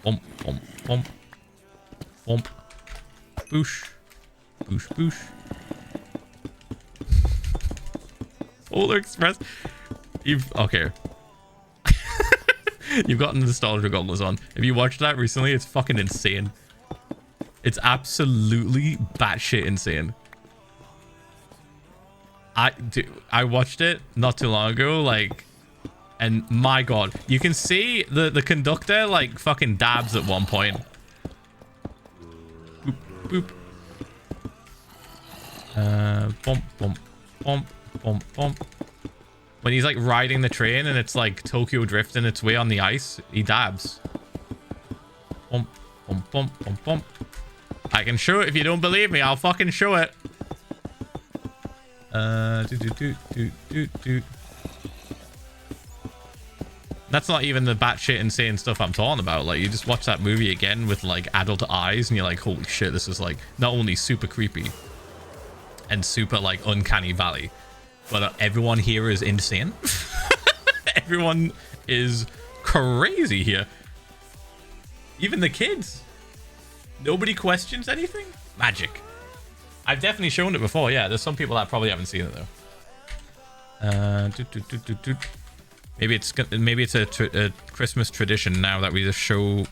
Bump, bump, bump. Bump. Boosh. Boosh, boosh. Polar Express. Okay. You've gotten nostalgia goggles on. If you watched that recently, it's fucking insane. It's absolutely batshit insane. I watched it not too long ago, like, and my god, you can see the conductor like fucking dabs at one point. Boop, boop. Bump, bump, bump, bump, bump. When he's like riding the train and it's like Tokyo drifting its way on the ice, he dabs. Bump, bump, bump, bump, bump. I can show it if you don't believe me. I'll fucking show it. That's not even the batshit insane stuff I'm talking about. Like, you just watch that movie again with like adult eyes and you're like, holy shit, this is like not only super creepy and super like uncanny valley, but everyone here is insane. Everyone is crazy here. Even the kids. Nobody questions anything. Magic. I've definitely shown it before. Yeah, there's some people that probably haven't seen it though. Maybe it's a Christmas tradition now that we just show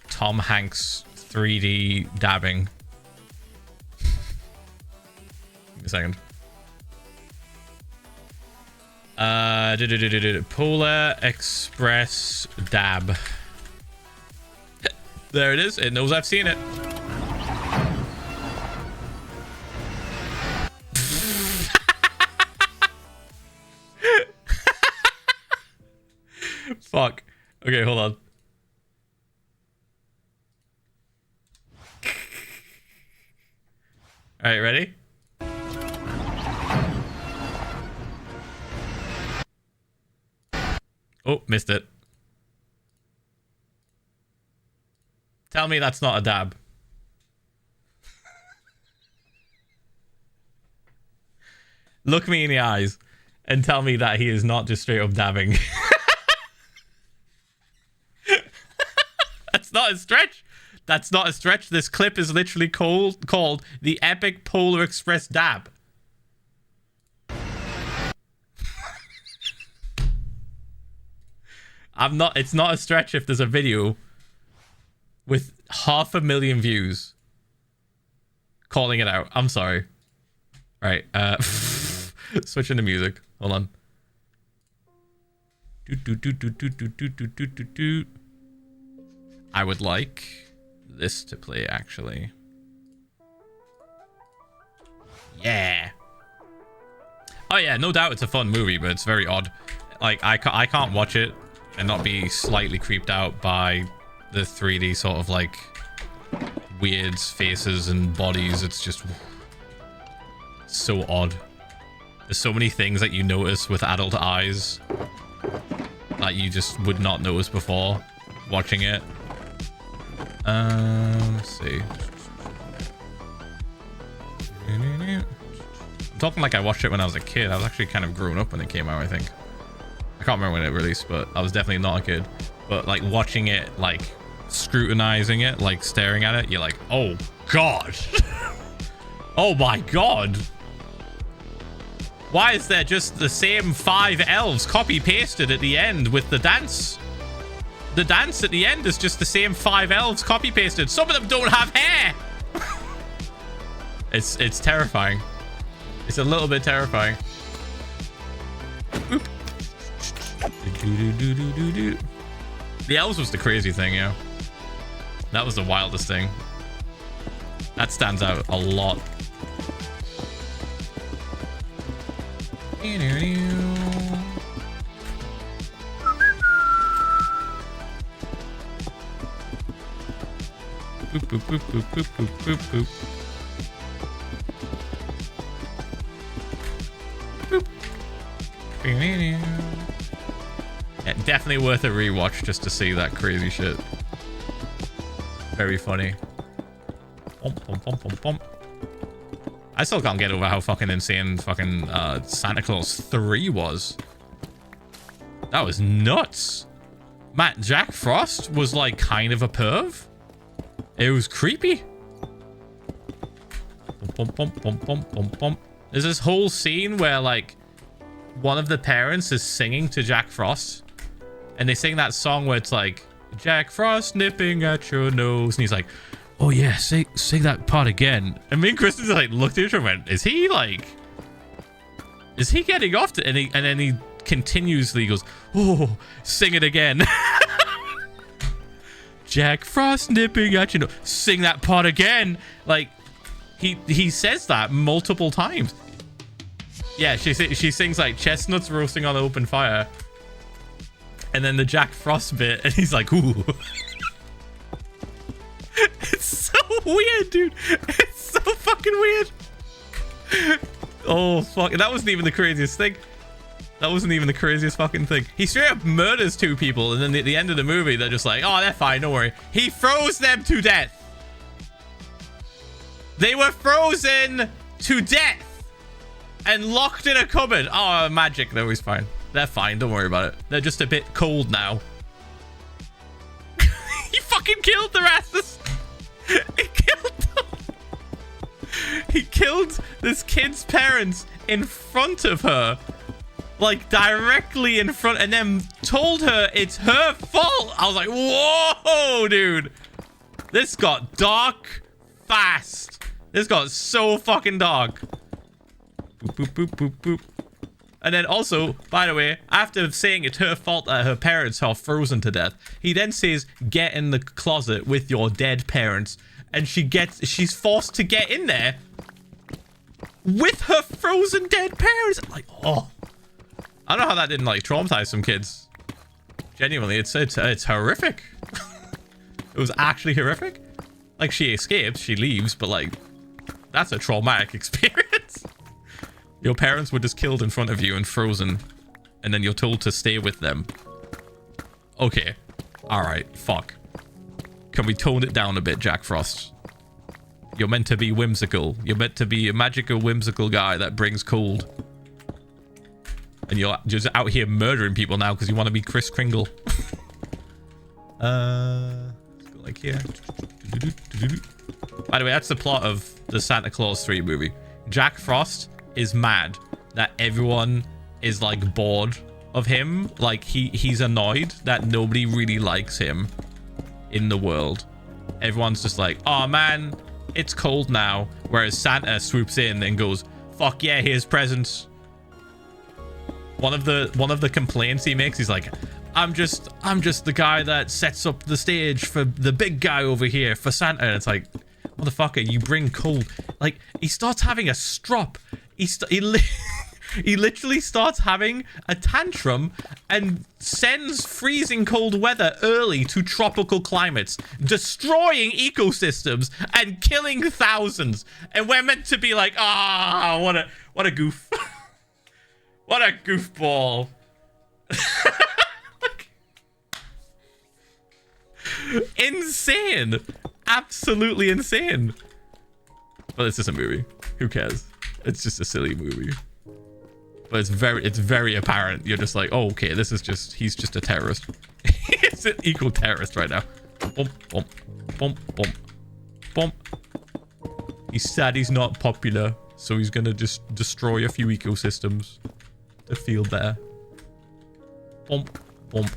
Tom Hanks 3D dabbing. Give me a second. Polar Express dab. There it is. It knows I've seen it. Fuck. Okay, hold on. All right, ready? Oh, missed it. Tell me that's not a dab. Look me in the eyes and tell me that he is not just straight up dabbing. That's not a stretch. That's not a stretch. This clip is literally called the Epic Polar Express Dab. It's not a stretch if there's a video with 500,000 views calling it out. I'm sorry. Right, switching to music. Hold on. I would like this to play, actually. Yeah. Oh yeah, no doubt it's a fun movie, but it's very odd. Like, I can't watch it and not be slightly creeped out by the 3D sort of like weird faces and bodies. It's just so odd. There's so many things that you notice with adult eyes that you just would not notice before watching it. Let's see. I'm talking like I watched it when I was a kid. I was actually kind of grown up when it came out, I think. I can't remember when it released, but I was definitely not a kid. But like watching it, like scrutinizing it, like staring at it, you're like, oh god. Oh my god. Why is there just the same 5 elves copy pasted at the end with the dance? The dance at the end is just the same 5 elves copy pasted. Some of them don't have hair. It's terrifying. It's a little bit terrifying. Boop. The elves was the crazy thing, yeah. That was the wildest thing. That stands out a lot. boop, boop, boop, boop, boop, boop, boop. Boop. Yeah, definitely worth a rewatch just to see that crazy shit. Very funny. I still can't get over how fucking insane fucking Santa Claus 3 was. That was nuts. Matt, Jack Frost was like kind of a perv. It was creepy. There's this whole scene where like one of the parents is singing to Jack Frost, and they sing that song where it's like, Jack Frost nipping at your nose, and he's like, oh yeah, sing that part again. And me and Kristen like looked at each other and went, is he getting off to, and then he continuously goes, oh, sing it again. Jack Frost nipping at your nose, sing that part again. Like he says that multiple times. Yeah, she sings like chestnuts roasting on open fire, and then the Jack Frost bit, and he's like, ooh. It's so weird, dude. It's so fucking weird. Oh, fuck. That wasn't even the craziest thing. That wasn't even the craziest fucking thing. He straight up murders 2 people, and then at the end of the movie, they're just like, oh, they're fine, don't worry. He froze them to death. They were frozen to death and locked in a cupboard. Oh, magic. They're always fine. They're fine. Don't worry about it. They're just a bit cold now. He fucking killed their asses. He killed them. He killed this kid's parents in front of her. Like, directly in front, and then told her it's her fault. I was like, whoa, dude. This got dark fast. This got so fucking dark. Boop, boop, boop, boop, boop. And then also, by the way, after saying it's her fault that her parents are frozen to death, he then says, get in the closet with your dead parents. And she's forced to get in there with her frozen dead parents. Like, oh. I don't know how that didn't, like, traumatize some kids. Genuinely, it's horrific. It was actually horrific. Like, she escapes, she leaves, but, like, that's a traumatic experience. Your parents were just killed in front of you and frozen, and then you're told to stay with them. Okay. Alright, fuck. Can we tone it down a bit, Jack Frost? You're meant to be whimsical. You're meant to be a magical, whimsical guy that brings cold. And you're just out here murdering people now because you want to be Kris Kringle. Let's go like here. By the way, that's the plot of the Santa Claus 3 movie. Jack Frost is mad that everyone is like bored of him. Like he's annoyed that nobody really likes him in the world. Everyone's just like, oh man, it's cold now. Whereas Santa swoops in and goes, fuck yeah, here's presents. One of the complaints he makes, he's like, I'm just the guy that sets up the stage for the big guy over here for Santa. And it's like, motherfucker, you bring cold. Like, he starts having a strop. He literally starts having a tantrum and sends freezing cold weather early to tropical climates, destroying ecosystems and killing thousands. And we're meant to be like, ah, what a goof. What a goofball. Insane. Absolutely insane. But it's just a movie. Who cares? It's just a silly movie. But it's very apparent. You're just like, oh, okay, this is just, he's just a terrorist. He's an equal terrorist right now. Bump, bump, bump, bump, bump. He's sad he's not popular, so he's gonna just destroy a few ecosystems to feel better. Bump, bump,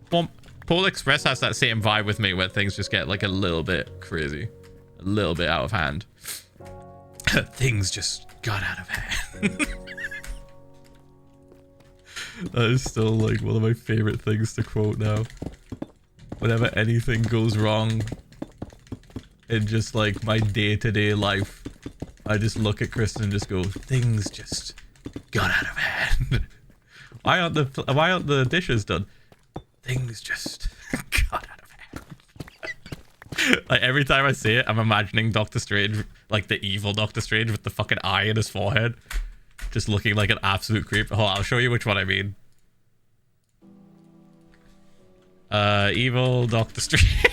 bump. Polar Express has that same vibe with me where things just get like a little bit crazy, a little bit out of hand. Things just got out of hand. That is still like one of my favorite things to quote now. Whenever anything goes wrong in just like my day-to-day life, I just look at Kristen and just go, things just got out of hand. Why aren't the dishes done? Things just got out of hand. Like every time I see it, I'm imagining Doctor Strange, like the evil Doctor Strange with the fucking eye in his forehead, just looking like an absolute creep. Hold on, I'll show you which one I mean. Evil Doctor Strange.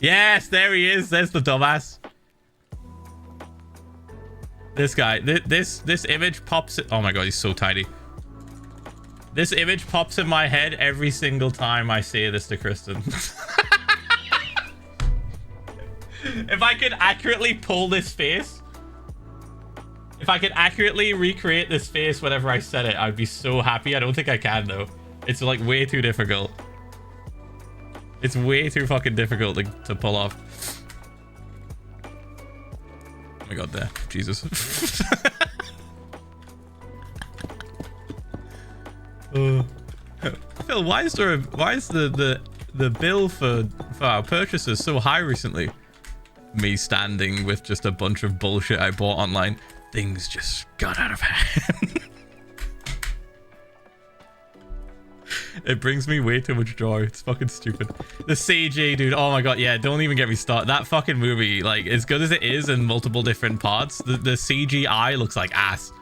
Yes, there he is. There's the dumbass. This guy. This image pops. Oh my god, he's so tiny. This image pops in my head every single time I say this to Kristen. If I could accurately pull this face, if I could accurately recreate this face whenever I said it, I'd be so happy. I don't think I can though. It's like way too difficult. It's way too fucking difficult to pull off. Oh my god, there. Jesus. Phil, why is the bill for our purchases so high recently? Me standing with just a bunch of bullshit I bought online. Things just got out of hand. It brings me way too much joy. It's fucking stupid. The CG, dude. Oh my god, yeah. Don't even get me started. That fucking movie, like, as good as it is in multiple different parts, the CGI looks like ass.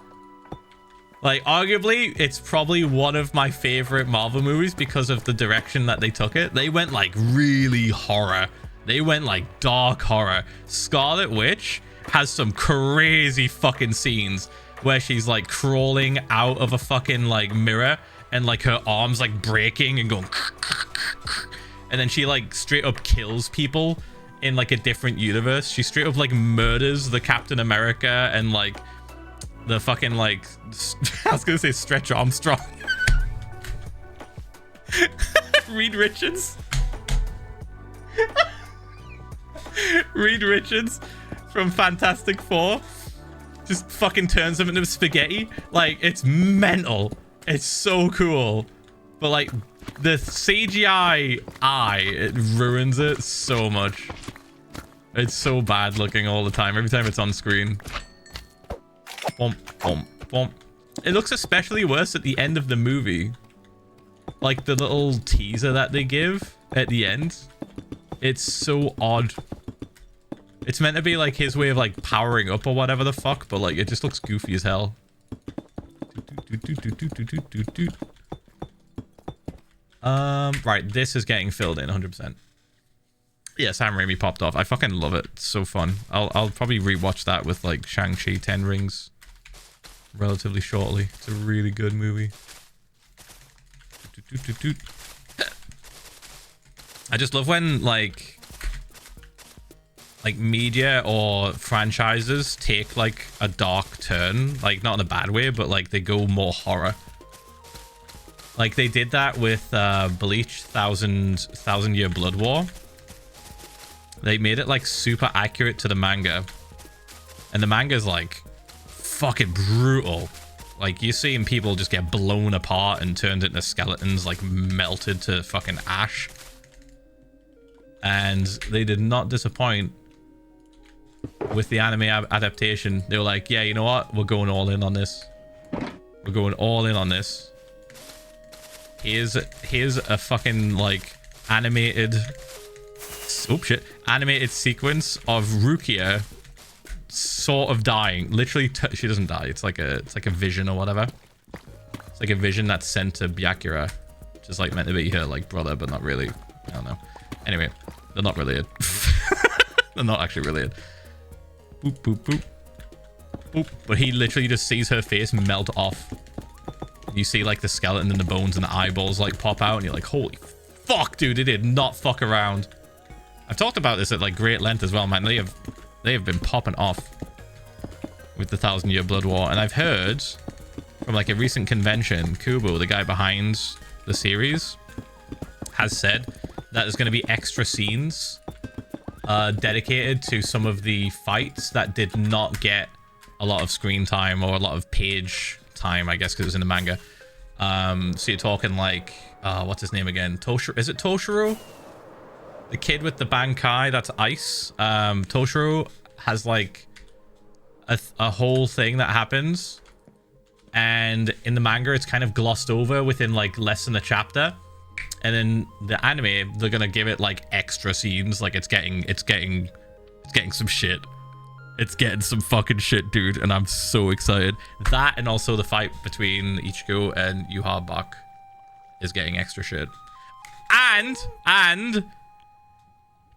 Like, arguably, it's probably one of my favorite Marvel movies because of the direction that they took it. They went, like, really horror. They went, like, dark horror. Scarlet Witch has some crazy fucking scenes where she's, like, crawling out of a fucking, like, mirror and, like, her arms, like, breaking and going... And then she, like, straight up kills people in, like, a different universe. She straight up, like, murders the Captain America and, like... the fucking, like, I was gonna say Stretch Armstrong. Reed Richards. Reed Richards from Fantastic Four just fucking turns them into spaghetti. Like, it's mental. It's so cool. But, like, the CGI it ruins it so much. It's so bad looking all the time. Every time it's on screen. Bump, bump, bump. It looks especially worse at the end of the movie. Like the little teaser that they give at the end. It's so odd. It's meant to be like his way of like powering up or whatever the fuck, but like it just looks goofy as hell. Right, this is getting filled in 100%. Yeah, Sam Raimi popped off. I fucking love it. It's so fun. I'll probably rewatch that with like Shang-Chi 10 Rings relatively shortly. It's a really good movie. I just love when like media or franchises take like a dark turn, like not in a bad way, but like they go more horror. Like they did that with Bleach Thousand Year Blood War. They made it like super accurate to the manga, and the manga's like fucking brutal. Like you're seeing people just get blown apart and turned into skeletons, like melted to fucking ash. And they did not disappoint with the anime adaptation. They were like, yeah, you know what? We're going all in on this. We're going all in on this. Here's a fucking like animated sequence of Rukia sort of dying. Literally, she doesn't die. It's like a vision or whatever. It's like a vision that's sent to Byakura, which is like meant to be her like brother, but not really. I don't know. Anyway, they're not related. They're not actually related. Boop boop boop boop. But he literally just sees her face melt off. You see like the skeleton and the bones and the eyeballs like pop out, and you're like, holy fuck, dude! It did not fuck around. I've talked about this at like great length as well, man. They have been popping off with the 1000 Year Blood War, and I've heard from like a recent convention, Kubo, the guy behind the series, has said that there's going to be extra scenes dedicated to some of the fights that did not get a lot of screen time or a lot of page time, I guess, because it was in the manga. So you're talking like, what's his name again? Is it Toshiro? The kid with the Bankai, that's Ice. Toshiro has like a whole thing that happens, and in the manga it's kind of glossed over within like less than a chapter, And then the anime, they're gonna give it like extra scenes. Like it's getting some shit. It's getting some fucking shit, dude. And I'm so excited. That and also the fight between Ichigo and Yuha Bak is getting extra shit. And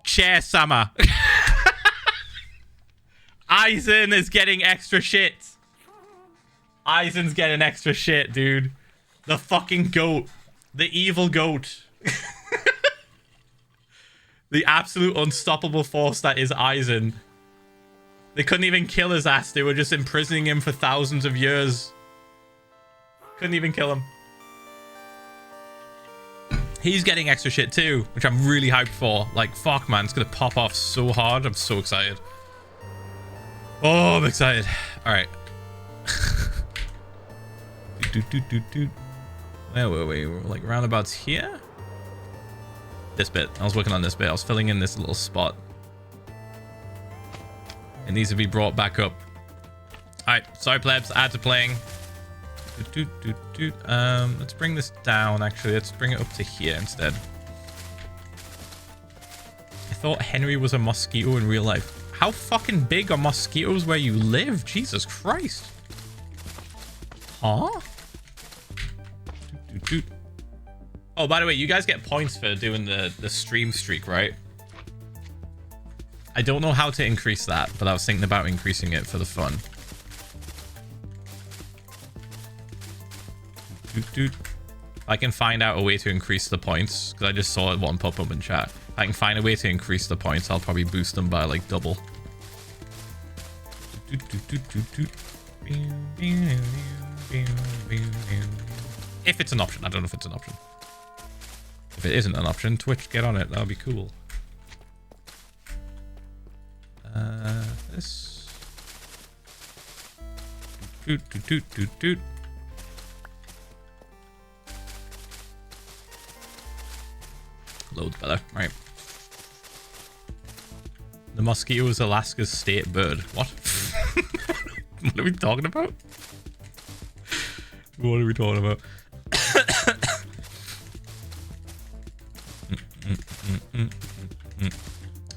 Chair-sama. Aizen is getting extra shit. Aizen's getting extra shit, dude. The fucking goat. The evil goat. The absolute unstoppable force that is Aizen. They couldn't even kill his ass. They were just imprisoning him for thousands of years. Couldn't even kill him. He's getting extra shit too, which I'm really hyped for. Like, fuck, man. It's going to pop off so hard. I'm so excited. Oh, I'm excited. All right. Where were we? We're like roundabouts here. This bit. I was working on this bit. I was filling in this little spot. It needs to be brought back up. All right. Sorry, plebs. Add to playing. Let's bring this down. Actually, let's bring it up to here instead. I thought Henry was a mosquito in real life. How fucking big are mosquitoes where you live? Jesus Christ. Huh? Oh, by the way, you guys get points for doing the stream streak, right? I don't know how to increase that, but I was thinking about increasing it for the fun. If I can find out a way to increase the points, because I just saw one pop up in chat. If I can find a way to increase the points, I'll probably boost them by like double. If it's an option. I don't know if it's an option. If it isn't an option, Twitch, get on it. That'll be cool. This. Loads better, right? The mosquito is Alaska's state bird. What? What are we talking about? What are we talking about?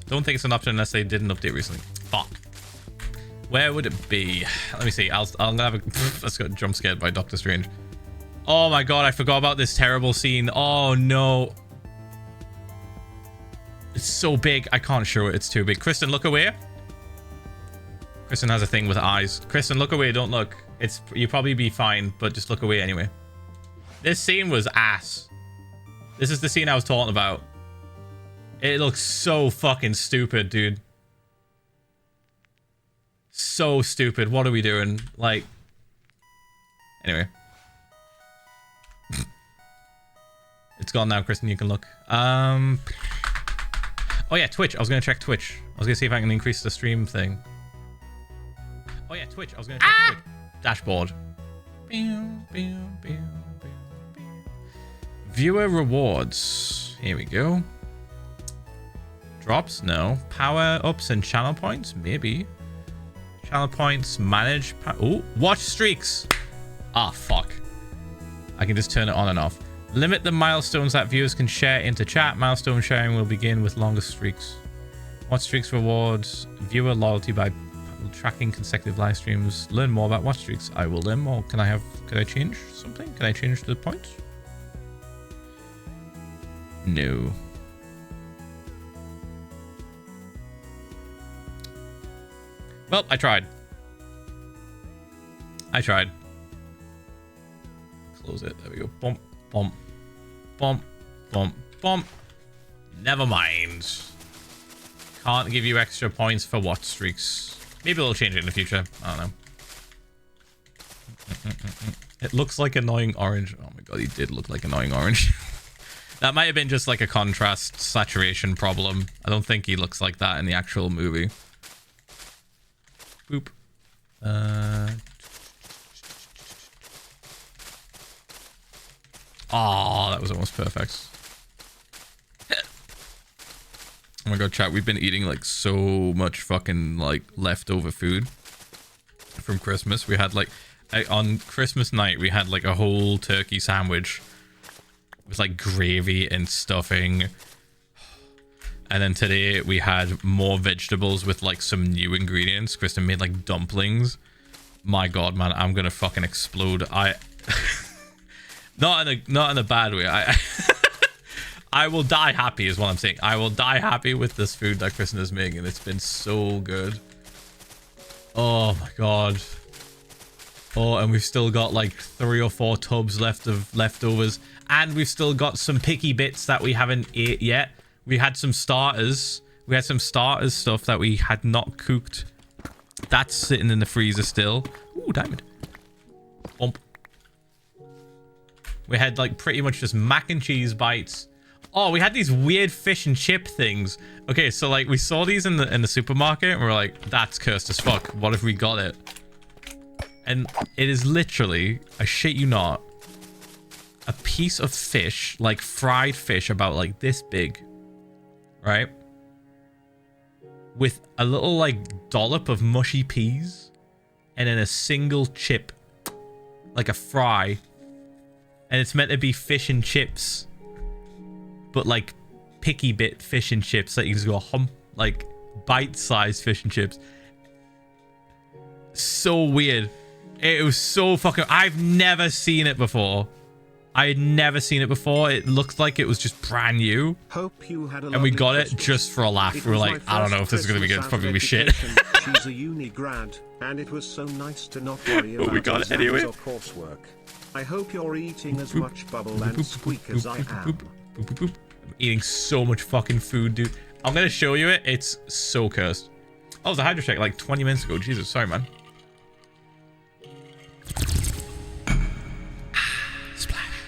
Don't think it's an option unless they did an update recently. Fuck. Where would it be? Let me see. I'll have a... Let's go jump scared by Doctor Strange. Oh my god, I forgot about this terrible scene. Oh no. It's so big. I can't show it. It's too big. Kristen, look away. Kristen has a thing with eyes. Kristen, look away. Don't look. You'll probably be fine, but just look away anyway. This scene was ass. This is the scene I was talking about. It looks so fucking stupid, dude. So stupid. What are we doing? Like... Anyway. It's gone now, Kristen. You can look. Oh yeah, Twitch. I was going to check Twitch. I was going to see if I can increase the stream thing. Oh yeah, Twitch. I was going to check Twitch. Dashboard. Viewer rewards. Here we go. Drops? No. Power ups and channel points? Maybe. Channel points. Manage. Oh, watch streaks. Ah, fuck. I can just turn it on and off. Limit the milestones that viewers can share into chat. Milestone sharing will begin with longer streaks. Watch streaks rewards viewer loyalty by tracking consecutive live streams. Learn more about watch streaks. I will learn more. Can I change something? Can I change the points? No. Well, I tried. Close it. There we go. Bump, bump. Bump, bump, bump. Never mind. Can't give you extra points for watch streaks. Maybe they'll change it in the future. I don't know. It looks like annoying orange. Oh my god, he did look like annoying orange. That might have been just like a contrast saturation problem. I don't think he looks like that in the actual movie. Boop. Oh, that was almost perfect. Oh my god, chat, we've been eating like so much fucking like leftover food from Christmas. We had like on Christmas night we had like a whole turkey sandwich with like gravy and stuffing. And then today we had more vegetables with like some new ingredients. Kristen made like dumplings. My God, man, I'm gonna fucking explode. Not in a bad way. I will die happy is what I'm saying. I will die happy with this food that Kristen is making. It's been so good. Oh my God. Oh, and we've still got like 3 or 4 tubs left of leftovers. And we've still got some picky bits that we haven't ate yet. We had some starters. We had some starters stuff that we had not cooked. That's sitting in the freezer still. Ooh, diamond. Bump. We had like pretty much just mac and cheese bites. Oh, we had these weird fish and chip things. Okay, so like we saw these in the supermarket and we're like, that's cursed as fuck. What if we got it? And it is literally, I shit you not, a piece of fish, like fried fish about like this big, right? With a little like dollop of mushy peas and then a single chip, like a fry. And it's meant to be fish and chips, but like picky bit fish and chips that you can go hump, like bite-sized fish and chips. So weird. It was so fucking... I've never seen it before. I had never seen it before. It looked like it was just brand new. Hope you had a and we got Christmas. It just for a laugh. We were like, I don't know if this is going to be good. It's probably going to be shit. She's a uni grad, and it was so nice to not worry about we got it anyway. Or coursework. I hope you're eating as much bubble and squeak as I am. I'm eating so much fucking food, dude. I'm going to show you it. It's so cursed. Oh, it was a hydro check like 20 minutes ago. Jesus, sorry, man. Splash.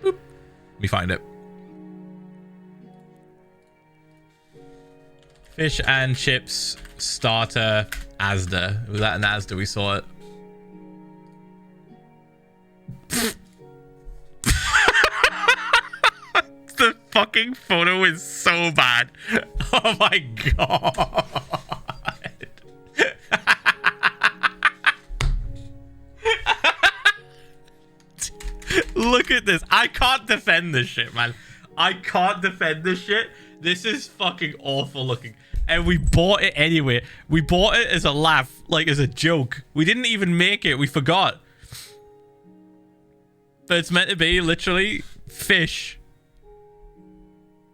Boop. Let me find it. Fish and chips starter Asda. Was that an Asda? We saw it. The fucking photo is so bad. Oh my God. Look at this. I can't defend this shit, man. I can't defend this shit. This is fucking awful looking. And we bought it anyway. We bought it as a laugh, like as a joke. We didn't even make it. We forgot. But it's meant to be literally fish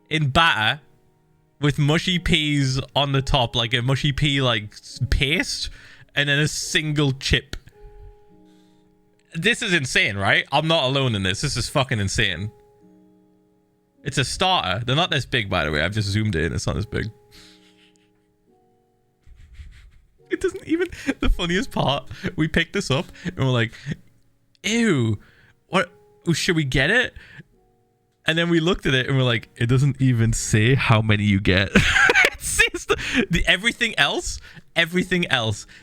in batter with mushy peas on the top, like a mushy pea like paste, and then a single chip. This is insane, right? I'm not alone in this. This is fucking insane. It's a starter. They're not this big, by the way. I've just zoomed in. It's not this big. It doesn't even... The funniest part, we picked this up and we're like, ew, what? Should we get it? And then we looked at it and we're like, it doesn't even say how many you get. It says everything else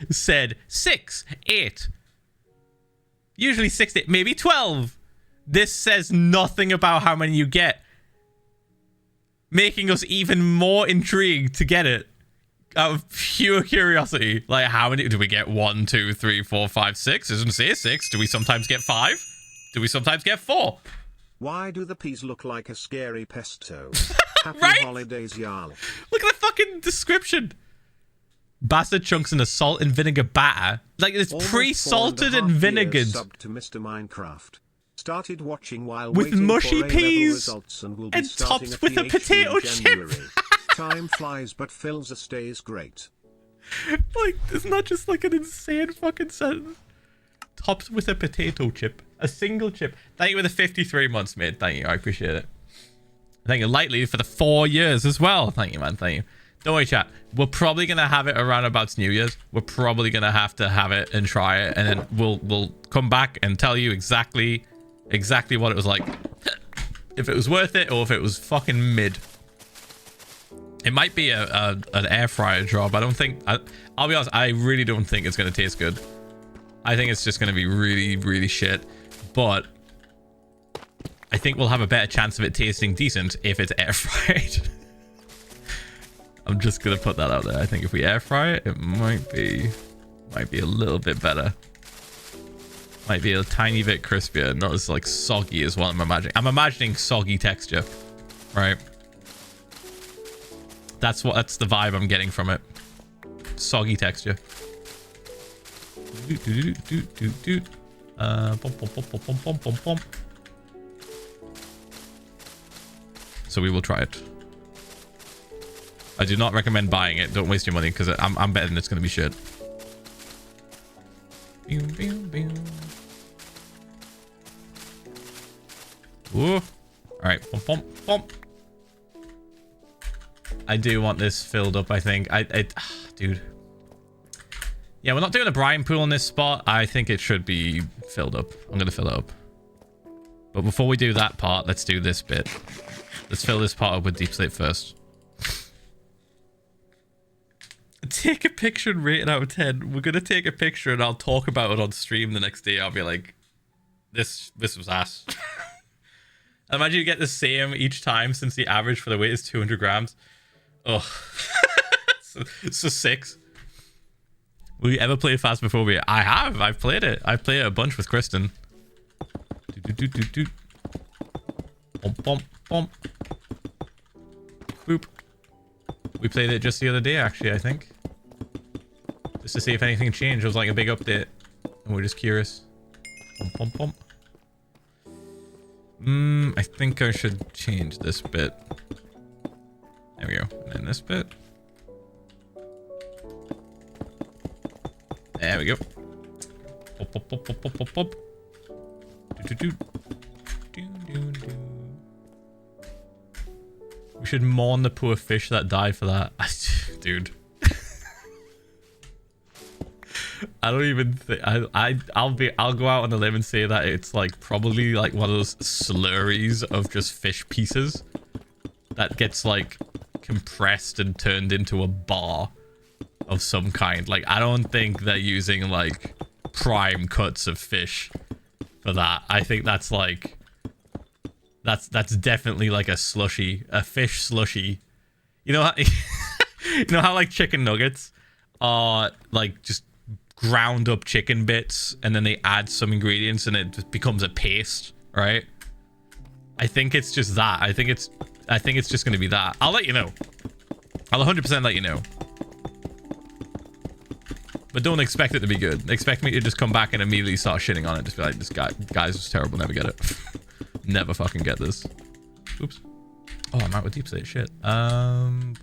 said 6, 8. Usually 6, 8, maybe 12. This says nothing about how many you get, making us even more intrigued to get it out of pure curiosity. Like, how many do we get? 1, 2, 3, 4, 5, 6. It doesn't say 6. Do we sometimes get 5? Do we sometimes get 4? Why do the peas look like a scary pesto? Happy Right? holidays, y'all. Look at the fucking description. Bastard chunks in a salt and vinegar batter. Like, it's Almost pre-salted 4.5 and vinegared. years subbed to Mr. Minecraft. Started watching while With waiting mushy for A-level peas results and will be and starting topped with a PhD potato in chip. January. Time flies, but Philza stays great. Like, it's not just like an insane fucking sentence. Topped with a potato chip. A single chip. Thank you for the 53 months, mate. Thank you. I appreciate it. Thank you, Lightly, for the 4 years as well. Thank you, man. Thank you. Don't worry, chat. We're probably going to have it around about New Year's. We're probably going to have it and try it. And then we'll come back and tell you exactly what it was like. If it was worth it or if it was fucking mid. It might be an air fryer job. I don't think... I'll be honest. I really don't think it's going to taste good. I think it's just going to be really, really shit. But I think we'll have a better chance of it tasting decent if it's air fried. I'm just going to put that out there. I think if we air fry it, it might be a little bit better. Might be a tiny bit crispier, not as like soggy as what I'm imagining. I'm imagining soggy texture, right? That's the vibe I'm getting from it. Soggy texture. So we will try it. I do not recommend buying it. Don't waste your money because I'm betting it's going to be shit. Ooh. All right. I do want this filled up, I think. Dude. Yeah, we're not doing a brine pool in this spot. I think it should be filled up. I'm going to fill it up. But before we do that part, let's do this bit. Let's fill this part up with deep slate first. Take a picture and rate it out of 10. We're going to take a picture and I'll talk about it on stream the next day. I'll be like, this was ass. Imagine you get the same each time since the average for the weight is 200 grams. Oh. so 6. Will you ever play Phasmophobia? I have. I've played it. I've played it a bunch with Kristen. Boom. Boop. We played it just the other day, actually, I think. Just to see if anything changed. It was like a big update. And we're just curious. I think I should change this bit. There we go. And then this bit. There we go. Pop. We should mourn the poor fish that died for that. Dude. I don't even think I'll go out on a limb and say that it's like probably like one of those slurries of just fish pieces that gets like compressed and turned into a bar of some kind. Like I don't think they're using like prime cuts of fish for that. I think that's like that's definitely like a slushy, a fish slushy. You know how you know how like chicken nuggets are like just ground up chicken bits and then they add some ingredients and it just becomes a paste, right? I think it's just that. I think it's just going to be that. I'll let you know. I'll 100% let you know. But don't expect it to be good. Expect me to just come back and immediately start shitting on it. Just be like, this guy's just terrible. Never get it. Never fucking get this. Oops. Oh, I'm out with deep state. Shit. Boom.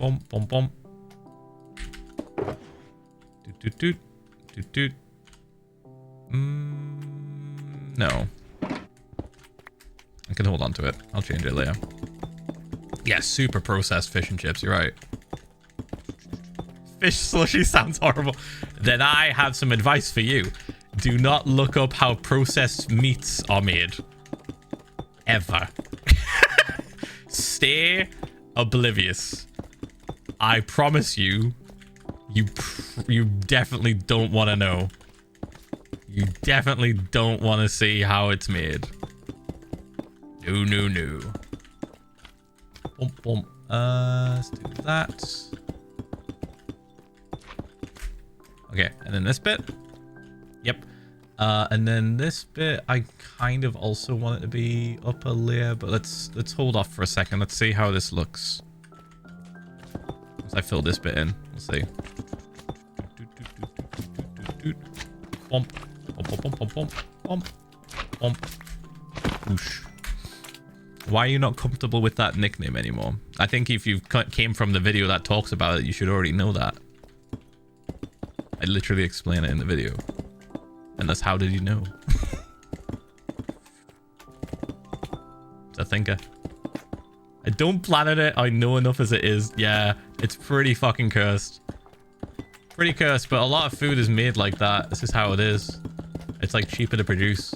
Doot. No. I can hold on to it. I'll change it later. Yeah, super processed fish and chips. You're right. Fish slushy sounds horrible. Then I have some advice for you. Do not look up how processed meats are made. Ever. Stay oblivious. I promise you, you definitely don't want to know. You definitely don't want to see how it's made. No. Boom. Let's do that. Okay, and then this bit. Yep. And then this bit, I kind of also want it to be up a layer, but let's hold off for a second. Let's see how this looks. As I fill this bit in, we'll see. Bump. Whoosh. Why are you not comfortable with that nickname anymore? I think if you came from the video that talks about it, you should already know that. I literally explain it in the video. And that's how did you know? It's a thinker. I don't planet it. I know enough as it is. Yeah, it's pretty fucking cursed. Pretty cursed, but a lot of food is made like that. This is how it is. It's like cheaper to produce.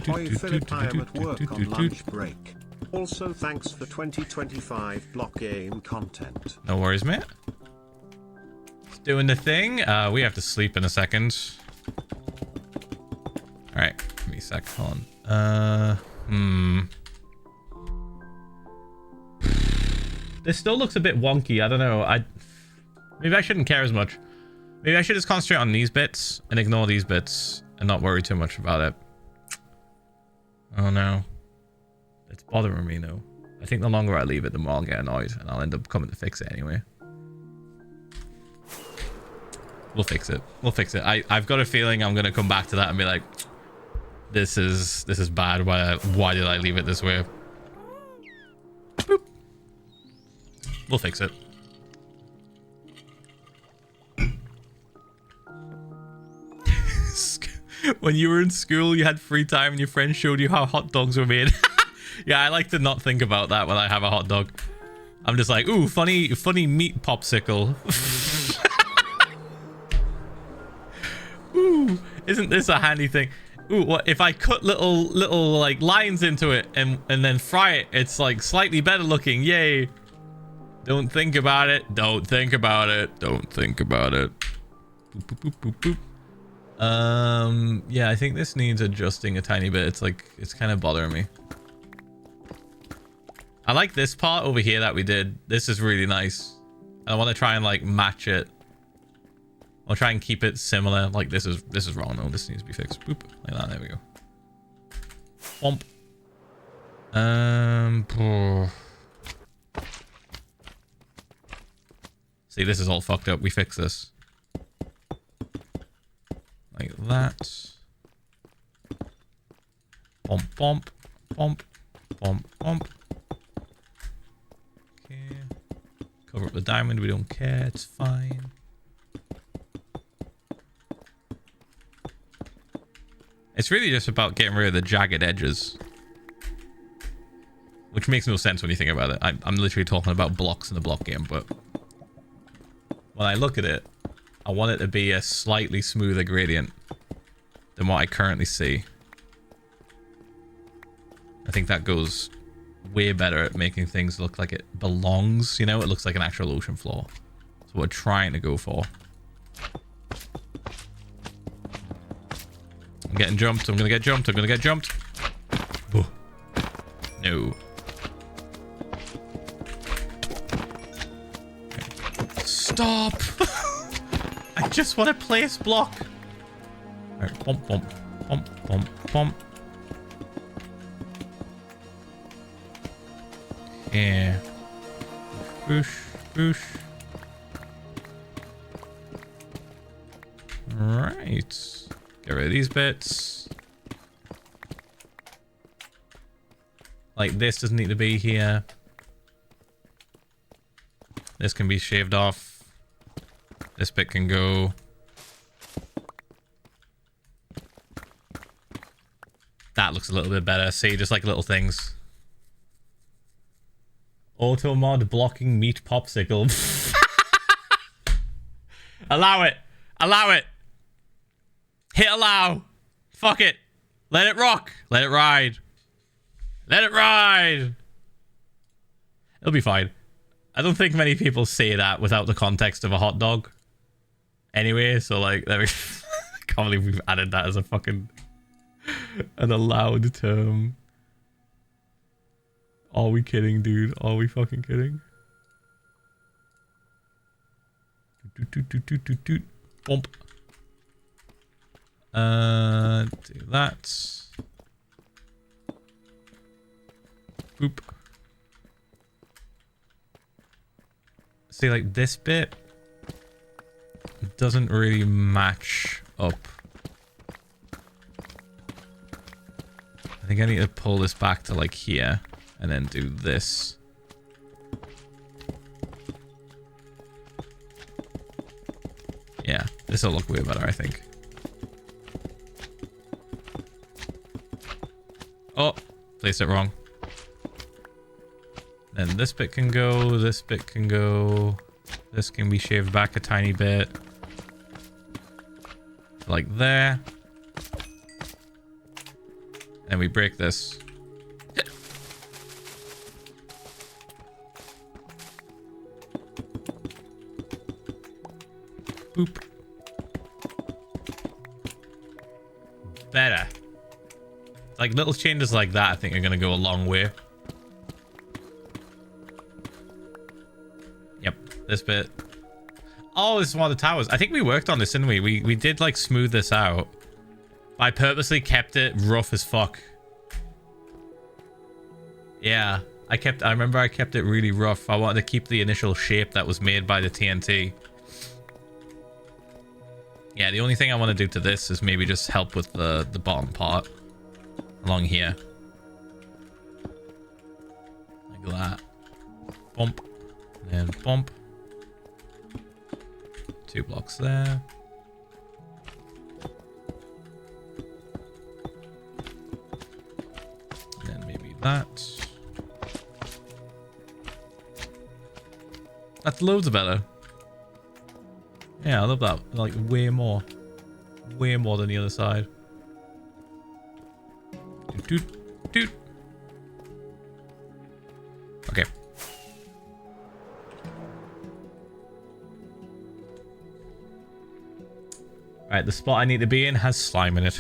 Hi Philip, I am at work on lunch break. Also thanks for 2025 block game content. No worries, mate. It's doing the thing. We have to sleep in a second. Alright, give me a sec. Hold on. This still looks a bit wonky. I don't know. Maybe I shouldn't care as much. Maybe I should just concentrate on these bits and ignore these bits and not worry too much about it. Oh no. It's bothering me though. I think the longer I leave it, the more I'll get annoyed and I'll end up coming to fix it anyway. We'll fix it. We'll fix it. I've got a feeling I'm going to come back to that and be like, this is bad. Why did I leave it this way? Boop. We'll fix it. When you were in school, you had free time and your friends showed you how hot dogs were made. Yeah, I like to not think about that when I have a hot dog. I'm just like, ooh, funny meat popsicle. Ooh, isn't this a handy thing? Ooh, what if I cut little like lines into it and then fry it? It's like slightly better looking. Yay. Don't think about it. Don't think about it. Don't think about it. Boop, boop, boop, boop, boop. Yeah, I think this needs adjusting a tiny bit. It's like, it's kind of bothering me. I like this part over here that we did. This is really nice. I want to try and like match it. I'll try and keep it similar. Like this is wrong though. This needs to be fixed. Boop. Like that. There we go. Bump. See, this is all fucked up. We fix this. Like that. Bump, bump, bump, bump, bump. Okay. Cover up the diamond. We don't care. It's fine. It's really just about getting rid of the jagged edges. Which makes no sense when you think about it. I'm literally talking about blocks in the block game, but when I look at it, I want it to be a slightly smoother gradient than what I currently see. I think that goes way better at making things look like it belongs, you know? It looks like an actual ocean floor. That's what we're trying to go for. I'm getting jumped. I'm gonna get jumped. I'm gonna get jumped. Oh. No. Stop! I just want to place block. Alright, bump, bump, bump, bump, bump. Yeah. Boosh, boosh. Right. Get rid of these bits. Like this doesn't need to be here. This can be shaved off. This bit can go. That looks a little bit better. See, just like little things. Auto mod blocking meat popsicle. Allow it. Allow it. Hit allow. Fuck it. Let it rock. Let it ride. Let it ride. It'll be fine. I don't think many people say that without the context of a hot dog. Anyway, so like, I can't believe we've added that as a fucking an allowed term. Are we kidding, dude? Are we fucking kidding? Bump. Do that. Boop. See, like this bit doesn't really match up. I think I need to pull this back to like here and then do this. Yeah, this will look way better, I think. Oh, placed it wrong. Then this bit can go, this bit can go. This can be shaved back a tiny bit. Like there. And we break this. Boop. Better. Like little changes like that I think are gonna go a long way. Yep, this bit. Oh, this is one of the towers. I think we worked on this, didn't we? We did like smooth this out. I purposely kept it rough as fuck. Yeah, I remember I kept it really rough. I wanted to keep the initial shape that was made by the TNT. Yeah, the only thing I want to do to this is maybe just help with the bottom part along here. Like that. Bump. And then bump. 2 blocks there. And then maybe that. That's loads better. Yeah, I love that. Like, way more. Way more than the other side. Doot, doot. Okay. Alright, the spot I need to be in has slime in it.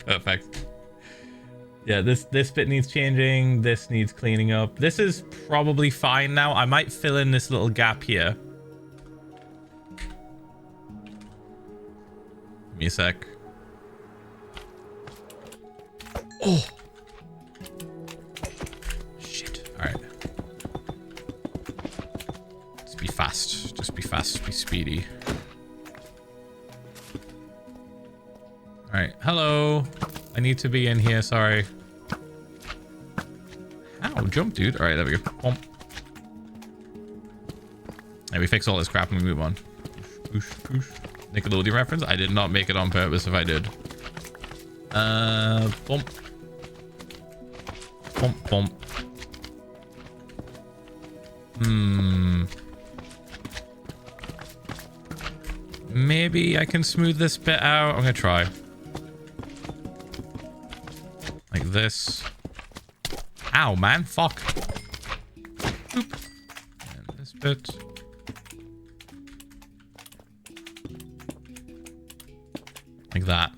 Perfect. Yeah, this bit needs changing. This needs cleaning up. This is probably fine now. I might fill in this little gap here. Give me a sec. Oh! Shit. Alright. Just be fast. Just be fast. Be speedy. Alright. Hello. I need to be in here. Sorry. Ow, jump, dude. Alright, there we go. Bump. Hey, we fix all this crap and we move on. Oosh, oosh, oosh. Nickelodeon reference? I did not make it on purpose if I did. Bump. Bump, bump. Maybe I can smooth this bit out. I'm gonna try. Like this. Ow, man. Fuck. Boop. And this bit. Like that.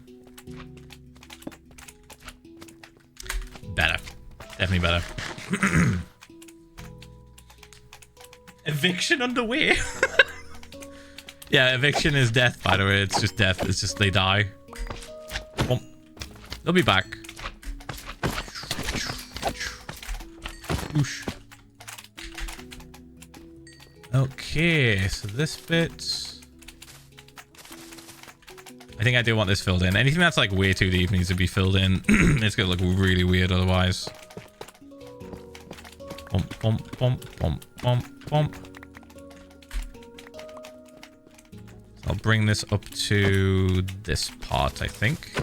Better. Definitely better. Eviction underway. Yeah, eviction is death, by the way. It's just death. It's just they die. Bump. They'll be back. Whoosh. Okay, so this bit... I think I do want this filled in. Anything that's like way too deep needs to be filled in. It's gonna look really weird otherwise. Bump, bump, bump, bump, bump, bump. So I'll bring this up to this part, I think.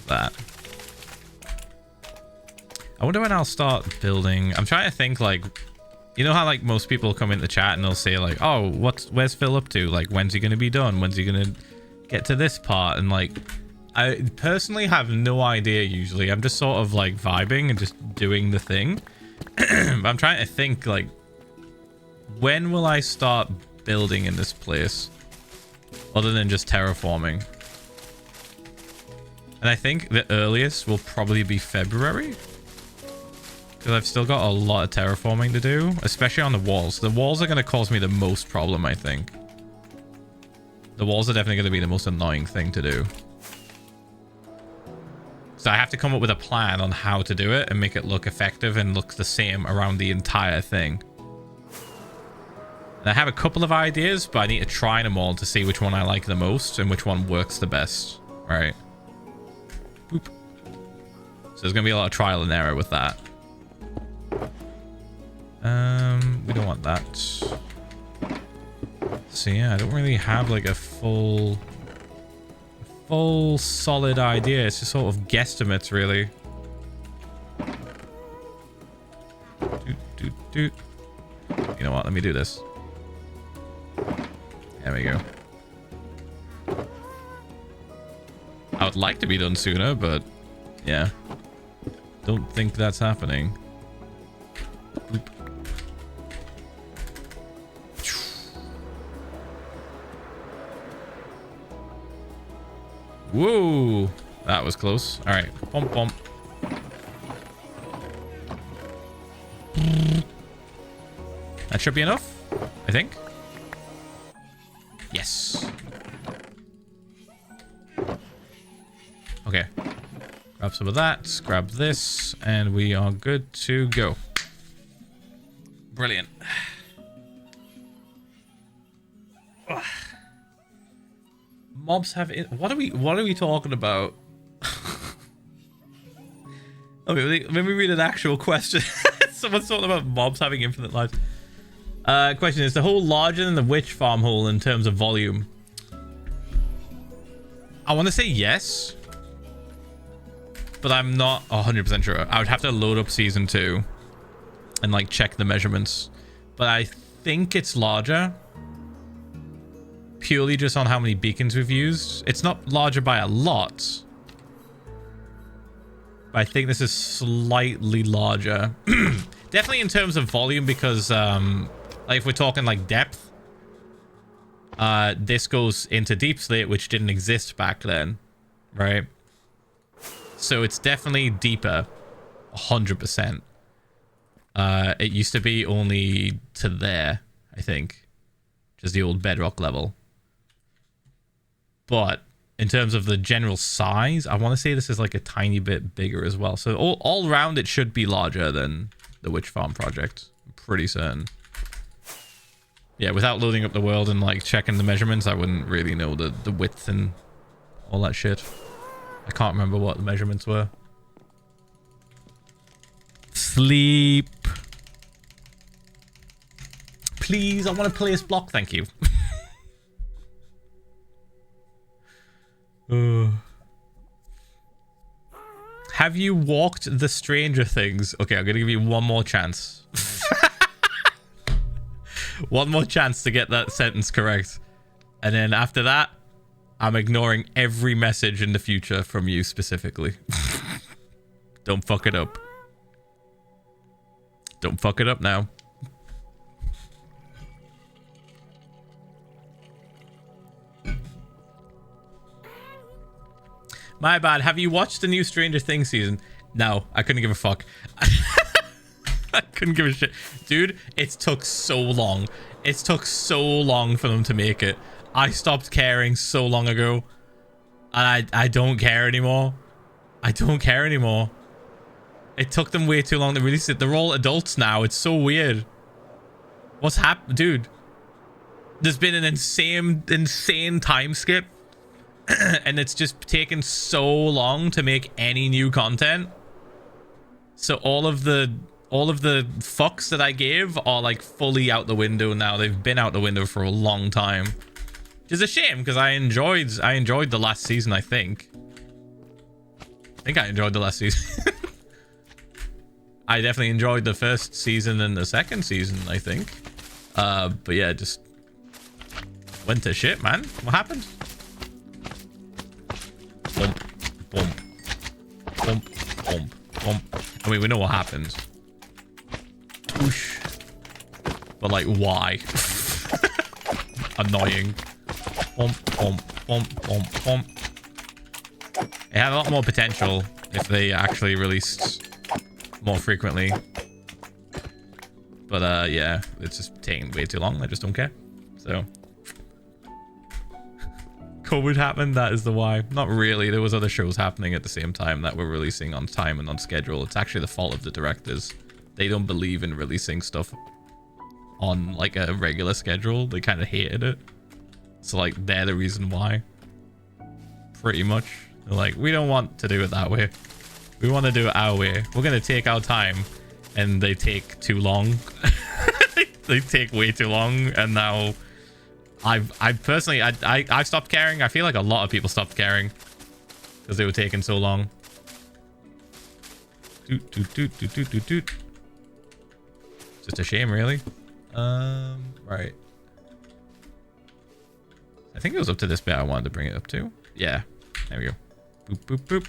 That. I wonder when I'll start building. I'm trying to think, like, you know how like most people come in the chat and they'll say like, oh, where's Phil up to? Like, when's he gonna be done? When's he gonna get to this part? And like, I personally have no idea usually. I'm just sort of like vibing and just doing the thing. But I'm trying to think, like, when will I start building in this place other than just terraforming? And I think the earliest will probably be February. Because I've still got a lot of terraforming to do, especially on the walls. The walls are going to cause me the most problem, I think. The walls are definitely going to be the most annoying thing to do. So I have to come up with a plan on how to do it and make it look effective and look the same around the entire thing. And I have a couple of ideas, but I need to try them all to see which one I like the most and which one works the best. Right. Boop. So there's going to be a lot of trial and error with that. We don't want that. So yeah, I don't really have like a full solid idea. It's just sort of guesstimates, really. Doot. You know what? Let me do this. There we go. I would like to be done sooner, but yeah. Don't think that's happening. Boop. Whoa, that was close. All right, bump, bump. That should be enough, I think. Yes. Okay. Grab some of that. Grab this. And we are good to go. Brilliant. Mobs have it. What are we talking about? Okay, let me read an actual question. Someone's talking about mobs having infinite lives. Question: is the hole larger than the witch farm hole in terms of volume? I want to say yes, but I'm not 100% sure. I would have to load up season 2 and like check the measurements, but I think it's larger. Purely just on how many beacons we've used. It's not larger by a lot. But I think this is slightly larger. Definitely in terms of volume because like if we're talking like depth, this goes into Deep Slate, which didn't exist back then, right? So it's definitely deeper, 100%. It used to be only to there, I think. Just the old bedrock level. But in terms of the general size, I want to say this is like a tiny bit bigger as well. So all around it should be larger than the Witch Farm project. I'm pretty certain. Yeah, without loading up the world and like checking the measurements, I wouldn't really know the width and all that shit. I can't remember what the measurements were. Sleep. Please, I want to place block, thank you. Have you walked the Stranger Things? Okay, I'm gonna give you one more chance. One more chance to get that sentence correct. And then after that, I'm ignoring every message in the future from you specifically. Don't fuck it up. Don't fuck it up now. My bad. Have you watched the new Stranger Things season? No, I couldn't give a fuck. I couldn't give a shit. Dude, it took so long. It took so long for them to make it. I stopped caring so long ago. And I don't care anymore. I don't care anymore. It took them way too long to release it. They're all adults now. It's so weird. What's happened? Dude. There's been an insane time skip. And it's just taken so long to make any new content. So all of the fucks that I gave are like fully out the window now. They've been out the window for a long time. Which is a shame because I enjoyed the last season, I think. I enjoyed the last season. I definitely enjoyed the first season and the second season, I think. But yeah, just went to shit, man. What happened? Bump, bump, bump, bump, bump. I mean, we know what happened. Whoosh. But like, why? Annoying. Bump, bump, bump, bump, bump. It had a lot more potential if they actually released more frequently. But yeah, it's just taking way too long. I just don't care. So COVID happened, that is the why. Not really. There was other shows happening at the same time that were releasing on time and on schedule. It's actually the fault of the directors. They don't believe in releasing stuff on like a regular schedule. They kind of hated it. So like they're the reason why. Pretty much. They're like, we don't want to do it that way. We want to do it our way. We're going to take our time. And they take too long. They take way too long. And now I personally stopped caring. I feel like a lot of people stopped caring because they were taking so long. Doot, doot, doot, doot, doot, doot, doot. Just a shame, really. Right. I think it was up to this bit I wanted to bring it up to. Yeah. There we go. Boop, boop, boop.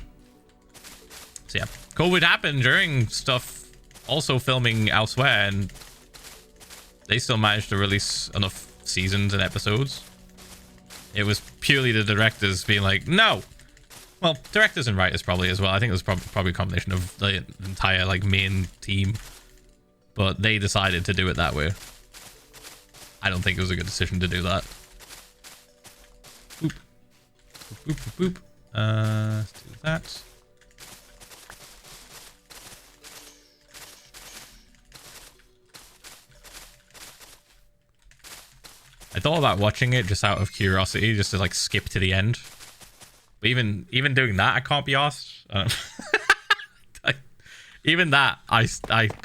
So yeah, COVID happened during stuff also filming elsewhere, and they still managed to release enough seasons and episodes. It was purely the directors being like, no. Well, directors and writers probably as well. I think it was probably a combination of the entire like main team, but they decided to do it that way. I don't think it was a good decision to do that. Boop. Boop, boop, boop, boop. Let's do that. I thought about watching it just out of curiosity, just to like skip to the end. But even doing that, I can't be arsed. Even that, I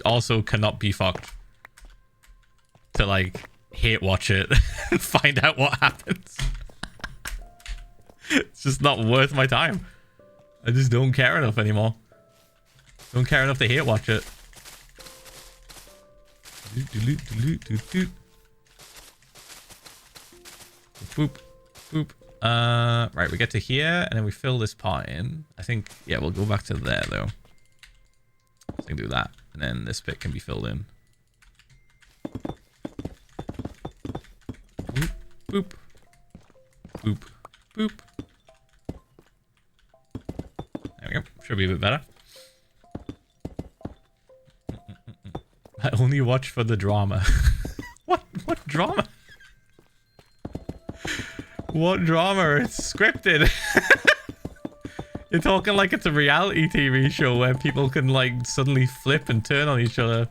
also cannot be fucked to like hate watch it and find out what happens. It's just not worth my time. I just don't care enough anymore. Don't care enough to hate watch it. Boop, boop. Right, we get to here, and then we fill this part in. I think, yeah, we'll go back to there, though. So we can do that, and then this bit can be filled in. Boop, boop. Boop, boop. There we go. Should be a bit better. I only watch for the drama. What drama? What drama? It's scripted. You're talking like it's a reality TV show where people can like suddenly flip and turn on each other.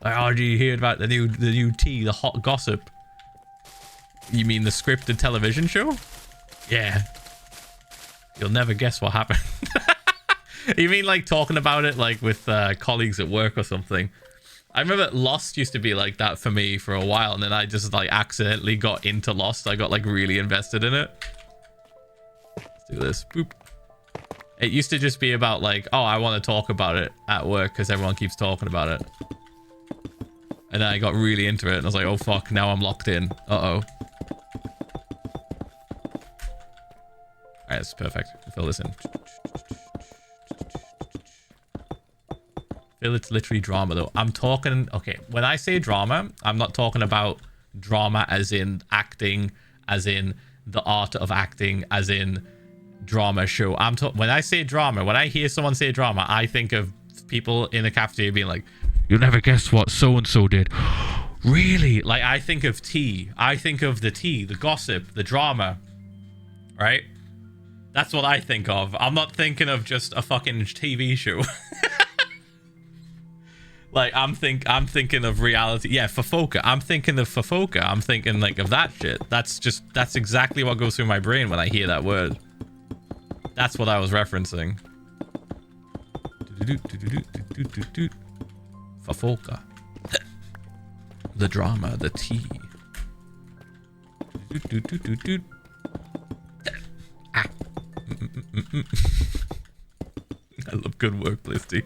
Like, oh, do you hear about the new tea, the hot gossip? You mean the scripted television show? Yeah. You'll never guess what happened. You mean like talking about it like with colleagues at work or something? I remember Lost used to be like that for me for a while, and then I just like accidentally got into Lost. I got like really invested in it. Let's do this. Boop. It used to just be about like, oh, I want to talk about it at work because everyone keeps talking about it. And then I got really into it, and I was like, oh fuck, now I'm locked in. Uh-oh. Alright, that's perfect. We'll fill this in. Feel it's literally drama though. I'm talking, okay, when I say drama, I'm not talking about drama as in acting, as in the art of acting, as in drama show. When I say drama, when I hear someone say drama, I think of people in the cafeteria being like, you'll never guess what so-and-so did. Really? Like, I think of tea. I think of the tea, the gossip, the drama, right? That's what I think of. I'm not thinking of just a fucking TV show. Like, I'm thinking of reality. Yeah, Fofoka. I'm thinking of Fofoka. I'm thinking like of that shit. That's exactly what goes through my brain when I hear that word. That's what I was referencing. Fofoka. The drama, the tea. I love good workplace tea.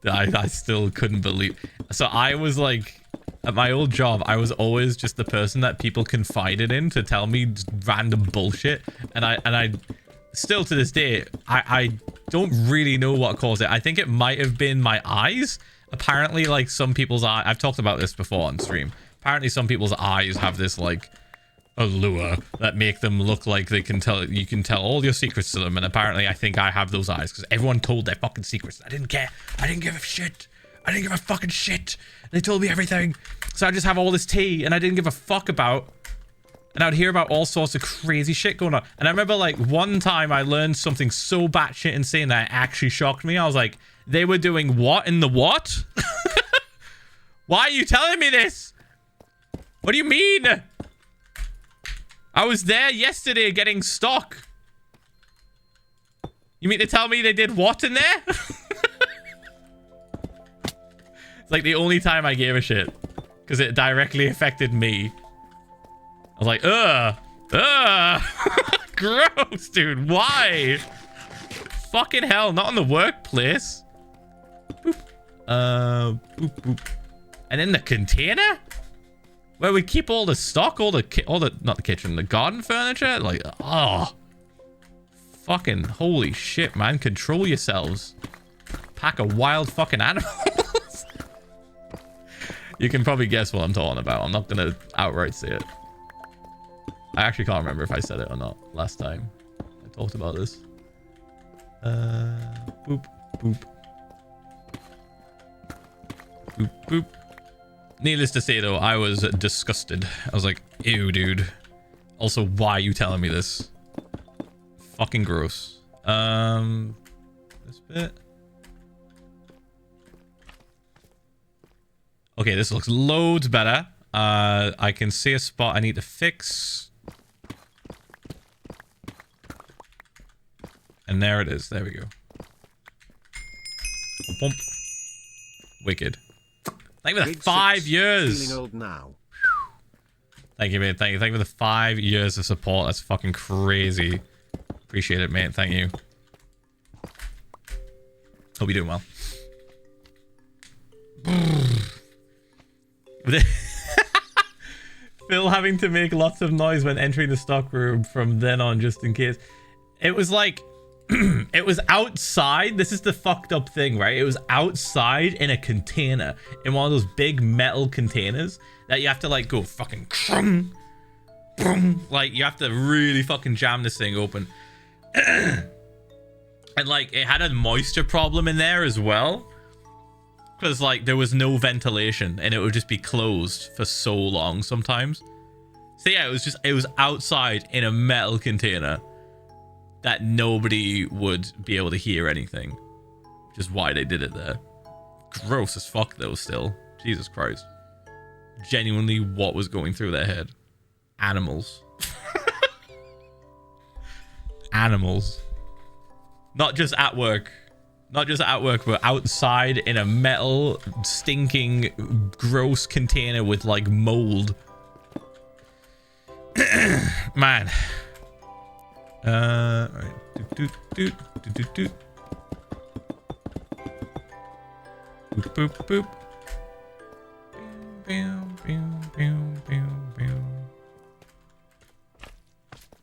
I still couldn't believe. So I was like, at my old job, I was always just the person that people confided in to tell me random bullshit. And I still to this day, I don't really know what caused it. I think it might have been my eyes. Apparently, like some people's eyes, I've talked about this before on stream. Apparently some people's eyes have this like allure that make them look like they can tell, you can tell all your secrets to them. And apparently I think I have those eyes because everyone told their fucking secrets. I didn't care. I didn't give a shit. I didn't give a fucking shit. They told me everything. So I just have all this tea and I didn't give a fuck about. And I'd hear about all sorts of crazy shit going on. And I remember like one time I learned something so batshit insane that it actually shocked me. I was like, they were doing what in the what? Why are you telling me this? What do you mean? I was there yesterday getting stock. You mean to tell me they did what in there? It's like the only time I gave a shit. Because it directly affected me. I was like, gross, dude. Why? Fucking hell, not in the workplace. Boop. Boop, boop. And in the container? Where we keep all the stock, all the not the kitchen, the garden furniture? Like, oh. Fucking holy shit, man. Control yourselves. Pack of wild fucking animals. You can probably guess what I'm talking about. I'm not gonna outright say it. I actually can't remember if I said it or not last time I talked about this. Boop, boop. Boop, boop. Needless to say, though, I was disgusted. I was like, ew, dude. Also, why are you telling me this? Fucking gross. This bit. Okay, this looks loads better. I can see a spot I need to fix. And there it is. There we go. Bump. Wicked. Thank you for the 5 years. Feeling old now. Thank you, mate. Thank you. Thank you for the 5 years of support. That's fucking crazy. Appreciate it, mate. Thank you. Hope you're doing well. Phil having to make lots of noise when entering the stock room from then on, just in case. It was like... it was outside. This is the fucked up thing, right? It was outside in a container, in one of those big metal containers that you have to like go fucking like you have to really fucking jam this thing open. And like it had a moisture problem in there as well, because like there was no ventilation and it would just be closed for so long sometimes. So yeah, it was outside in a metal container that nobody would be able to hear anything. Which is why they did it there. Gross as fuck though still. Jesus Christ. Genuinely, what was going through their head? Animals. Animals. Not just at work. Not just at work, but outside in a metal, stinking, gross container with like mold. Man. Right. Boop, boop.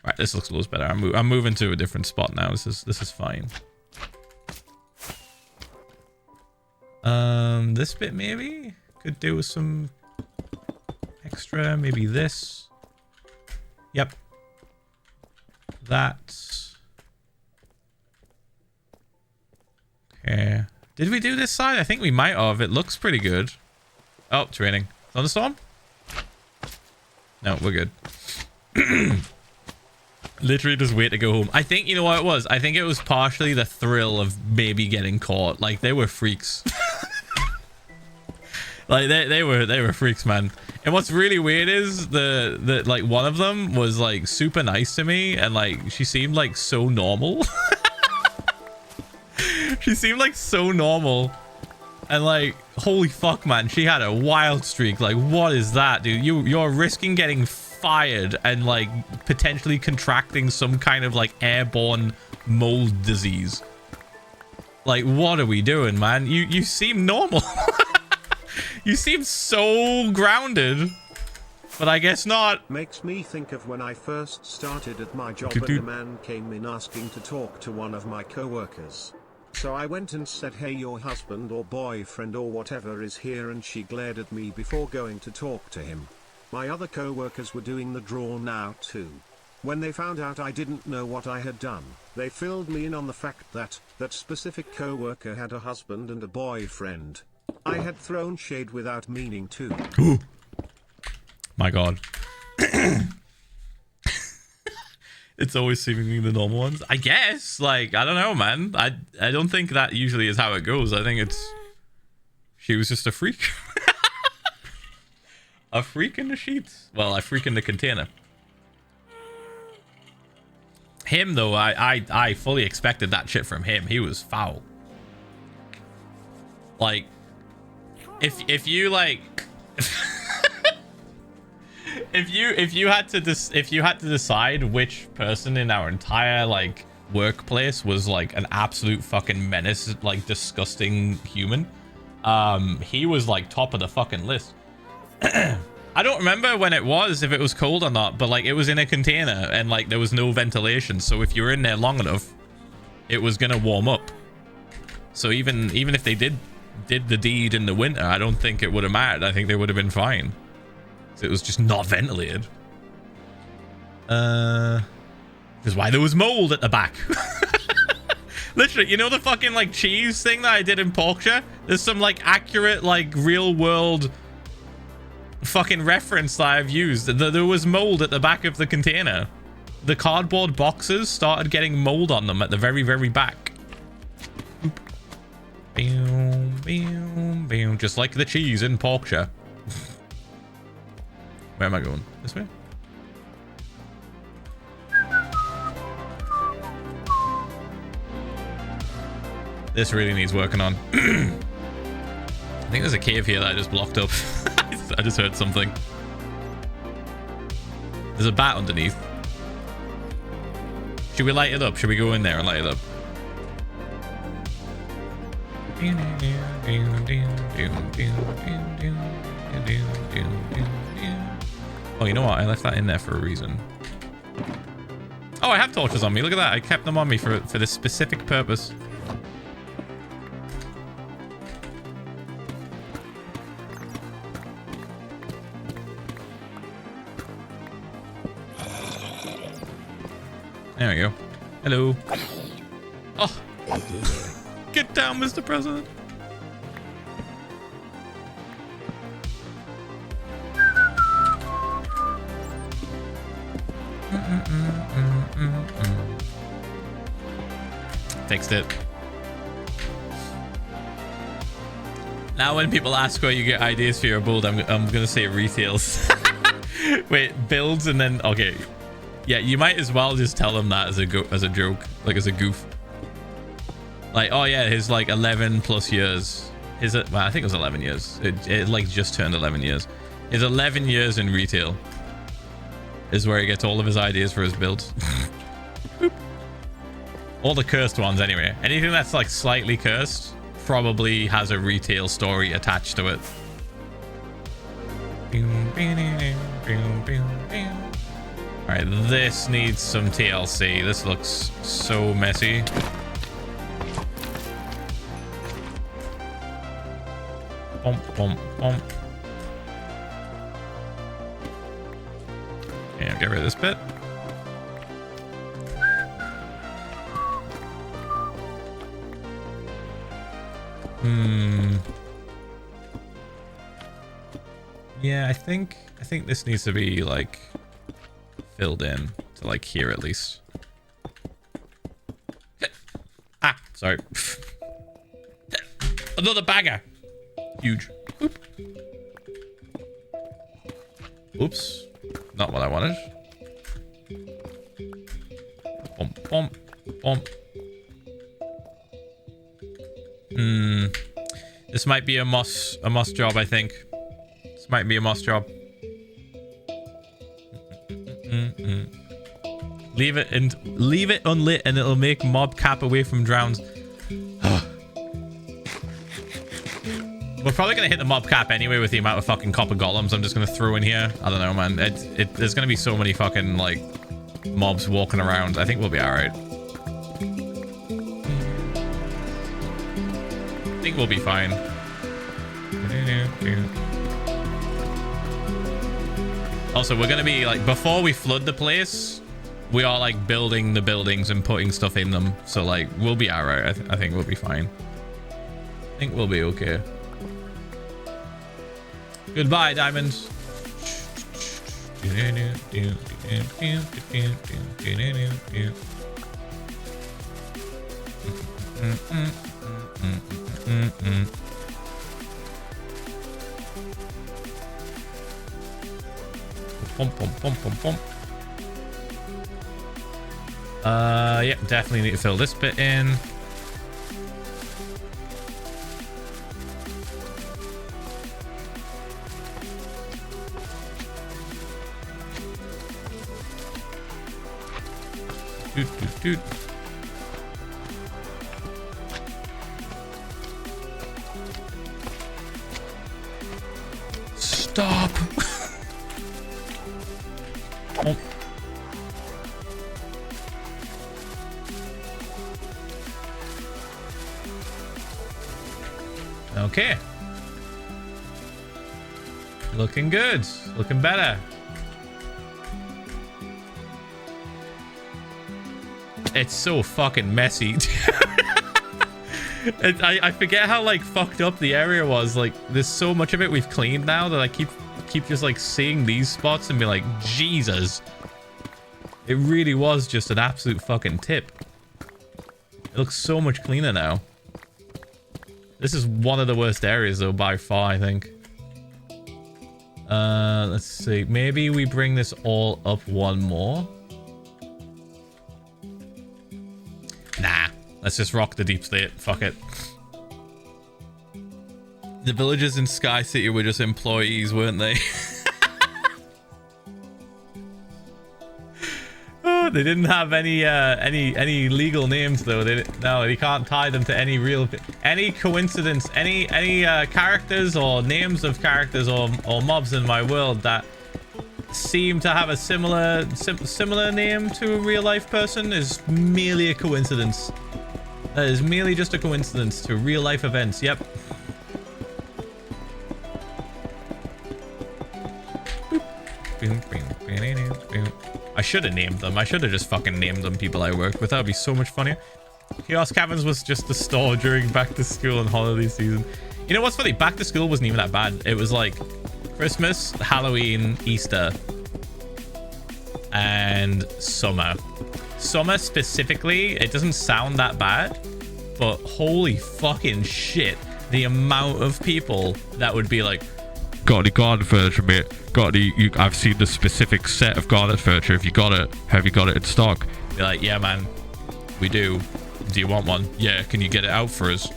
Right, this looks loads better. I'm moving to a different spot now. This is fine. This bit maybe could do with some extra. Maybe this. Yep. That. Okay. Did we do this side? I think we might have. It looks pretty good. Oh, training. Thunderstorm? No, we're good. Literally just wait to go home. I think, you know what it was? I think it was partially the thrill of maybe getting caught. Like, they were freaks. Like, they were freaks, man. And what's really weird is that like one of them was like super nice to me, and like she seemed like so normal. She seemed like so normal, and like holy fuck, man, she had a wild streak. Like, what is that, dude? You're risking getting fired and like potentially contracting some kind of like airborne mold disease. Like, what are we doing, man? You seem normal. You seem so grounded, but I guess not. Makes me think of when I first started at my job and a man came in asking to talk to one of my co-workers. So I went and said, hey, your husband or boyfriend or whatever is here, and she glared at me before going to talk to him. My other co-workers were doing the draw now too. When they found out I didn't know what I had done, they filled me in on the fact that that specific co-worker had a husband and a boyfriend. I had thrown shade without meaning to. Ooh. My God. It's always seemingly the normal ones. I guess. Like, I don't know, man. I don't think that usually is how it goes. I think it's... She was just a freak. A freak in the sheets. Well, a freak in the container. Him, though, I fully expected that shit from him. He was foul. Like... If you like if you had to decide which person in our entire like workplace was like an absolute fucking menace, like disgusting human, he was like top of the fucking list. I don't remember when it was, if it was cold or not, but like it was in a container and like there was no ventilation, so if you were in there long enough it was gonna warm up. So even if they did the deed in the winter, I don't think it would have mattered. I think they would have been fine. So it was just not ventilated. Which is why there was mold at the back. Literally, you know the fucking like cheese thing that I did in Porkshire? There's some like accurate like real world fucking reference that I've used. There was mold at the back of the container. The cardboard boxes started getting mold on them at the very, very back. Boom, boom, boom. Just like the cheese in Porkshire. Where am I going? This way? This really needs working on. I think there's a cave here that I just blocked up. I just heard something. There's a bat underneath. Should we light it up? Should we go in there and light it up? Oh, you know what? I left that in there for a reason. Oh, I have torches on me. Look at that. I kept them on me for this specific purpose. There we go. Hello. Oh. Get down, Mr. President. Fixed it. Now when people ask where you get ideas for your build, I'm gonna say retails. Wait, builds and then okay. Yeah, you might as well just tell them that as a joke, like as a goof. Like, oh yeah, his like 11 plus years. Well, I think it was 11 years. It like just turned 11 years. His 11 years in retail is where he gets all of his ideas for his builds. All the cursed ones anyway. Anything that's like slightly cursed probably has a retail story attached to it. Alright, this needs some TLC. This looks so messy. Bump, bump, bump. Yeah, get rid of this bit. Yeah, I think this needs to be like filled in to like here at least. Ah, sorry. Another bagger. Huge. Oop. Oops. Not what I wanted. Bump, bump, bump. This might be a must job, I think. This might be a must job. Leave it unlit and it'll make mob cap away from drowns. We're probably gonna hit the mob cap anyway with the amount of fucking copper golems I'm just gonna throw in here. I don't know, man. There's gonna be so many fucking like mobs walking around. I think we'll be alright. I think we'll be fine. Also, we're gonna be like, before we flood the place, we are like building the buildings and putting stuff in them. So like, we'll be alright. I think we'll be fine. I think we'll be okay. Goodbye, diamonds. Pump, pump, pump, pump, pump. Yeah, definitely need to fill this bit in. Dude. Stop. Oh. Okay. Looking good. Looking better. It's so fucking messy. I forget how like fucked up the area was. Like, there's so much of it we've cleaned now that I keep keep just like seeing these spots and be like, Jesus. It really was just an absolute fucking tip. It looks so much cleaner now. This is one of the worst areas though by far, I think. Let's see. Maybe we bring this all up one more. Nah. Let's just rock the deep state. Fuck it. The villagers in Sky City were just employees, weren't they? Oh, they didn't have any legal names though. No, you can't tie them to any coincidence, any characters or names of characters or mobs in my world that seem to have a similar name to a real life person is merely a coincidence. That is merely just a coincidence to real life events. Yep. I should have named them. I should have just fucking named them people I worked with. That would be so much funnier. Chaos Caverns was just the store during back to school and holiday season. You know what's funny? Back to school wasn't even that bad. It was like Christmas, Halloween, Easter, and summer. Summer specifically, it doesn't sound that bad, but holy fucking shit. The amount of people that would be like, got any garden furniture, mate? Got any? I've seen the specific set of garden furniture. Have you got it? Have you got it in stock? Be like, yeah, man, we do. Do you want one? Yeah, can you get it out for us?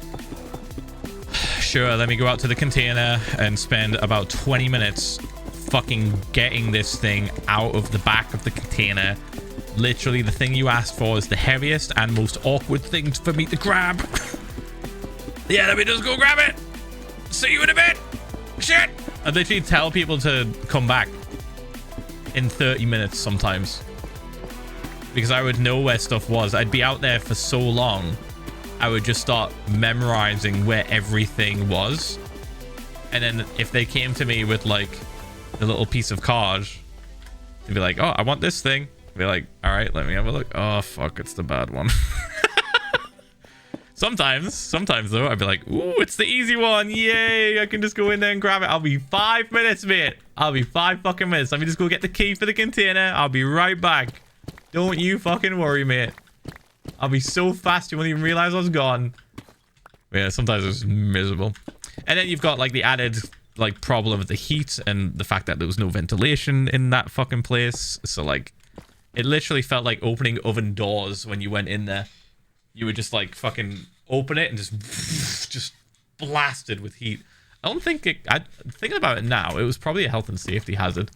Sure, let me go out to the container and spend about 20 minutes fucking getting this thing out of the back of the container. Literally, the thing you asked for is the heaviest and most awkward thing for me to grab. Yeah, let me just go grab it. See you in a bit. Shit. I literally tell people to come back in 30 minutes sometimes. Because I would know where stuff was. I'd be out there for so long, I would just start memorizing where everything was. And then if they came to me with like the little piece of card, they'd be like, oh, I want this thing. I'd be like, all right, let me have a look. Oh, fuck, it's the bad one. Sometimes though, I'd be like, ooh, it's the easy one. Yay, I can just go in there and grab it. I'll be 5 minutes, mate. I'll be 5 fucking minutes. Let me just go get the key for the container. I'll be right back. Don't you fucking worry, mate. I'll be so fast you won't even realize I was gone. Yeah, sometimes it's miserable. And then you've got like the added like problem of the heat and the fact that there was no ventilation in that fucking place. So like, it literally felt like opening oven doors when you went in there. You would just like fucking open it and just blasted with heat. I don't think it, thinking about it now, it was probably a health and safety hazard.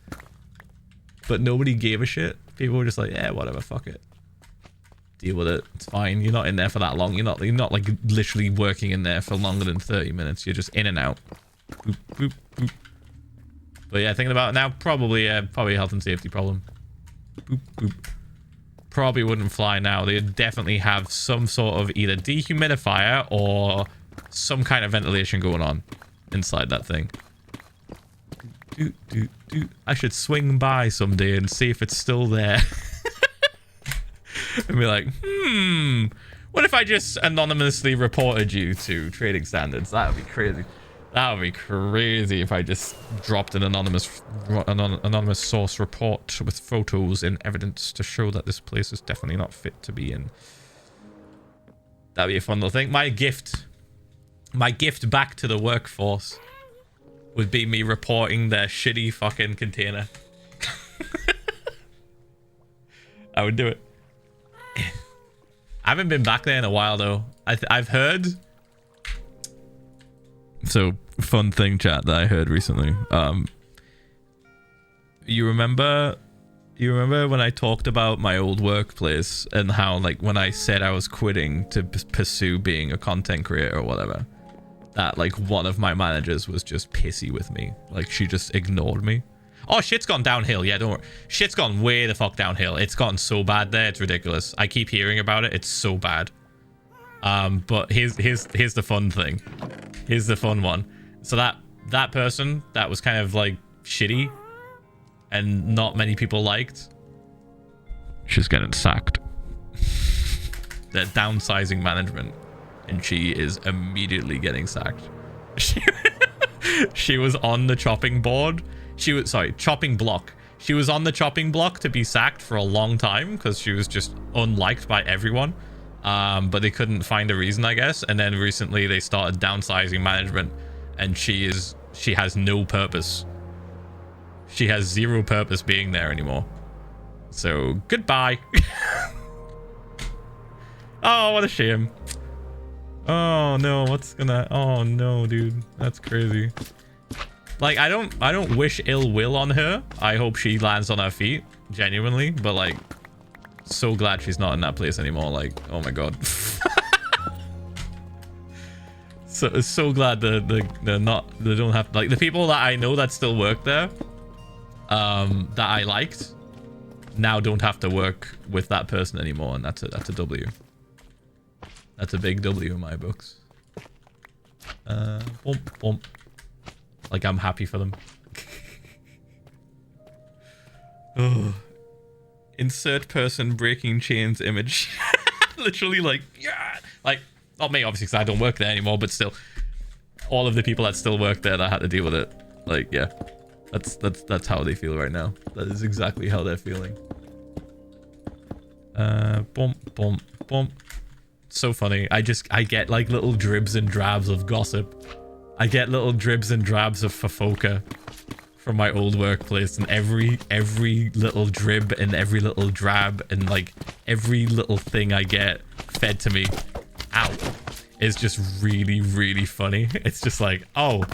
But nobody gave a shit. People were just like, yeah, whatever, fuck it. Deal with it. It's fine. You're not in there for that long. You're not like literally working in there for longer than 30 minutes. You're just in and out. Boop, boop, boop. But yeah, thinking about it now, probably a health and safety problem. Boop, boop. Probably wouldn't fly now. They'd definitely have some sort of either dehumidifier or some kind of ventilation going on inside that thing. I should swing by someday and see if it's still there. And be like, what if I just anonymously reported you to trading standards? That would be crazy. That would be crazy if I just dropped an anonymous source report with photos and evidence to show that this place is definitely not fit to be in. That'd be a fun little thing. My gift back to the workforce would be me reporting their shitty fucking container. I would do it. I haven't been back there in a while though. I've heard. So, fun thing, chat, that I heard recently. You remember when I talked about my old workplace and how, like, when I said I was quitting to pursue being a content creator or whatever, that, like, one of my managers was just pissy with me. Like, she just ignored me. Oh, shit's gone downhill. Yeah, don't worry. Shit's gone way the fuck downhill. It's gotten so bad there. It's ridiculous. I keep hearing about it. It's so bad. But here's the fun thing. Here's the fun one. So that person that was kind of like shitty and not many people liked, she's getting sacked. They're downsizing management and she is immediately getting sacked. She was on the chopping board. She was, sorry, chopping block. She was on the chopping block to be sacked for a long time because she was just unliked by everyone. But they couldn't find a reason, I guess. And then recently they started downsizing management, and she has no purpose. She has zero purpose being there anymore. So goodbye. Oh, what a shame. Oh no, what's gonna, oh no, dude, that's crazy. Like, I don't wish ill will on her. I hope she lands on her feet, genuinely, but like, so glad she's not in that place anymore. Like, oh my god. so glad they don't have, like, the people that I know that still work there, that I liked, now don't have to work with that person anymore, and that's a W. That's a big W in my books. Bump, bump. Like, I'm happy for them. Oh. Insert person breaking chains image. Literally, like, yeah. Like, not me, obviously, because I don't work there anymore, but still. All of the people that still work there that had to deal with it. Like, yeah. That's how they feel right now. That is exactly how they're feeling. Bump, bump, bump. So funny. I get like little dribs and drabs of gossip. I get little dribs and drabs of fafoka from my old workplace, and every little drib and every little drab and like every little thing I get fed to me out is just really, really funny. It's just like, oh,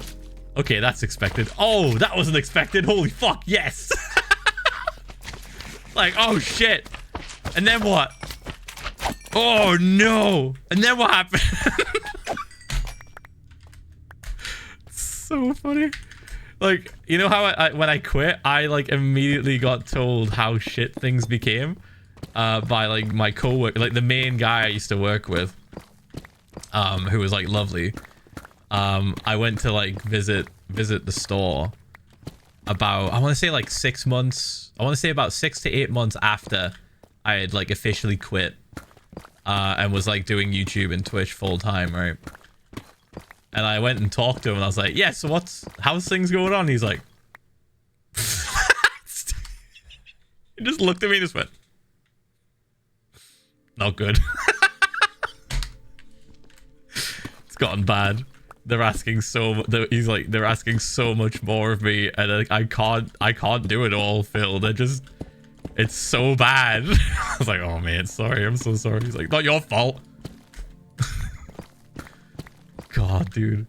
okay, that's expected. Oh, that wasn't expected. Holy fuck, yes. Like, oh shit. And then what? Oh no! And then what happened? So funny. Like, you know how when I quit, I like immediately got told how shit things became by like my coworker, like the main guy I used to work with, who was like lovely. I went to like visit the store about, I want to say like 6 months. I want to say about 6 to 8 months after I had like officially quit. And was like doing YouTube and Twitch full time, right? And I went and talked to him, and I was like, "Yeah, so how's things going on?" He's like, he just looked at me and just went, "Not good." It's gotten bad. They're asking so. He's like, they're asking so much more of me, and like, I can't do it all, Phil. They're just. It's so bad. I was like, oh man, sorry. I'm so sorry. He's like, not your fault. God, dude.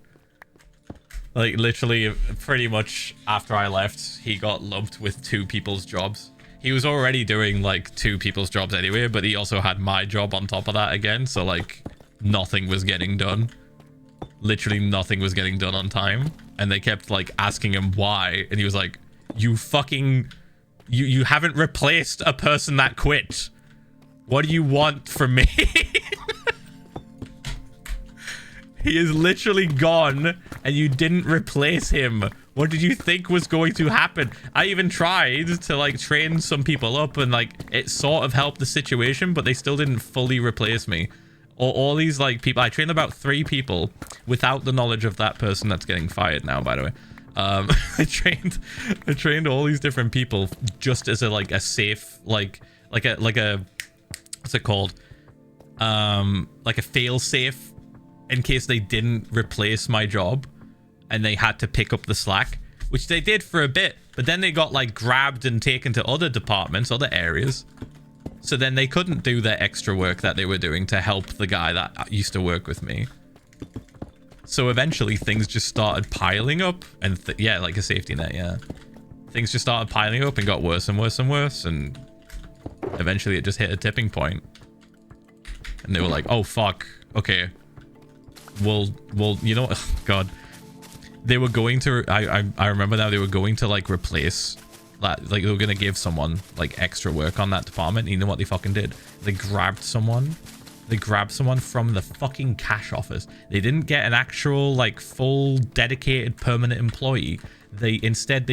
Like, literally, pretty much after I left, he got lumped with 2 people's jobs. He was already doing, like, 2 people's jobs anyway, but he also had my job on top of that again. So, like, nothing was getting done. Literally nothing was getting done on time. And they kept, like, asking him why. And he was like, you fucking... You haven't replaced a person that quit. What do you want from me? He is literally gone and you didn't replace him. What did you think was going to happen? I even tried to like train some people up and like it sort of helped the situation, but they still didn't fully replace me. All these like people, I trained about 3 people without the knowledge of that person that's getting fired now, by the way. I trained all these different people just as a safe like a what's it called, like a fail safe in case they didn't replace my job and they had to pick up the slack, which they did for a bit, but then they got like grabbed and taken to other departments, other areas, so then they couldn't do the extra work that they were doing to help the guy that used to work with me. So eventually things just started piling up and yeah, like a safety net. Yeah. Things just started piling up and got worse and worse and worse. And eventually it just hit a tipping point. And they were like, oh, fuck. Okay. Well, you know, oh, God, they were going to, I remember now they were going to like replace that. Like they were going to give someone like extra work on that department. You know what they fucking did? They grabbed someone. They grabbed someone from the fucking cash office. They didn't get an actual like full dedicated permanent employee. They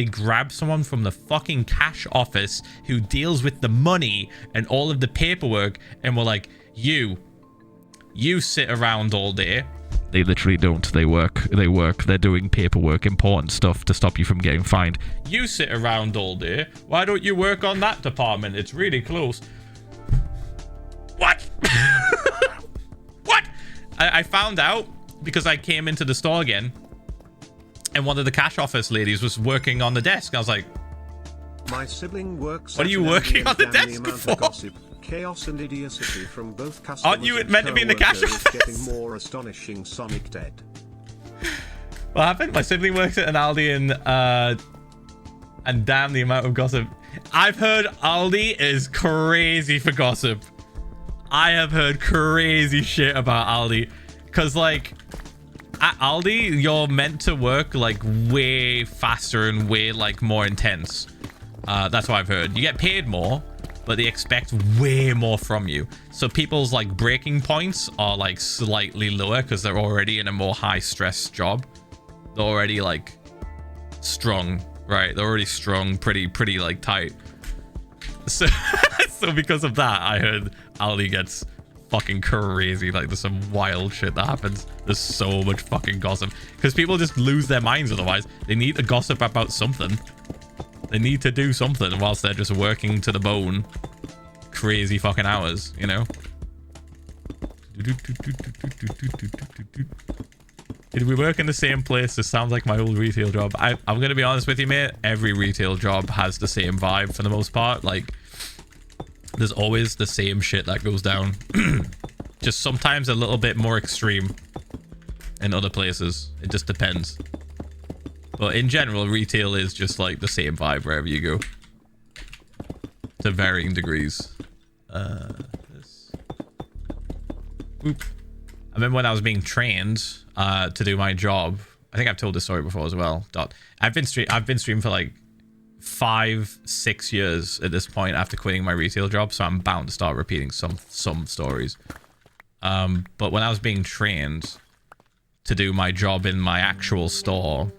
grabbed someone from the fucking cash office who deals with the money and all of the paperwork and were like, you sit around all day They literally don't. They work. They're doing paperwork, important stuff to stop you from getting fined. You sit around all day. Why don't you work on that department? It's really close. What? What? I found out because I came into the store again and one of the cash office ladies was working on the desk. I was like, my sibling works. What are you working on the desk for? Gossip, chaos and idiocy from both customers. Aren't you meant to be in the cash office? Getting more astonishing. Sonic dead. What happened? My sibling works at an Aldi and damn the amount of gossip. I've heard Aldi is crazy for gossip. I have heard crazy shit about Aldi. Because, like, at Aldi, you're meant to work, like, way faster and way, like, more intense. That's what I've heard. You get paid more, but they expect way more from you. So people's, like, breaking points are, like, slightly lower because they're already in a more high-stress job. They're already, like, strong, right? They're already strong, pretty, like, tight. So, so because of that, I heard Aldi gets fucking crazy. Like, there's some wild shit that happens. There's so much fucking gossip because people just lose their minds otherwise. They need to gossip about something. They need to do something whilst they're just working to the bone crazy fucking hours, you know? Did we work in the same place? This sounds like my old retail job. I'm gonna be honest with you, mate. Every retail job has the same vibe for the most part. Like, there's always the same shit that goes down. Just sometimes a little bit more extreme in other places. It just depends. But in general, retail is just like the same vibe wherever you go. To varying degrees. This. Oop. I remember when I was being trained to do my job. I think I've told this story before as well. I've been streaming for like 5-6 years at this point after quitting my retail job, so I'm bound to start repeating some stories. But when I was being trained to do my job in my actual store,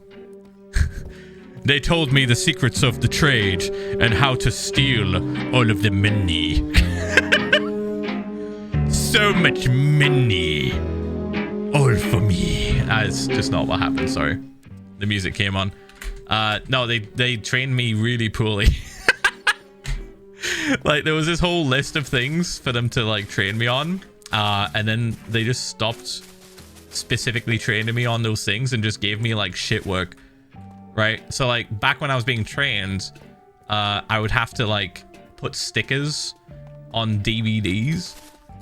they told me the secrets of the trade and how to steal all of the money. So much money. All for me. It's just not what happened, sorry. The music came on. No, they trained me really poorly. Like, there was this whole list of things for them to, like, train me on. And then they just stopped specifically training me on those things and just gave me, like, shit work. Right? So, like, back when I was being trained, I would have to, like, put stickers on DVDs.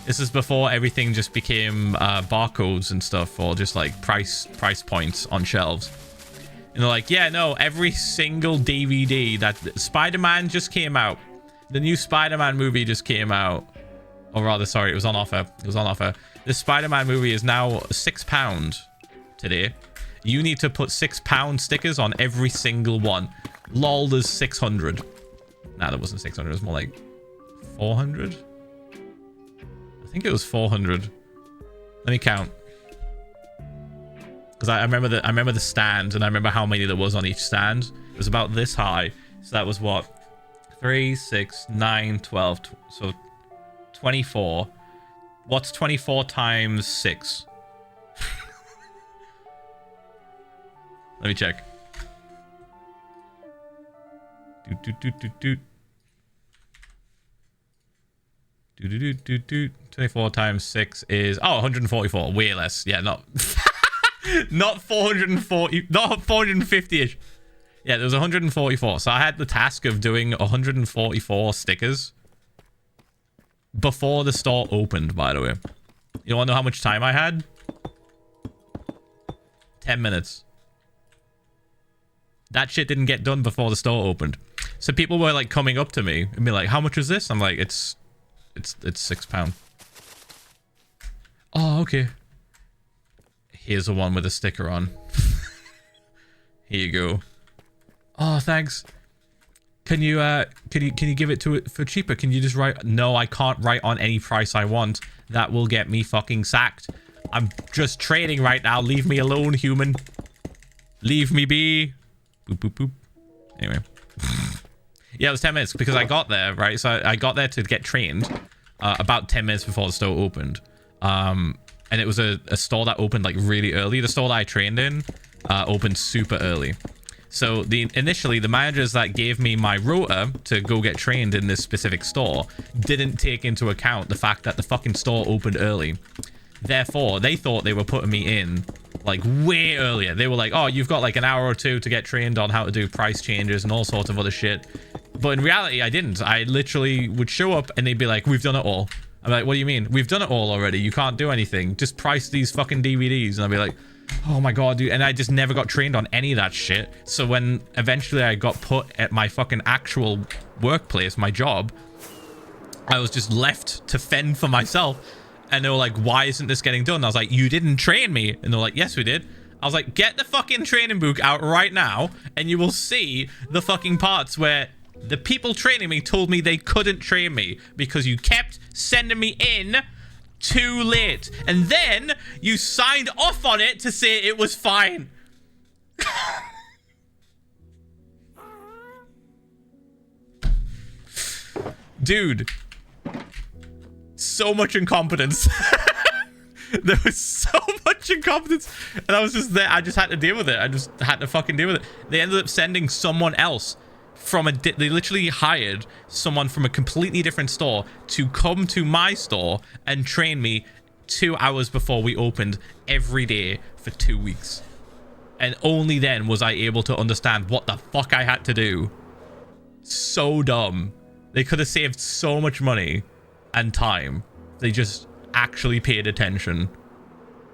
This is before everything just became barcodes and stuff, or just, like, price points on shelves. And they're like, yeah, no, every single DVD that Spider-Man just came out. The new Spider-Man movie just came out. Or rather, sorry, it was on offer. It was on offer. This Spider-Man movie is now £6 today. You need to put £6 stickers on every single one. Lol, there's 600. Nah, that wasn't 600. It was more like 400. I think it was 400. Let me count. Because I remember the stand, and I remember how many there was on each stand. It was about this high. So that was what? 3, 6, 9, 12. So 24. What's 24 times 6? Let me check. 24 times 6 is 144. Way less. Yeah, not not 440, not 450ish. Yeah, there was 144. So I had the task of doing 144 stickers before the store opened, by the way. You want to know how much time I had? 10 minutes. That shit didn't get done before the store opened. So people were like coming up to me and be like, how much is this? I'm like, it's £6. Oh, okay. Here's the one with a sticker on. Here you go. Oh, thanks. Can you give it to it for cheaper? Can you just write? No, I can't write on any price I want. That will get me fucking sacked. I'm just trading right now. Leave me alone, human. Leave me be. Boop, boop, boop. Anyway. Yeah, it was 10 minutes because I got there, right? So I got there to get trained about 10 minutes before the store opened. And it was a store that opened like really early. The store that I trained in opened super early. So initially the managers that gave me my rota to go get trained in this specific store didn't take into account the fact that the fucking store opened early. Therefore, they thought they were putting me in like way earlier. They were like, oh, you've got like an hour or two to get trained on how to do price changes and all sorts of other shit. But in reality, I didn't. I literally would show up and they'd be like, we've done it all. I'm like, what do you mean? We've done it all already. You can't do anything. Just price these fucking DVDs. And I'd be like, oh my god, dude. And I just never got trained on any of that shit. So when eventually I got put at my fucking actual workplace, my job, I was just left to fend for myself. And they were like, why isn't this getting done? I was like, you didn't train me. And they're like, yes, we did. I was like, get the fucking training book out right now. And you will see the fucking parts where the people training me told me they couldn't train me because you kept sending me in too late. And then you signed off on it to say it was fine. Dude. So much incompetence. There was so much incompetence. And I was just there. I just had to deal with it. I just had to fucking deal with it. They ended up sending someone else from a... They literally hired someone from a completely different store to come to my store and train me 2 hours before we opened every day for 2 weeks. And only then was I able to understand what the fuck I had to do. So dumb. They could have saved so much money and time. They just actually paid attention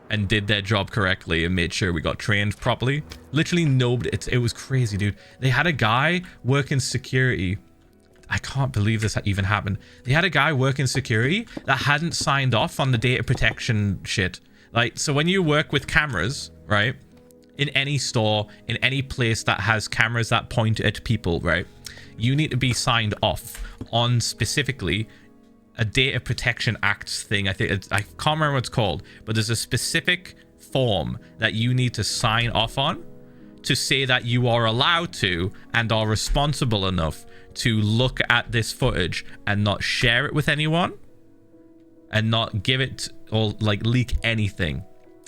and did their job correctly and made sure we got trained properly. Literally nobody... It was crazy, dude. They had a guy working security. I can't believe this even happened. They had a guy working security that hadn't signed off on the data protection shit. Like, so when you work with cameras, right? In any store, in any place that has cameras that point at people, right? You need to be signed off on specifically a data protection act thing. I can't remember what it's called, but there's a specific form that you need to sign off on to say that you are allowed to and are responsible enough to look at this footage and not share it with anyone and not give it or like leak anything.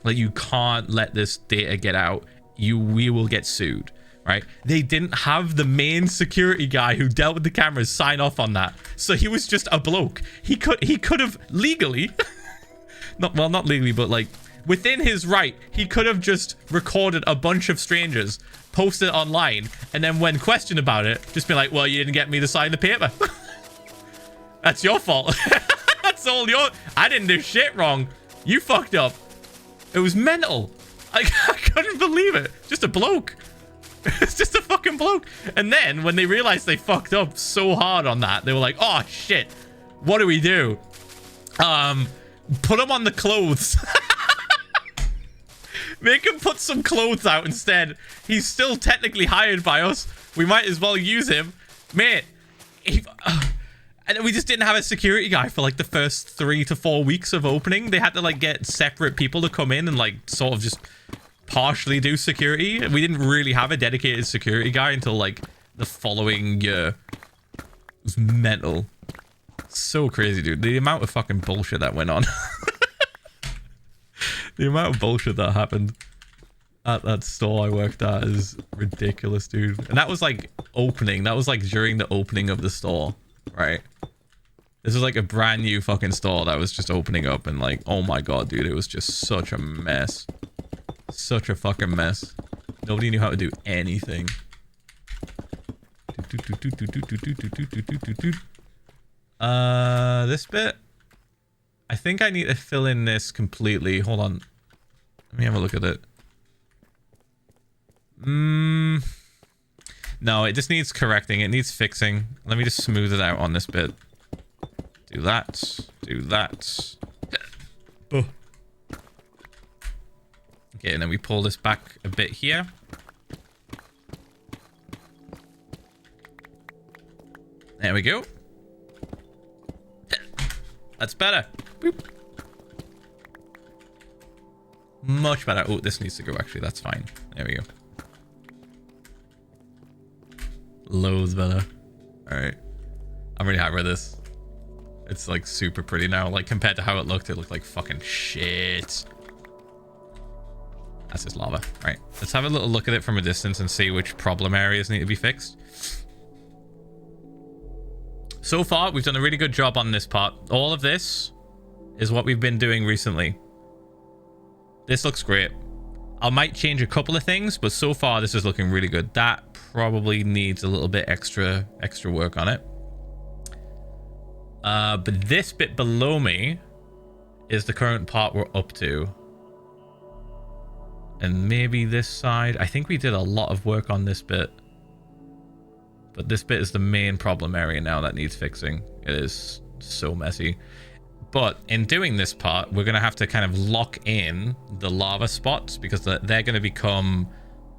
Like, you can't let this data get out. We will get sued. Right? They didn't have the main security guy who dealt with the cameras sign off on that. So he was just a bloke. He could have legally, not legally, but like within his right, he could have just recorded a bunch of strangers, posted it online, and then when questioned about it, just be like, well, you didn't get me to sign the paper. That's your fault. That's all I didn't do shit wrong. You fucked up. It was mental. I couldn't believe it. Just a bloke. It's just a fucking bloke. And then when they realized they fucked up so hard on that, they were like, oh shit, what do we do? Put him on the clothes. Make him put some clothes out instead. He's still technically hired by us. We might as well use him. Mate, and we just didn't have a security guy for like the first 3 to 4 weeks of opening. They had to like get separate people to come in and like sort of just partially do security. We didn't really have a dedicated security guy until like the following year. It was mental. So crazy, dude. The amount of fucking bullshit that went on. The amount of bullshit that happened at that store I worked at is ridiculous, dude. And that was like opening. That was like during the opening of the store, right? This was like a brand new fucking store that was just opening up, and like, oh my god, dude, it was just such a mess. Such a fucking mess. Nobody knew how to do anything. This bit, I think I need to fill in this completely. Hold on, let me have a look at it. No, it just needs correcting. It needs fixing. Let me just smooth it out on this bit. Do that. Do that. Okay, and then we pull this back a bit here. There we go. That's better. Boop. Much better. Oh, this needs to go, actually. That's fine. There we go. Loads better. Alright. I'm really happy with this. It's like super pretty now. Like compared to how it looked like fucking shit. That's just lava. Right, let's have a little look at it from a distance and see which problem areas need to be fixed. So far, we've done a really good job on this part. All of this is what we've been doing recently. This looks great. I might change a couple of things, but so far this is looking really good. That probably needs a little bit extra work on it. But this bit below me is the current part we're up to. And maybe this side. I think we did a lot of work on this bit. But this bit is the main problem area now that needs fixing. It is so messy. But in doing this part, we're going to have to kind of lock in the lava spots because they're going to become,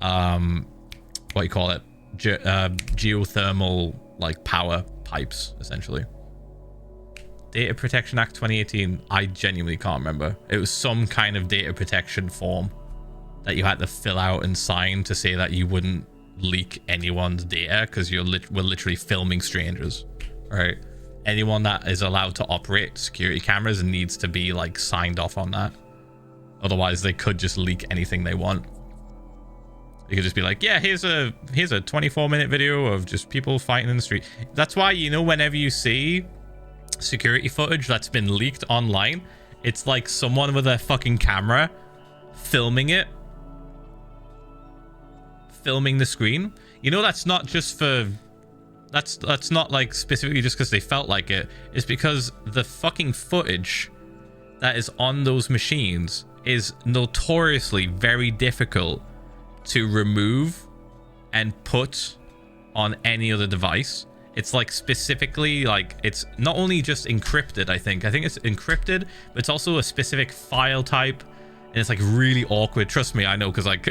what do you call it? Geothermal, like, power pipes, essentially. Data Protection Act 2018. I genuinely can't remember. It was some kind of data protection form that you had to fill out and sign to say that you wouldn't leak anyone's data because we're literally filming strangers, right? Anyone that is allowed to operate security cameras needs to be like signed off on that. Otherwise they could just leak anything they want. They could just be like, yeah, here's a 24-minute video of just people fighting in the street. That's why, you know, whenever you see security footage that's been leaked online, it's like someone with a fucking camera filming it, filming the screen. You know, that's not just for that's not like specifically just because they felt like it. It's because the fucking footage that is on those machines is notoriously very difficult to remove and put on any other device. It's like specifically like it's not only just encrypted, I think it's encrypted, but it's also a specific file type, and it's like really awkward. Trust me, I know, because like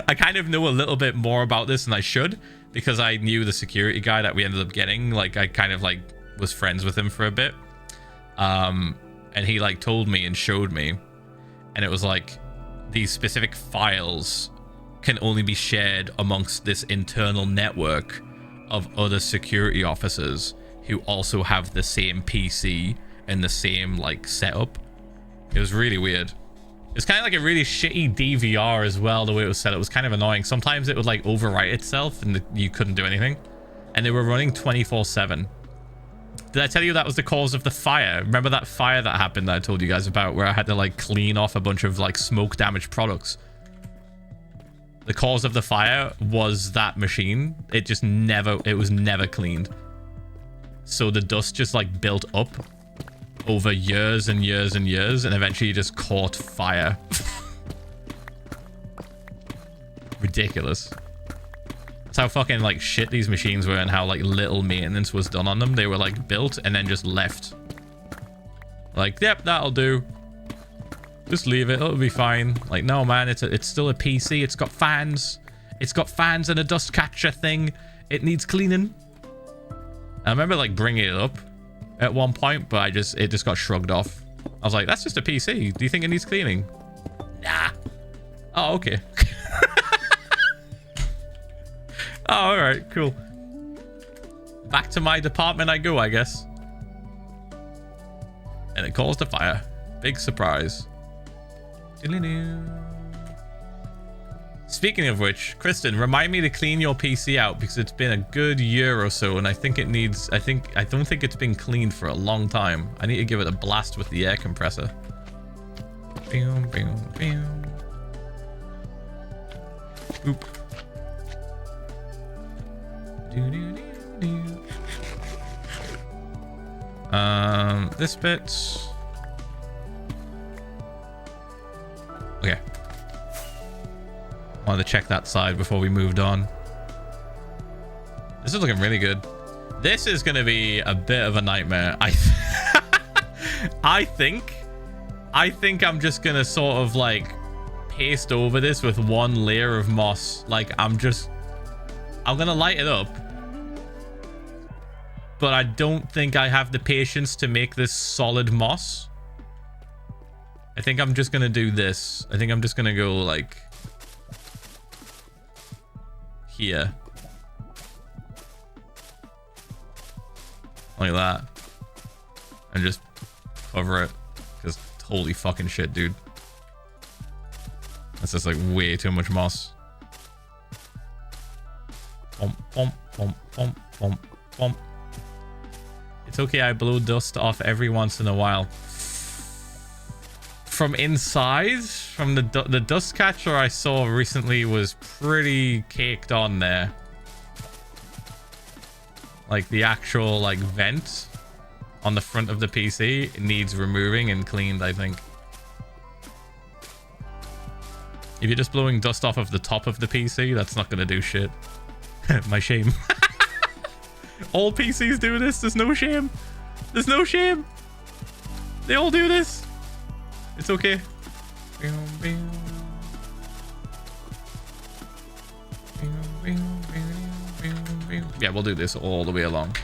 I kind of know a little bit more about this than I should, because I knew the security guy that we ended up getting. Like I kind of like was friends with him for a bit, and he like told me and showed me, and it was like these specific files can only be shared amongst this internal network of other security officers who also have the same PC and the same like setup. It was really weird. It's kind of like a really shitty DVR as well, the way it was set up. It was kind of annoying. Sometimes it would like overwrite itself and you couldn't do anything. And they were running 24/7. Did I tell you that was the cause of the fire? Remember that fire that happened that I told you guys about, where I had to like clean off a bunch of like smoke damaged products? The cause of the fire was that machine. It was never cleaned. So the dust just like built up over years and years and years, and eventually just caught fire. Ridiculous. That's how fucking like shit these machines were, and how like little maintenance was done on them. They were like built and then just left. Like, yep, that'll do. Just leave it, it'll be fine. Like, no man, it's still a PC. It's got fans. It's got fans and a dust catcher thing. It needs cleaning. I remember like bringing it up at one point, but it just got shrugged off. I was like, that's just a PC. Do you think it needs cleaning? Nah. Oh, okay. Oh, all right, cool. Back to my department I go, I guess. And it caused a fire. Big surprise. Speaking of which, Kristen, remind me to clean your PC out, because it's been a good year or so, and I think it needs, I don't think it's been cleaned for a long time. I need to give it a blast with the air compressor. Boom, boom, boom. Oop. This bit. Okay. Wanted to check that side before we moved on. This is looking really good. This is going to be a bit of a nightmare. I think I'm just going to sort of like paste over this with one layer of moss. Like I'm going to light it up. But I don't think I have the patience to make this solid moss. I think I'm just going to do this. I think I'm just going to go like here. Like that. and just cover it. Because holy fucking shit, dude. That's just like way too much moss. Bump, bump, bump, bump, bump, bump. It's okay, I blow dust off every once in a while. From inside, from the dust catcher I saw recently was pretty caked on there. Like the actual like vent on the front of the PC needs removing and cleaned, I think. If you're just blowing dust off of the top of the PC, that's not gonna do shit. My shame. All PCs do this. There's no shame. There's no shame. They all do this. It's okay. Yeah, we'll do this all the way along.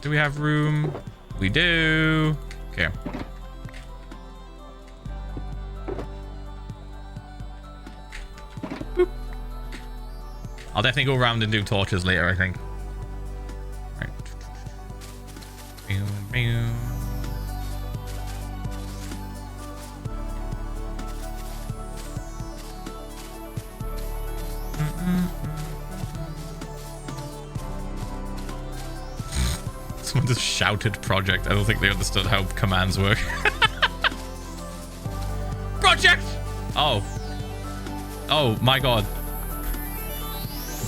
Do we have room? We do. Okay. Boop. I'll definitely go around and do torches later, I think. Right. Someone just shouted project. I don't think they understood how commands work. Project! Oh. Oh my god.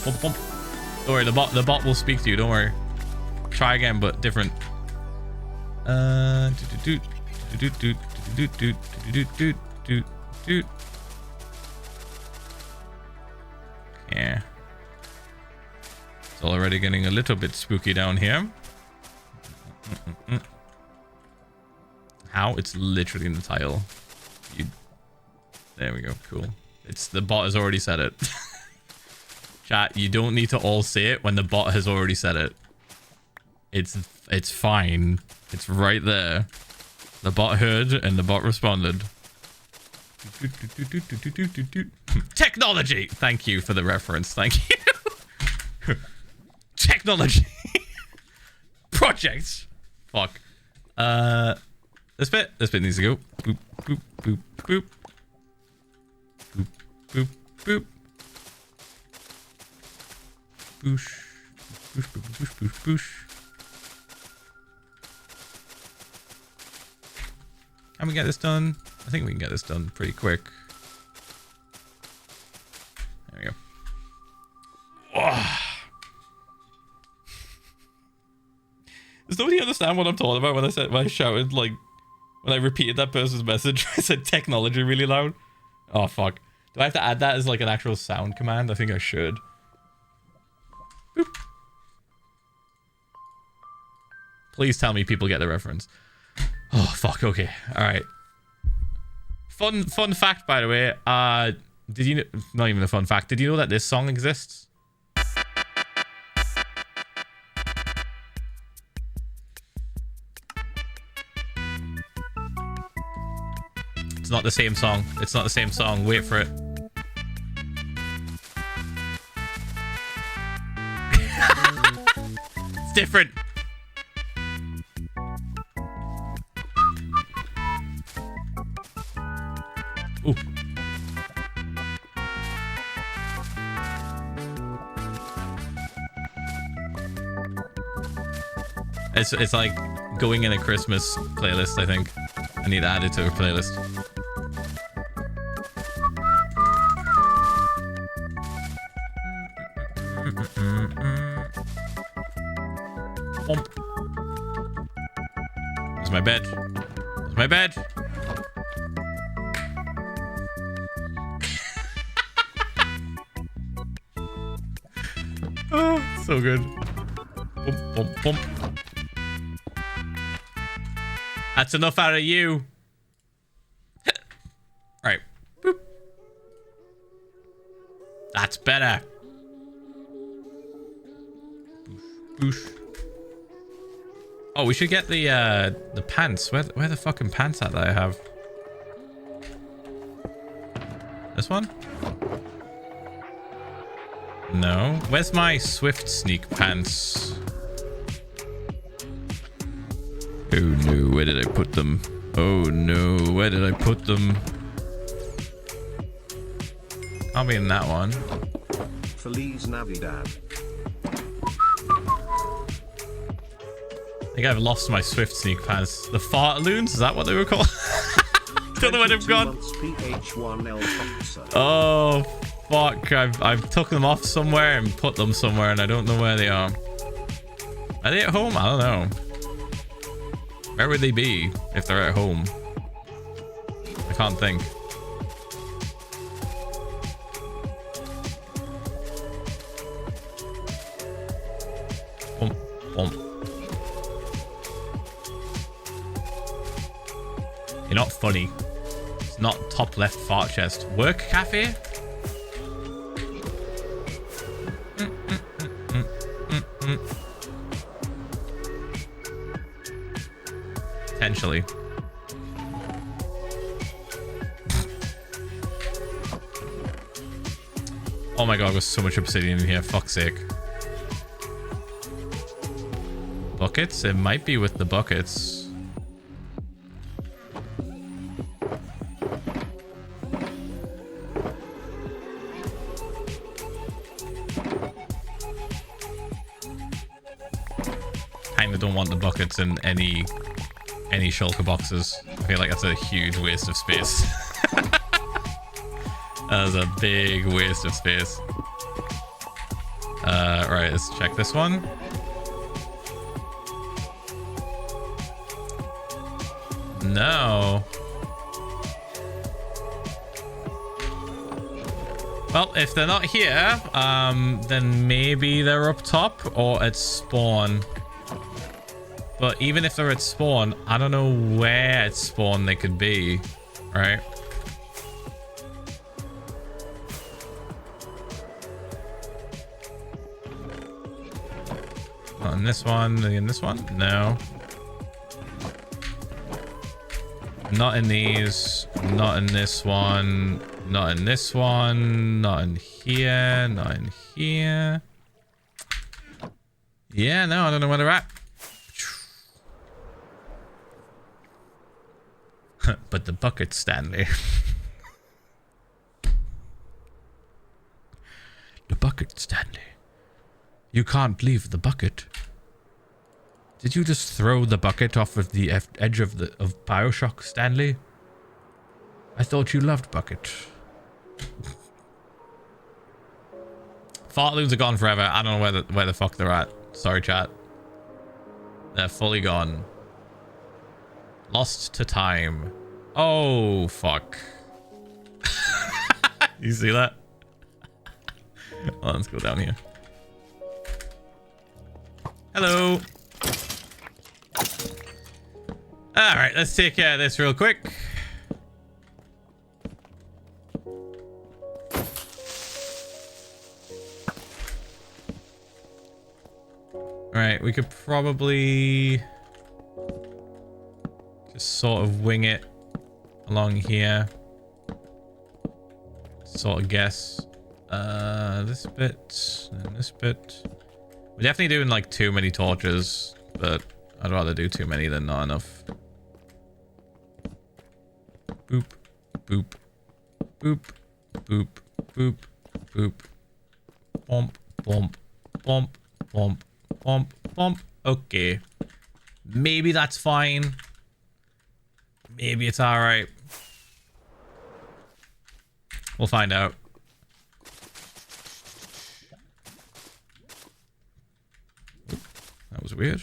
Bump, bump. Don't worry, the bot will speak to you, don't worry. Try again, but different. Yeah. It's already getting a little bit spooky down here. How? It's literally in the title. There we go. Cool. It's the bot has already said it. Chat, you don't need to all say it when the bot has already said it. It's fine. It's right there. The bot heard and the bot responded. Technology. Thank you for the reference. Thank you. Technology. Projects. Fuck. This bit needs to go. Boop, boop, boop, boop. Boop, boop, boop. Boosh. Boosh, boosh, boosh, boosh, boosh. Can we get this done? I think we can get this done pretty quick. There we go. Oh. Does nobody understand what I'm talking about when I shouted, like, when I repeated that person's message? I said technology really loud. Oh, fuck. Do I have to add that as, like, an actual sound command? I think I should. Boop. Please tell me people get the reference. Oh, fuck. Okay. All right. Fun fact, by the way. Did you know, not even a fun fact. Did you know that this song exists? It's not the same song. It's not the same song. Wait for it. It's different. Ooh. It's like going in a Christmas playlist, I think. I need to add it to a playlist. There's my bed. There's my bed. Oh, so good. Bump, bump, bump. That's enough out of you. Right. Boop. That's better. Boosh. Oh, we should get the pants. Where the fucking pants at that I have? This one? No. Where's my Swift sneak pants? Oh no, where did I put them? Oh no, where did I put them? Can't be in that one. Feliz Navidad. I think I've lost my Swift sneak pants. The fart loons? Is that what they were called? Don't know where they've gone. Ph1lza. Oh, fuck. I've took them off somewhere and put them somewhere and I don't know where they are. Are they at home? I don't know. Where would they be if they're at home? I can't think. Boom, boom. You're not funny. It's not top left fart chest. Work cafe? Potentially. Oh my god, there's so much obsidian in here. Fuck's sake. Buckets? It might be with the buckets. Kinda don't want the buckets in any shulker boxes. I feel like that's a huge waste of space. That was a big waste of space. Right, let's check this one. No. Well, if they're not here, then maybe they're up top or at spawn. But even if they're at spawn, I don't know where at spawn they could be, right? Not in this one. In this one? No. Not in these. Not in this one. Not in this one. Not in here. Not in here. Yeah, no, I don't know where they're at. But the bucket, Stanley. The bucket, Stanley. You can't leave the bucket. Did you just throw the bucket off of the edge of Bioshock, Stanley? I thought you loved bucket. Fart loons are gone forever. I don't know where the fuck they're at. Sorry, chat. They're fully gone. Lost to time. Oh, fuck. You see that? Well, let's go down here. Hello. Alright, let's take care of this real quick. Alright, we could probably just sort of wing it along here. Sort of guess. This bit and this bit. We're definitely doing like too many torches, but I'd rather do too many than not enough. Boop, boop, boop, boop, boop, boop. Bump, bump, bump, bump, bump, bump. Okay. Maybe that's fine. Maybe it's alright. We'll find out. That was weird.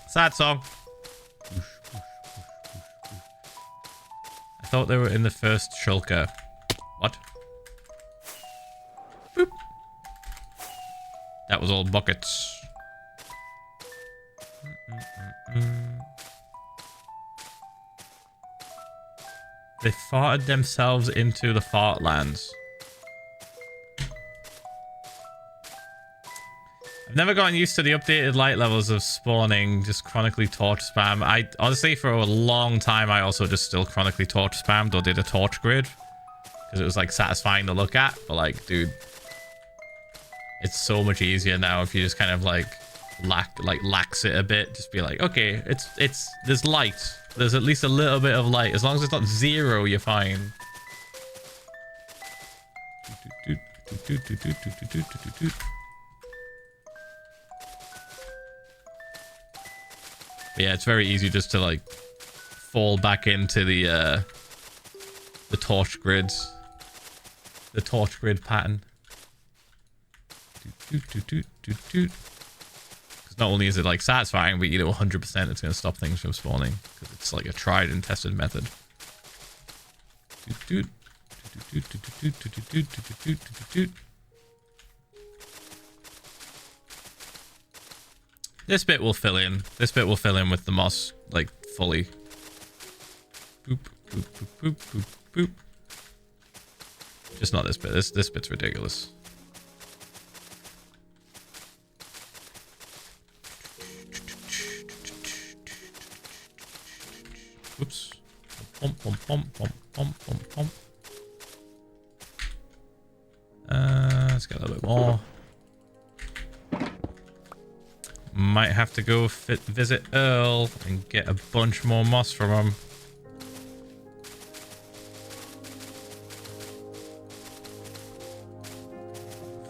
Sad song. I thought they were in the first shulker. What? Boop. That was all buckets. They farted themselves into the fartlands. I've never gotten used to the updated light levels of spawning, just chronically torch spam. I honestly, for a long time, I also just still chronically torch spammed or did a torch grid. Because it was like satisfying to look at. But like, dude, It's so much easier now if you just kind of like lax it a bit. Just be like, okay, it's there's light. There's at least a little bit of light. As long as it's not 0, you're fine. Yeah, it's very easy just to like fall back into the torch grids, the torch grid pattern. Because not only is it like satisfying, but you know 100% it's going to stop things from spawning because it's like a tried and tested method. This bit will fill in. This bit will fill in with the moss like fully. Boop, boop, boop, boop, boop, boop. Just not this bit. This bit's ridiculous. Oops. Pump, pump, pump, pump, pump, pump, pump. Let's get a little bit more. Might have to go visit Earl and get a bunch more moss from him.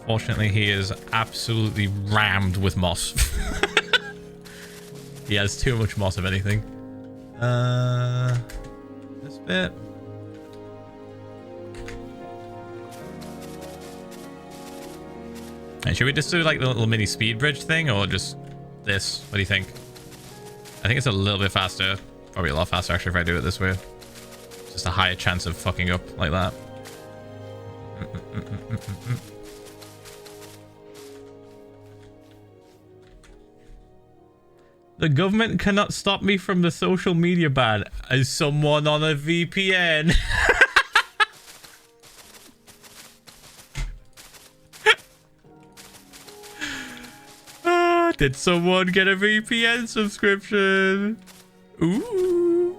Fortunately, he is absolutely rammed with moss. He has too much moss of anything. This bit. And should we just do like the little mini speed bridge thing or just this? What do you think? I think it's a little bit faster. Probably a lot faster actually if I do it this way. Just a higher chance of fucking up like that. The government cannot stop me from the social media ban as someone on a VPN. Did someone get a VPN subscription? Ooh.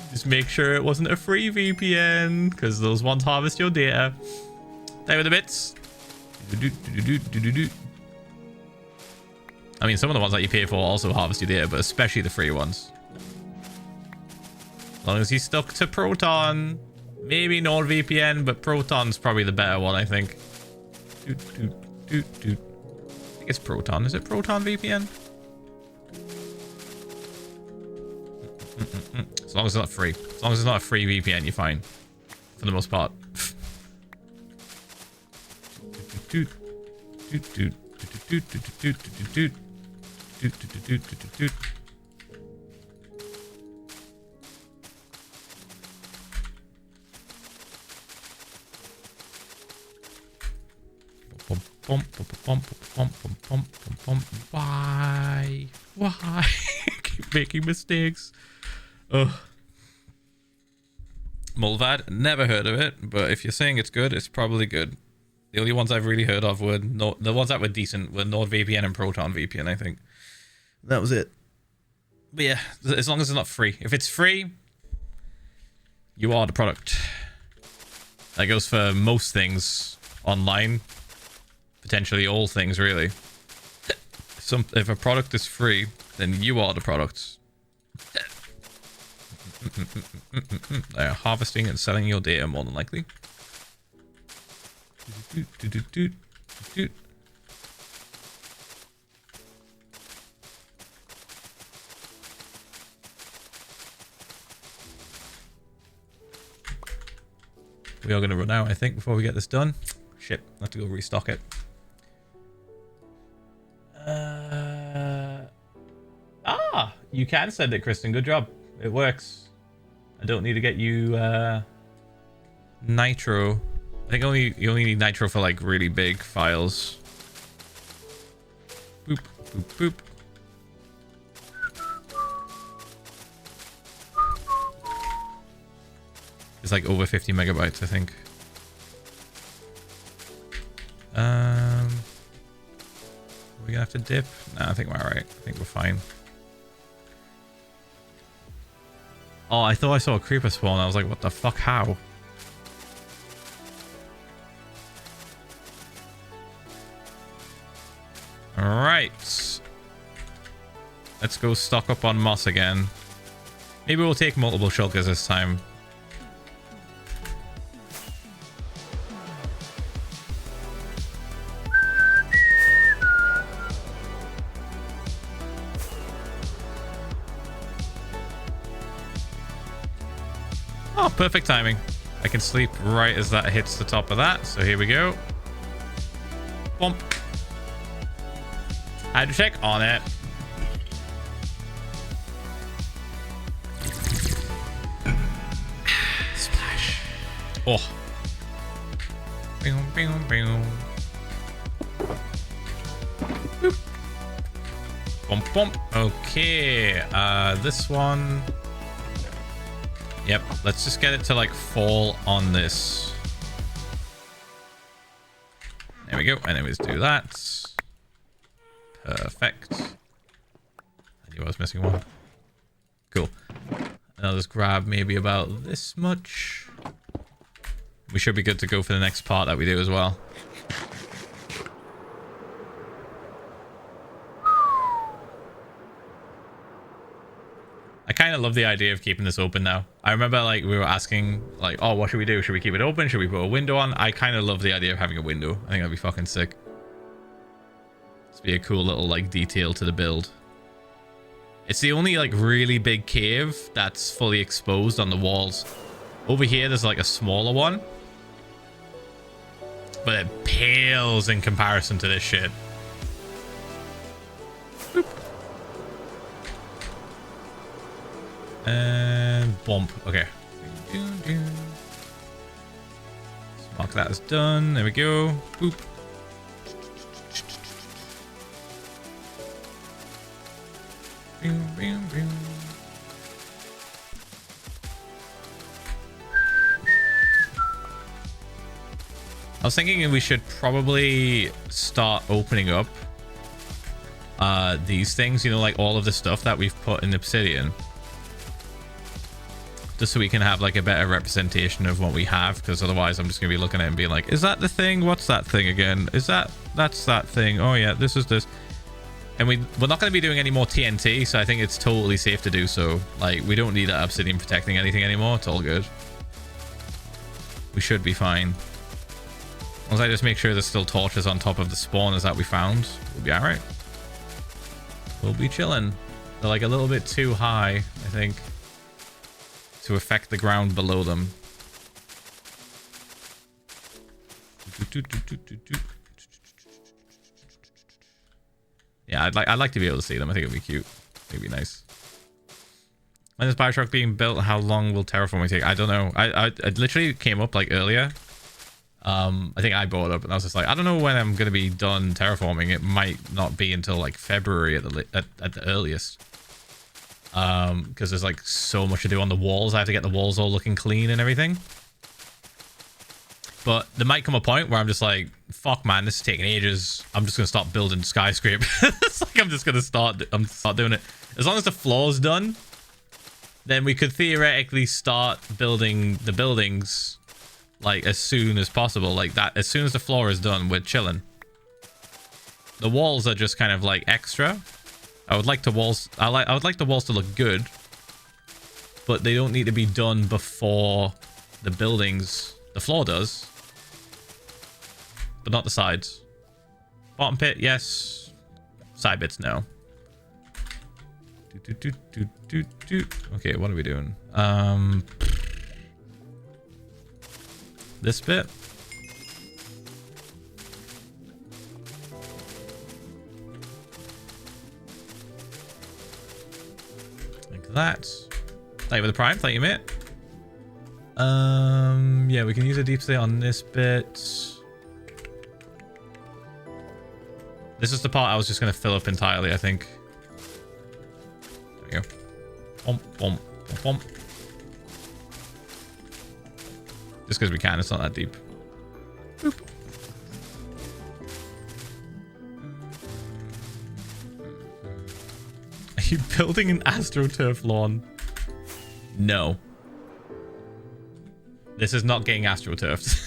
Just make sure it wasn't a free VPN, because those ones harvest your data. There with the bits. I mean, some of the ones that you pay for also harvest your data, but especially the free ones. As long as you stuck to Proton. Maybe NordVPN, but Proton's probably the better one, I think. I think it's Proton. Is it Proton VPN? As long as it's not free. As long as it's not a free VPN, you're fine. For the most part. Why? Why? Keep making mistakes. Ugh. Mulvad, never heard of it, but if you're saying it's good, it's probably good. The only ones I've really heard of were the ones that were decent were NordVPN and Proton VPN, I think. That was it. But yeah, as long as it's not free. If it's free, you are the product. That goes for most things online. Potentially all things, really. If a product is free, then you are the product. They are harvesting and selling your data more than likely. We are going to run out, I think, before we get this done. Shit, I have to go restock it. You can send it, Kristen. Good job. It works. I don't need to get you nitro. I think you only need nitro for like really big files. Boop, boop, boop. It's like over 50 megabytes, I think. Are we gonna have to dip? No, I think we're alright. I think we're fine. Oh, I thought I saw a creeper spawn. I was like, what the fuck? How? All right. Let's go stock up on moss again. Maybe we'll take multiple shulkers this time. Oh, perfect timing. I can sleep right as that hits the top of that. So here we go. Bump. Hydro check on it. Splash. Oh. Boop. Bump, bump. Okay. This one. Yep, let's just get it to like fall on this. There we go. And then we just do that. Perfect. I knew I was missing one. Cool. And I'll just grab maybe about this much. We should be good to go for the next part that we do as well. I kind of love the idea of keeping this open now. I remember like we were asking like, oh, what should we do? Should we keep it open? Should we put a window on? I kind of love the idea of having a window. I think that'd be fucking sick. It's be a cool little like detail to the build. It's the only like really big cave that's fully exposed on the walls. Over here, there's like a smaller one. But it pales in comparison to this shit. Boop. And bump. Okay. Let's mark that as done. There we go. Boop. I was thinking we should probably start opening up these things, you know, like all of the stuff that we've put in Obsidian. Just so we can have like a better representation of what we have, because otherwise I'm just gonna be looking at it and being like, is that the thing? What's that thing again? Is that's that thing? Oh yeah, this is this. And we're not going to be doing any more TNT, so I think it's totally safe to do so. Like, we don't need that obsidian protecting anything anymore. It's all good. We should be fine. As long as I just make sure there's still torches on top of the spawners that we found, we'll be alright. We'll be chilling. They're like a little bit too high, I think, to affect the ground below them. Yeah, I'd like to be able to see them. I think it'd be cute. It'd be nice. When is bioshock being built? How long will terraforming take? I don't know. I literally came up like earlier. I think I brought it up and I was just like, I don't know when I'm gonna be done terraforming. It might not be until like February at the earliest. Because there's like so much to do on the walls. I have to get the walls all looking clean and everything. But there might come a point where I'm just like, fuck man, this is taking ages. I'm just gonna start building skyscrapers. It's like I'm just gonna start doing it. As long as the floor's done, then we could theoretically start building the buildings like as soon as possible. Like that, as soon as the floor is done, we're chilling. The walls are just kind of like extra. I would like the walls to look good, but they don't need to be done before the buildings. The floor does, but not the sides. Bottom pit, yes. Side bits, no. Okay, what are we doing? This bit. Like that. Thank you for the prime. Thank you, mate. Yeah, we can use a deep slate on this bit. This is the part I was just going to fill up entirely, I think. There we go. Bump, bump, bump, bump. Just because we can, it's not that deep. Boop. Are you building an AstroTurf lawn? No. This is not getting AstroTurfed.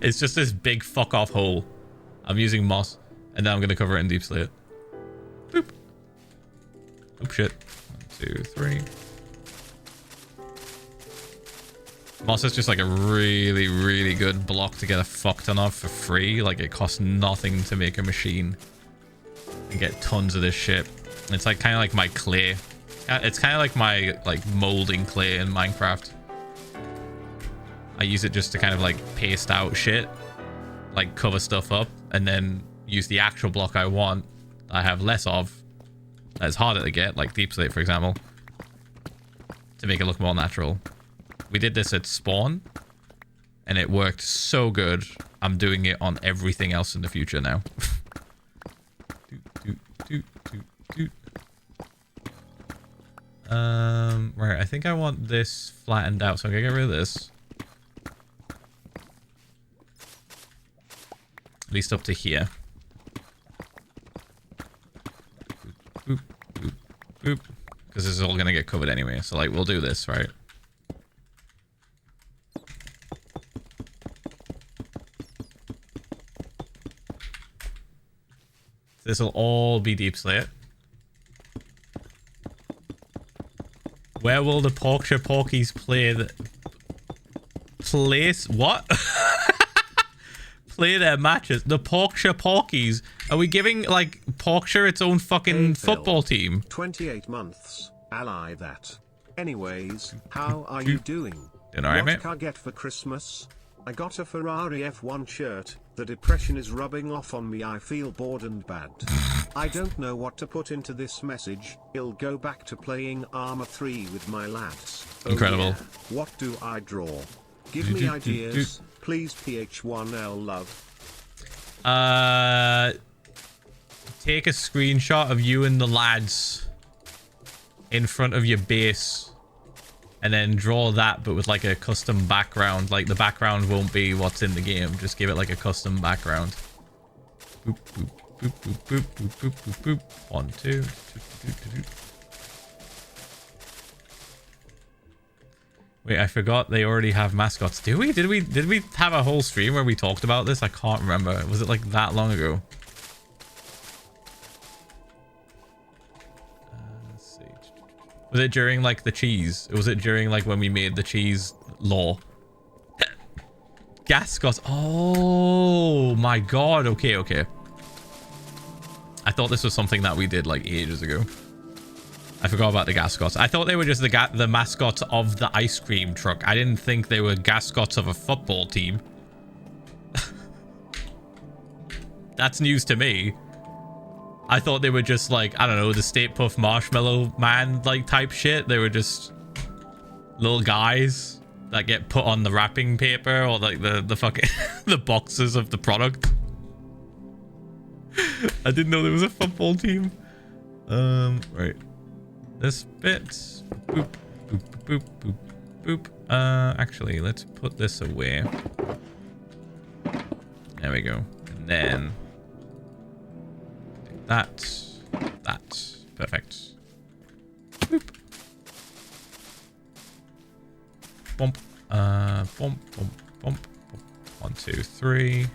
It's just this big fuck off hole. I'm using moss. And then I'm going to cover it in deep slate. Boop. Oop, shit. 1, 2, 3. Moss is just like a really, really good block to get a fuck ton of for free. Like, it costs nothing to make a machine and get tons of this shit. It's like kind of like my clay. It's kind of like my like molding clay in Minecraft. I use it just to kind of like paste out shit, like cover stuff up, and then use the actual block I want. I have less of. That's harder to get, like deep slate, for example, to make it look more natural. We did this at spawn, and it worked so good. I'm doing it on everything else in the future now. Right, I think I want this flattened out, so I'm gonna get rid of this. At least up to here. Boop, boop, boop. Because this is all gonna get covered anyway, so like we'll do this, right? This will all be deep slate. Where will the Porkshire Porkies play the place? What? Play their matches. The Porkshire Porkies. Are we giving like Porkshire its own fucking football team? 28 months. Ally that. Anyways, how are you doing? Doing alright, mate. What can I get for Christmas? I got a Ferrari F1 shirt. The depression is rubbing off on me. I feel bored and bad. I don't know what to put into this message. I'll go back to playing Arma 3 with my lads. Oh, incredible. Yeah. What do I draw? Give me ideas. Please, Ph1l love. Take a screenshot of you and the lads in front of your base. And then draw that, but with like a custom background. Like the background won't be what's in the game. Just give it like a custom background. Boop, boop, boop, boop, boop, boop, boop, boop, boop. 1, 2. Wait, I forgot they already have mascots. Do we? Did we have a whole stream where we talked about this? I can't remember. Was it like that long ago? Was it during like the cheese? Was it during like when we made the cheese law? Gascots. Oh my god. Okay. I thought this was something that we did like ages ago. I forgot about the Gascots. I thought they were just the mascots of the ice cream truck. I didn't think they were Gascots of a football team. That's news to me. I thought they were just like, I don't know, the Stay Puft Marshmallow Man like type shit. They were just little guys that get put on the wrapping paper or like the fucking the boxes of the product. I didn't know there was a football team. Right. This bit. Boop, boop, boop, boop, boop. Actually, let's put this away. There we go. And then that. Perfect. Boop. Bump. Bump. 1, 2, 3.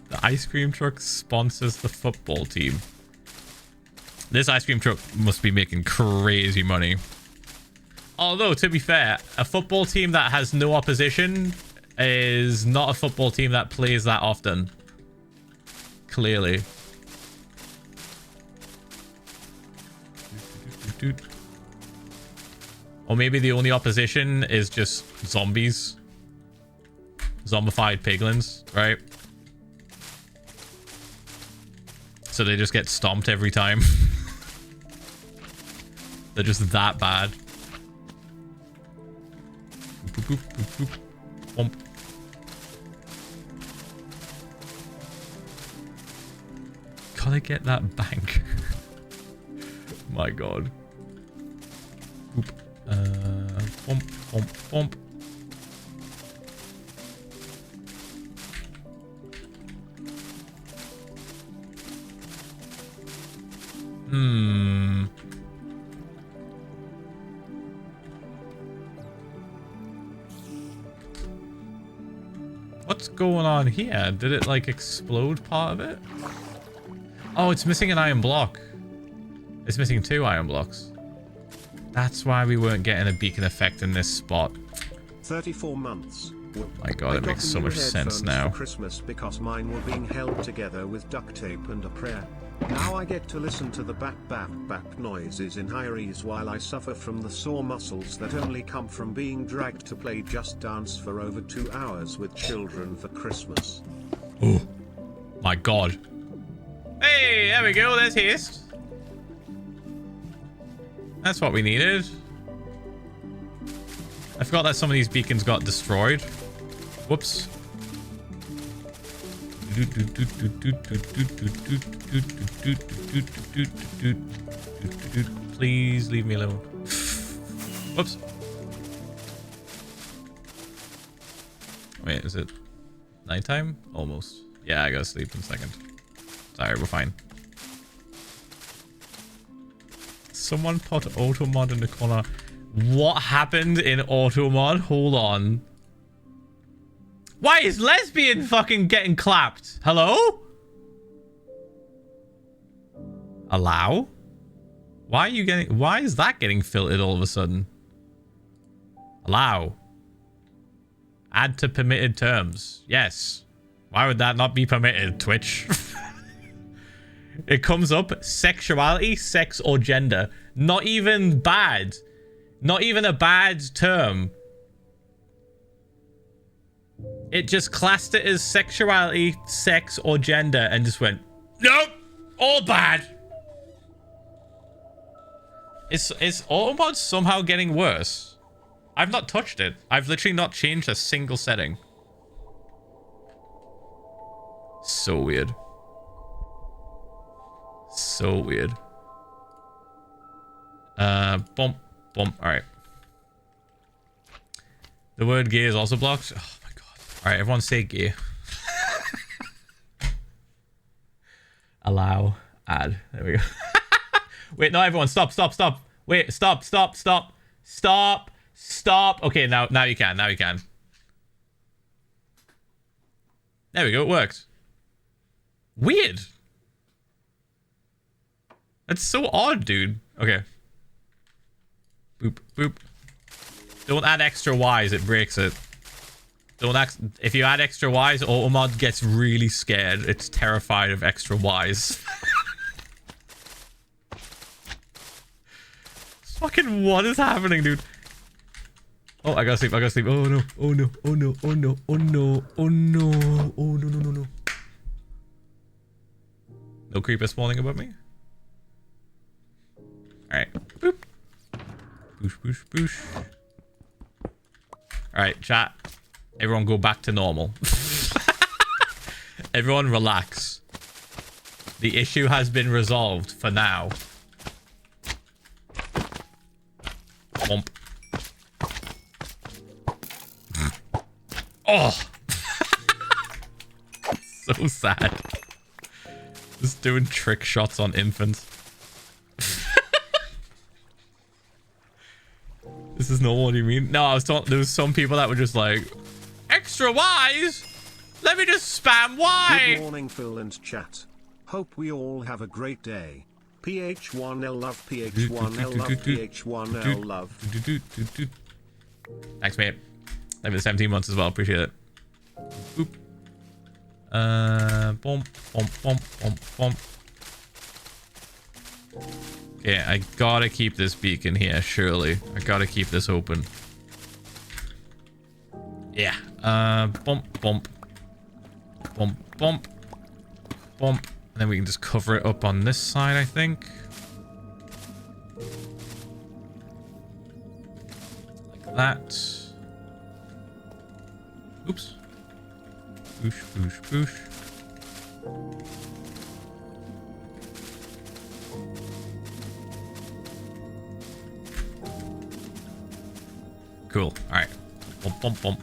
The ice cream truck sponsors the football team. This ice cream truck must be making crazy money. Although, to be fair, a football team that has no opposition is not a football team that plays that often. Clearly. Or maybe the only opposition is just zombies. Zombified piglins, right? So they just get stomped every time. They're just that bad. Boop, boop, boop, boop. Bump. Gotta get that bank. My god. Boop. Bump, bump, bump. What's going on here? Did it like explode part of it? Oh, it's missing an iron block. It's missing 2 iron blocks. That's why we weren't getting a beacon effect in this spot. 34 months. My god, it makes so much sense now. For Christmas because mine were being held together with duct tape and a prayer. Now I get to listen to the bap noises in Hi-Res while I suffer from the sore muscles that only come from being dragged to play Just Dance for over 2 hours with children for Christmas. Oh, my god. Hey, there we go, there's haste. That's what we needed. I forgot that some of these beacons got destroyed. Whoops. Please leave me alone. Whoops. Wait, is it nighttime? Almost. Yeah, I gotta sleep in a second. Sorry, we're fine. Someone put auto mod in the corner. What happened in auto mod? Hold on. Why is lesbian fucking getting clapped? Hello? Allow? Why are you getting... Why is that getting filtered all of a sudden? Allow. Add to permitted terms. Yes. Why would that not be permitted, Twitch? It comes up sexuality, sex, or gender. Not even bad. Not even a bad term. It just classed it as sexuality, sex, or gender and just went, nope, all bad. Is Automod somehow getting worse? I've not touched it. I've literally not changed a single setting. So weird. So weird. Bump. All right. The word gay is also blocked. Oh my god. All right, everyone say gay. Allow. Add. There we go. Wait, no, everyone. Stop. Wait, stop. Okay, now you can. Now you can. There we go. It worked. Weird. That's so odd, dude. Okay. Boop, boop. Don't add extra Ys, it breaks it. If you add extra Ys, Automod gets really scared. It's terrified of extra Ys. Fucking what is happening, dude? Oh, I gotta sleep. Oh no. Oh no. No creeper spawning above me? Alright. Boop. Boosh. Alright, chat. Everyone go back to normal. Everyone relax. The issue has been resolved for now. Bump. Oh! So sad. Just doing trick shots on infants. This is not what you mean. No, I was talking. There was some people that were just like, extra Ys. Let me just spam Y. Good morning, Phil and chat. Hope we all have a great day. Ph1l love, Ph1l love, Ph1l love. Thanks, mate. Thank you for the 17 months as well. Appreciate it. Boop. Bump. Yeah, I gotta keep this beacon here, surely. I gotta keep this open. Yeah. Bump. And then we can just cover it up on this side, I think. Like that. Oops. Boosh. Cool. All right. Bump. Buh.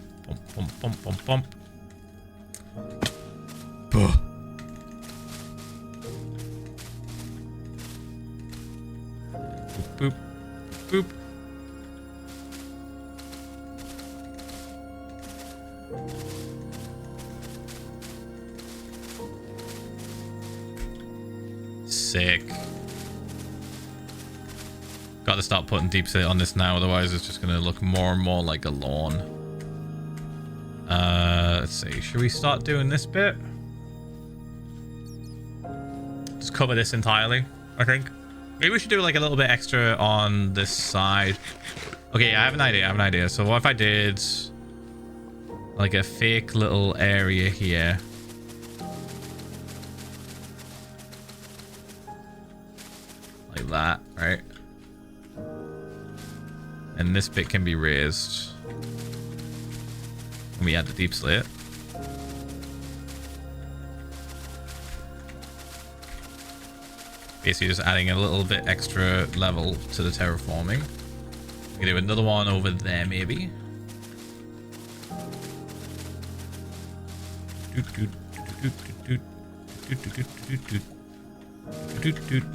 Boop. sake. Got to start putting deep slate on this now, otherwise it's just going to look more and more like a lawn. Let's see. Should we start doing this bit? Just cover this entirely, I think. Maybe we should do like a little bit extra on this side. Okay, I have an idea. So what if I did like a fake little area here? Like that, right? And this bit can be raised. And we add the deep slate. Basically just adding a little bit extra level to the terraforming. We can do another one over there maybe.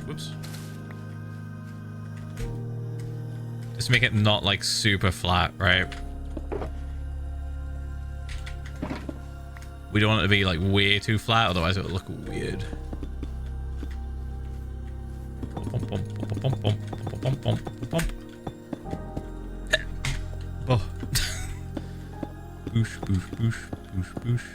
Whoops. Just make it not like super flat, right? We don't want it to be like way too flat, otherwise it will look weird. Oh. Boosh, boosh, boosh, boosh, boosh.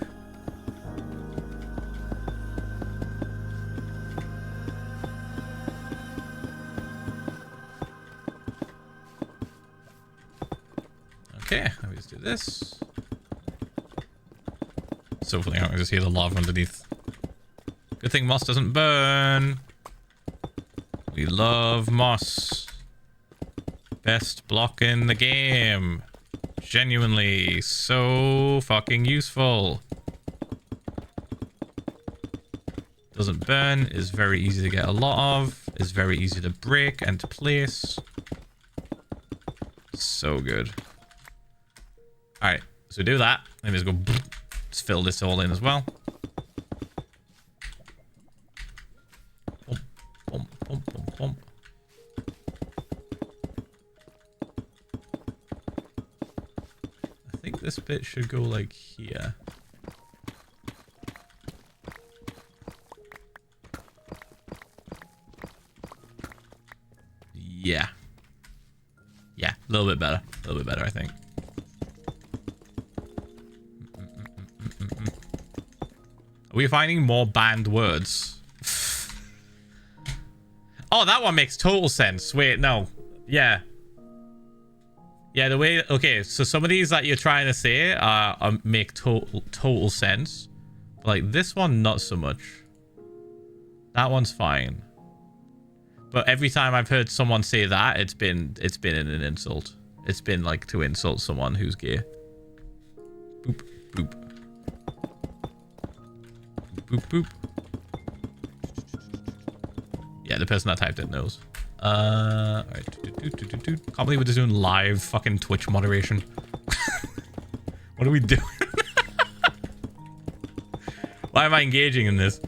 Okay, let me just do this. So hopefully I can just hear the lava underneath. Good thing moss doesn't burn. We love moss. Best block in the game. Genuinely so fucking useful. Doesn't burn, is very easy to get a lot of, is very easy to break and to place. So good. Alright, so do that. Let me just go just fill this all in as well. Bump, bump, bump, bump. I think this bit should go like here. Yeah. Yeah, a little bit better. A little bit better, I think. Are we finding more banned words? Oh, that one makes total sense. Wait, no. Yeah. Yeah, the way... Okay, so some of these that you're trying to say make total sense. But like, this one, not so much. That one's fine. But every time I've heard someone say that, it's been an insult. It's been like to insult someone who's gay. Boop, boop. Boop, boop. Yeah, the person that typed it knows. Alright. Can't believe we're just doing live fucking Twitch moderation. What are we doing? Why am I engaging in this?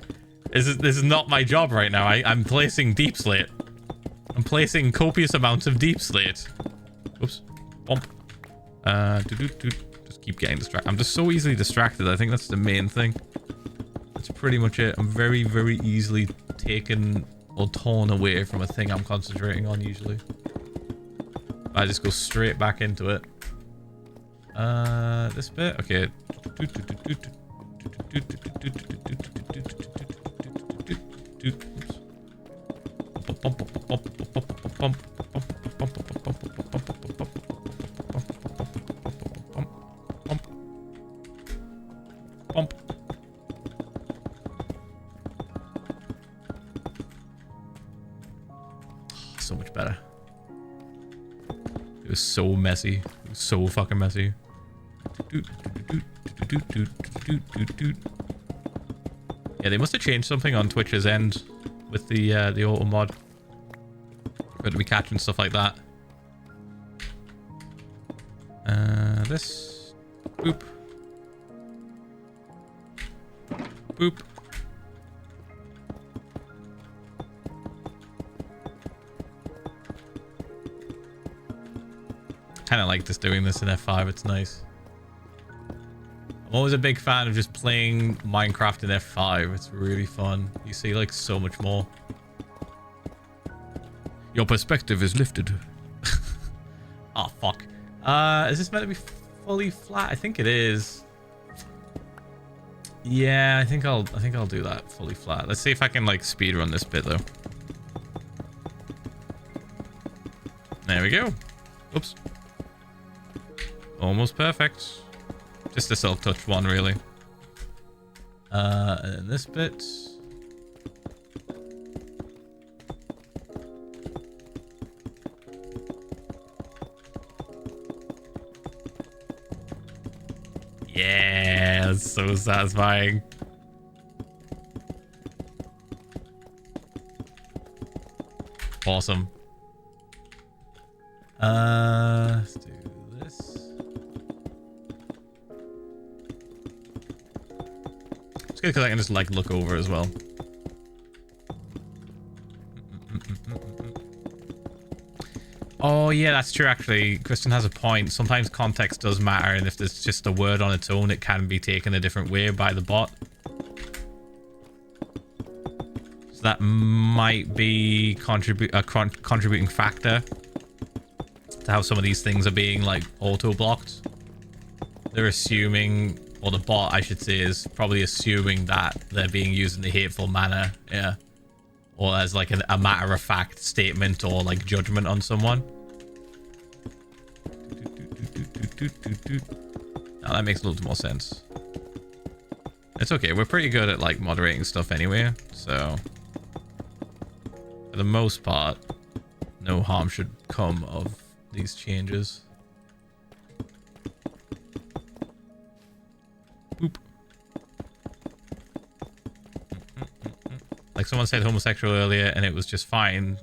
This is not my job right now. I'm placing deep slate. I'm placing copious amounts of deep slate. Oops. Bump. Just keep getting distracted. I'm just so easily distracted. I think that's the main thing. That's pretty much it. I'm very, very easily taken or torn away from a thing I'm concentrating on usually. I just go straight back into it. This bit? Okay. So much better. It was so messy. It was so fucking messy. Yeah, they must have changed something on Twitch's end with the auto mod. Going to be catching stuff like that. This. Boop. Boop. Kind of like just doing this in F5. It's nice. I'm always a big fan of just playing Minecraft in F5. It's really fun. You see like so much more. Your perspective is lifted. Oh, fuck. Is this meant to be fully flat? I think it is. Yeah, I think I'll do that fully flat. Let's see if I can like speed run this bit though. There we go. Oops. Almost perfect. Just a silk touch one really. And then this bit. Yeah, that's so satisfying. Awesome. Let's do this. It's good because I can just like look over as well. Oh yeah, that's true actually. Kristen has a point. Sometimes context does matter, and if there's just a word on its own, it can be taken a different way by the bot. So that might be a contributing factor to how some of these things are being like auto-blocked. They're assuming, or the bot I should say is probably assuming that they're being used in a hateful manner, yeah. Or as like a matter-of-fact statement or like judgment on someone. Now that makes a little more sense. It's okay, we're pretty good at like moderating stuff anyway, so for the most part, no harm should come of these changes. Boop. Like someone said homosexual earlier and it was just fine.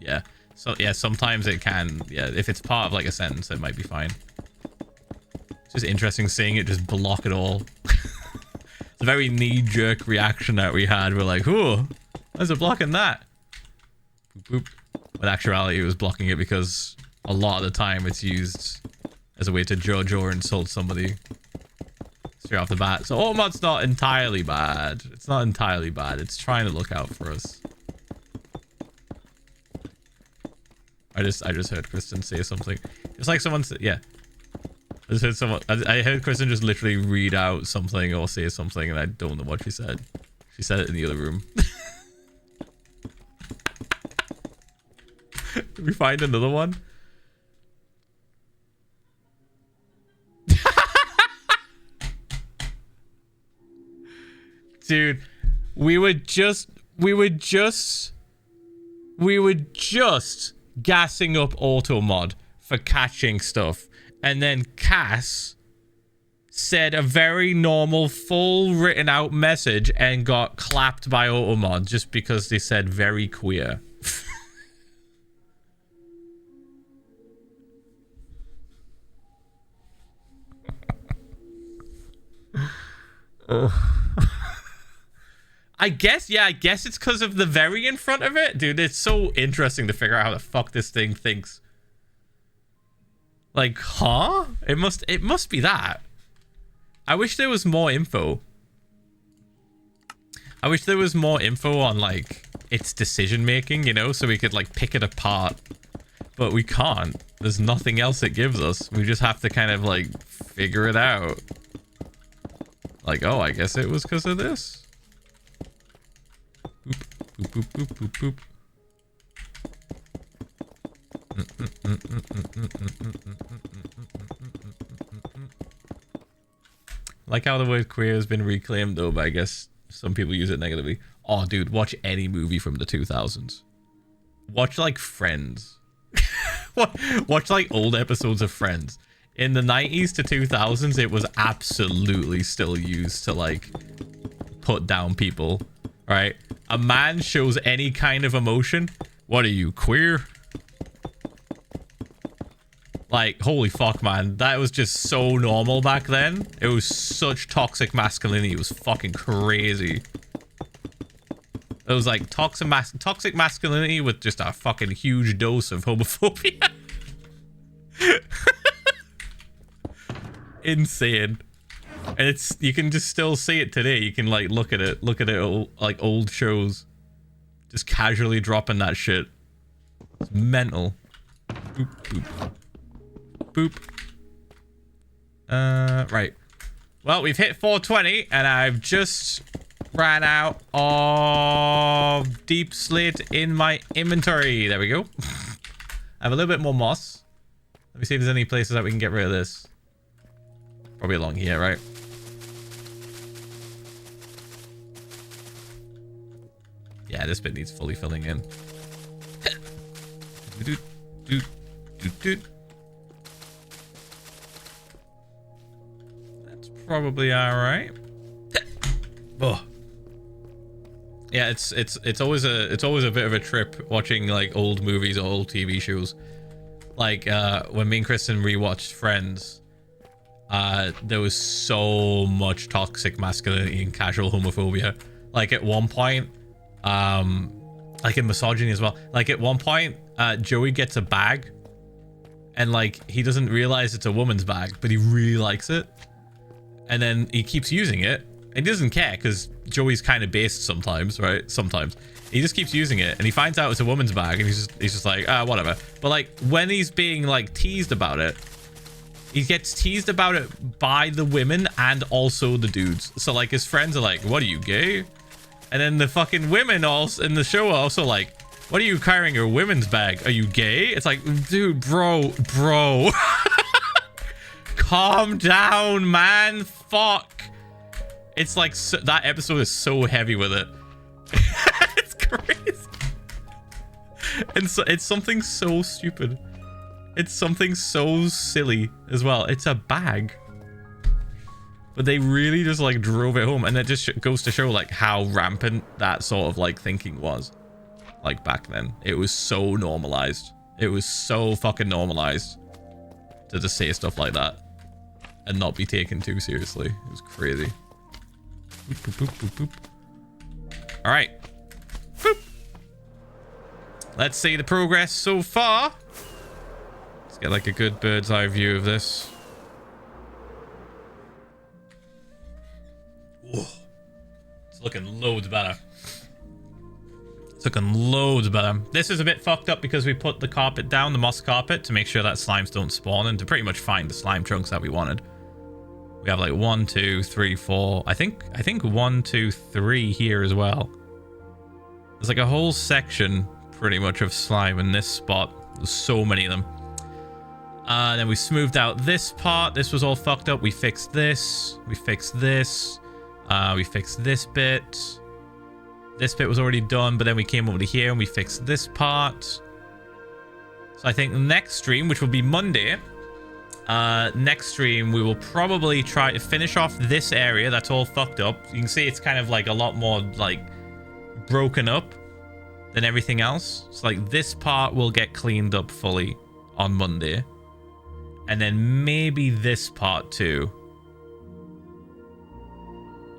Yeah. So yeah, sometimes it can. Yeah, if it's part of like a sentence, it might be fine. It's just interesting seeing it just block it all. It's a very knee-jerk reaction that we had. We're like, "Ooh, why's it blocking that?" Boop, boop. But actuality, it was blocking it because a lot of the time it's used as a way to judge or insult somebody straight off the bat. So automod's not entirely bad. It's not entirely bad. It's trying to look out for us. I just heard Kristen say something. It's like someone said, yeah. I heard Kristen just literally read out something or say something, and I don't know what she said. She said it in the other room. Did we find another one? Dude, we were just gassing up Automod for catching stuff, and then Cass said a very normal, full written out message and got clapped by Automod just because they said very queer. I guess it's because of the very in front of it. Dude, it's so interesting to figure out how the fuck this thing thinks. Like, huh? It must be that. I wish there was more info. I wish there was more info on, like, its decision making, you know, so we could, like, pick it apart. But we can't. There's nothing else it gives us. We just have to kind of, like, figure it out. Like, oh, I guess it was because of this. Boop, boop, boop, boop, boop, like how the word queer has been reclaimed though, but I guess some people use it negatively. Oh, dude, watch any movie from the 2000s. Watch like Friends. Watch like old episodes of Friends. In the 90s to 2000s, it was absolutely still used to like put down people, right? A man shows any kind of emotion. What are you, queer? Like, holy fuck, man. That was just so normal back then. It was such toxic masculinity. It was fucking crazy. It was like toxic masculinity with just a fucking huge dose of homophobia. Insane. And it's, you can just still see it today. You can like look at it like old shows, just casually dropping that shit. It's mental. Boop, boop. Boop. Right. Well, we've hit 420, and I've just ran out of deep slate in my inventory. There we go. I have a little bit more moss. Let me see if there's any places that we can get rid of this. Probably along here, right? Yeah, this bit needs fully filling in. That's probably all right. Oh. Yeah, it's always a bit of a trip watching like old movies or old TV shows. Like when me and Kristen rewatched Friends, there was so much toxic masculinity and casual homophobia. Like at one point, like in misogyny as well. Like at one point, Joey gets a bag, and like he doesn't realize it's a woman's bag, but he really likes it, and then he keeps using it. And he doesn't care because Joey's kind of based sometimes, right? Sometimes he just keeps using it, and he finds out it's a woman's bag, and he's just like, whatever. But like when he's being like teased about it, he gets teased about it by the women and also the dudes. So like his friends are like, "What are you, gay?" And then the fucking women also in the show are also like, "What are you carrying your women's bag? Are you gay?" It's like, dude, bro. Calm down, man. Fuck. It's like that episode is so heavy with it. It's crazy. And so it's something so stupid. It's something so silly as well. It's a bag. But they really just like drove it home, and it just goes to show like how rampant that sort of like thinking was. Like back then, it was so normalized. It was so fucking normalized to just say stuff like that and not be taken too seriously. It was crazy. Boop, boop, boop, boop, boop. All right. Boop. Let's see the progress so far. Let's get like a good bird's eye view of this. Whoa. It's looking loads better. It's looking loads better. This is a bit fucked up because we put the carpet down, the moss carpet, to make sure that slimes don't spawn and to pretty much find the slime chunks that we wanted. We have like 1, 2, 3, 4. I think 1, 2, 3 here as well. There's like a whole section pretty much of slime in this spot. There's so many of them. Then we smoothed out this part. This was all fucked up. We fixed this. We fixed this. We fixed this bit. This bit was already done, but then we came over to here and we fixed this part. So I think next stream, which will be Monday, next stream we will probably try to finish off this area that's all fucked up. You can see it's kind of like a lot more like broken up than everything else. So like this part will get cleaned up fully on Monday, and then maybe this part too,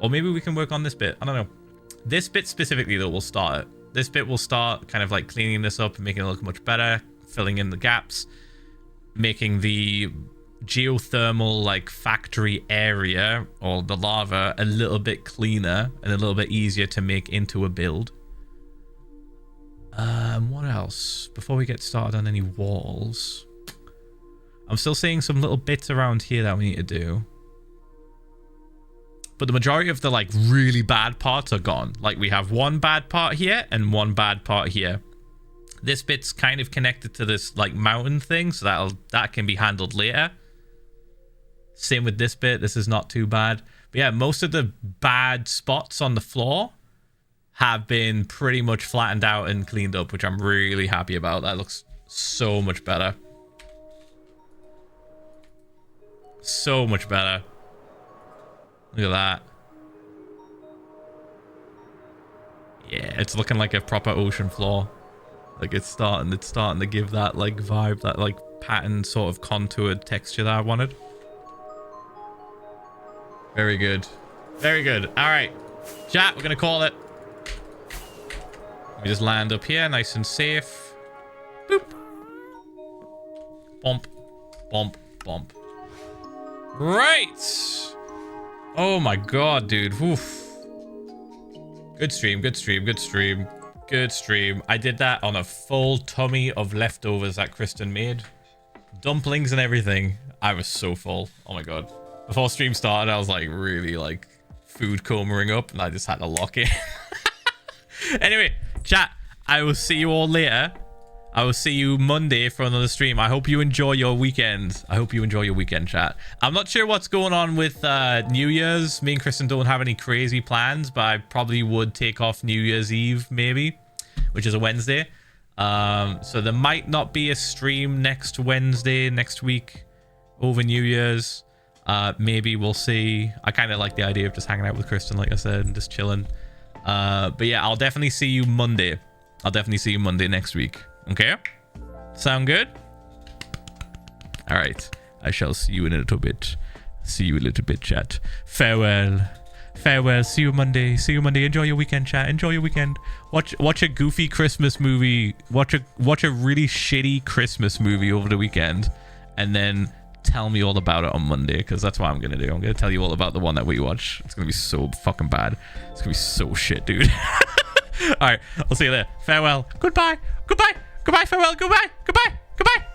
or maybe we can work on this bit. I don't know. This bit specifically though will start it. This bit will start kind of like cleaning this up and making it look much better, filling in the gaps, making the geothermal like factory area or the lava a little bit cleaner and a little bit easier to make into a build. What else before we get started on any walls? I'm still seeing some little bits around here that we need to do, but the majority of the like really bad parts are gone. Like we have one bad part here and one bad part here. This bit's kind of connected to this like mountain thing, so that can be handled later. Same with this bit. This is not too bad. But yeah, most of the bad spots on the floor have been pretty much flattened out and cleaned up, which I'm really happy about. That looks so much better. So much better. Look at that. Yeah, it's looking like a proper ocean floor. Like it's starting to give that like vibe, that like pattern sort of contoured texture that I wanted. Very good. Very good. All right, chat, we're gonna call it. We just land up here nice and safe. Boop. Bump. Bump. Bump. Right. Oh my god, dude. Oof. Good stream, good stream, good stream. Good stream. I did that on a full tummy of leftovers that Kristen made. Dumplings and everything. I was so full. Oh my god. Before stream started, I was like really like food comering up and I just had to lock it. Anyway, chat, I will see you all later. I will see you Monday for another stream. I hope you enjoy your weekend. I hope you enjoy your weekend, chat. I'm not sure what's going on with New Year's. Me and Kristen don't have any crazy plans, but I probably would take off New Year's Eve, maybe, which is a Wednesday. So there might not be a stream next Wednesday, next week, over New Year's. Maybe we'll see. I kind of like the idea of just hanging out with Kristen, like I said, and just chilling. But yeah, I'll definitely see you Monday. I'll definitely see you Monday next week. Okay? Sound good? All right. I shall see you in a little bit. See you a little bit, chat. Farewell. Farewell. See you Monday. See you Monday. Enjoy your weekend, chat. Enjoy your weekend. Watch a goofy Christmas movie. Watch a really shitty Christmas movie over the weekend, and then tell me all about it on Monday, because that's what I'm gonna do. I'm gonna tell you all about the one that we watch. It's gonna be so fucking bad. It's gonna be so shit, dude. All right. I'll see you there. Farewell. Goodbye. Goodbye. Goodbye. Farewell. Goodbye. Goodbye. Goodbye.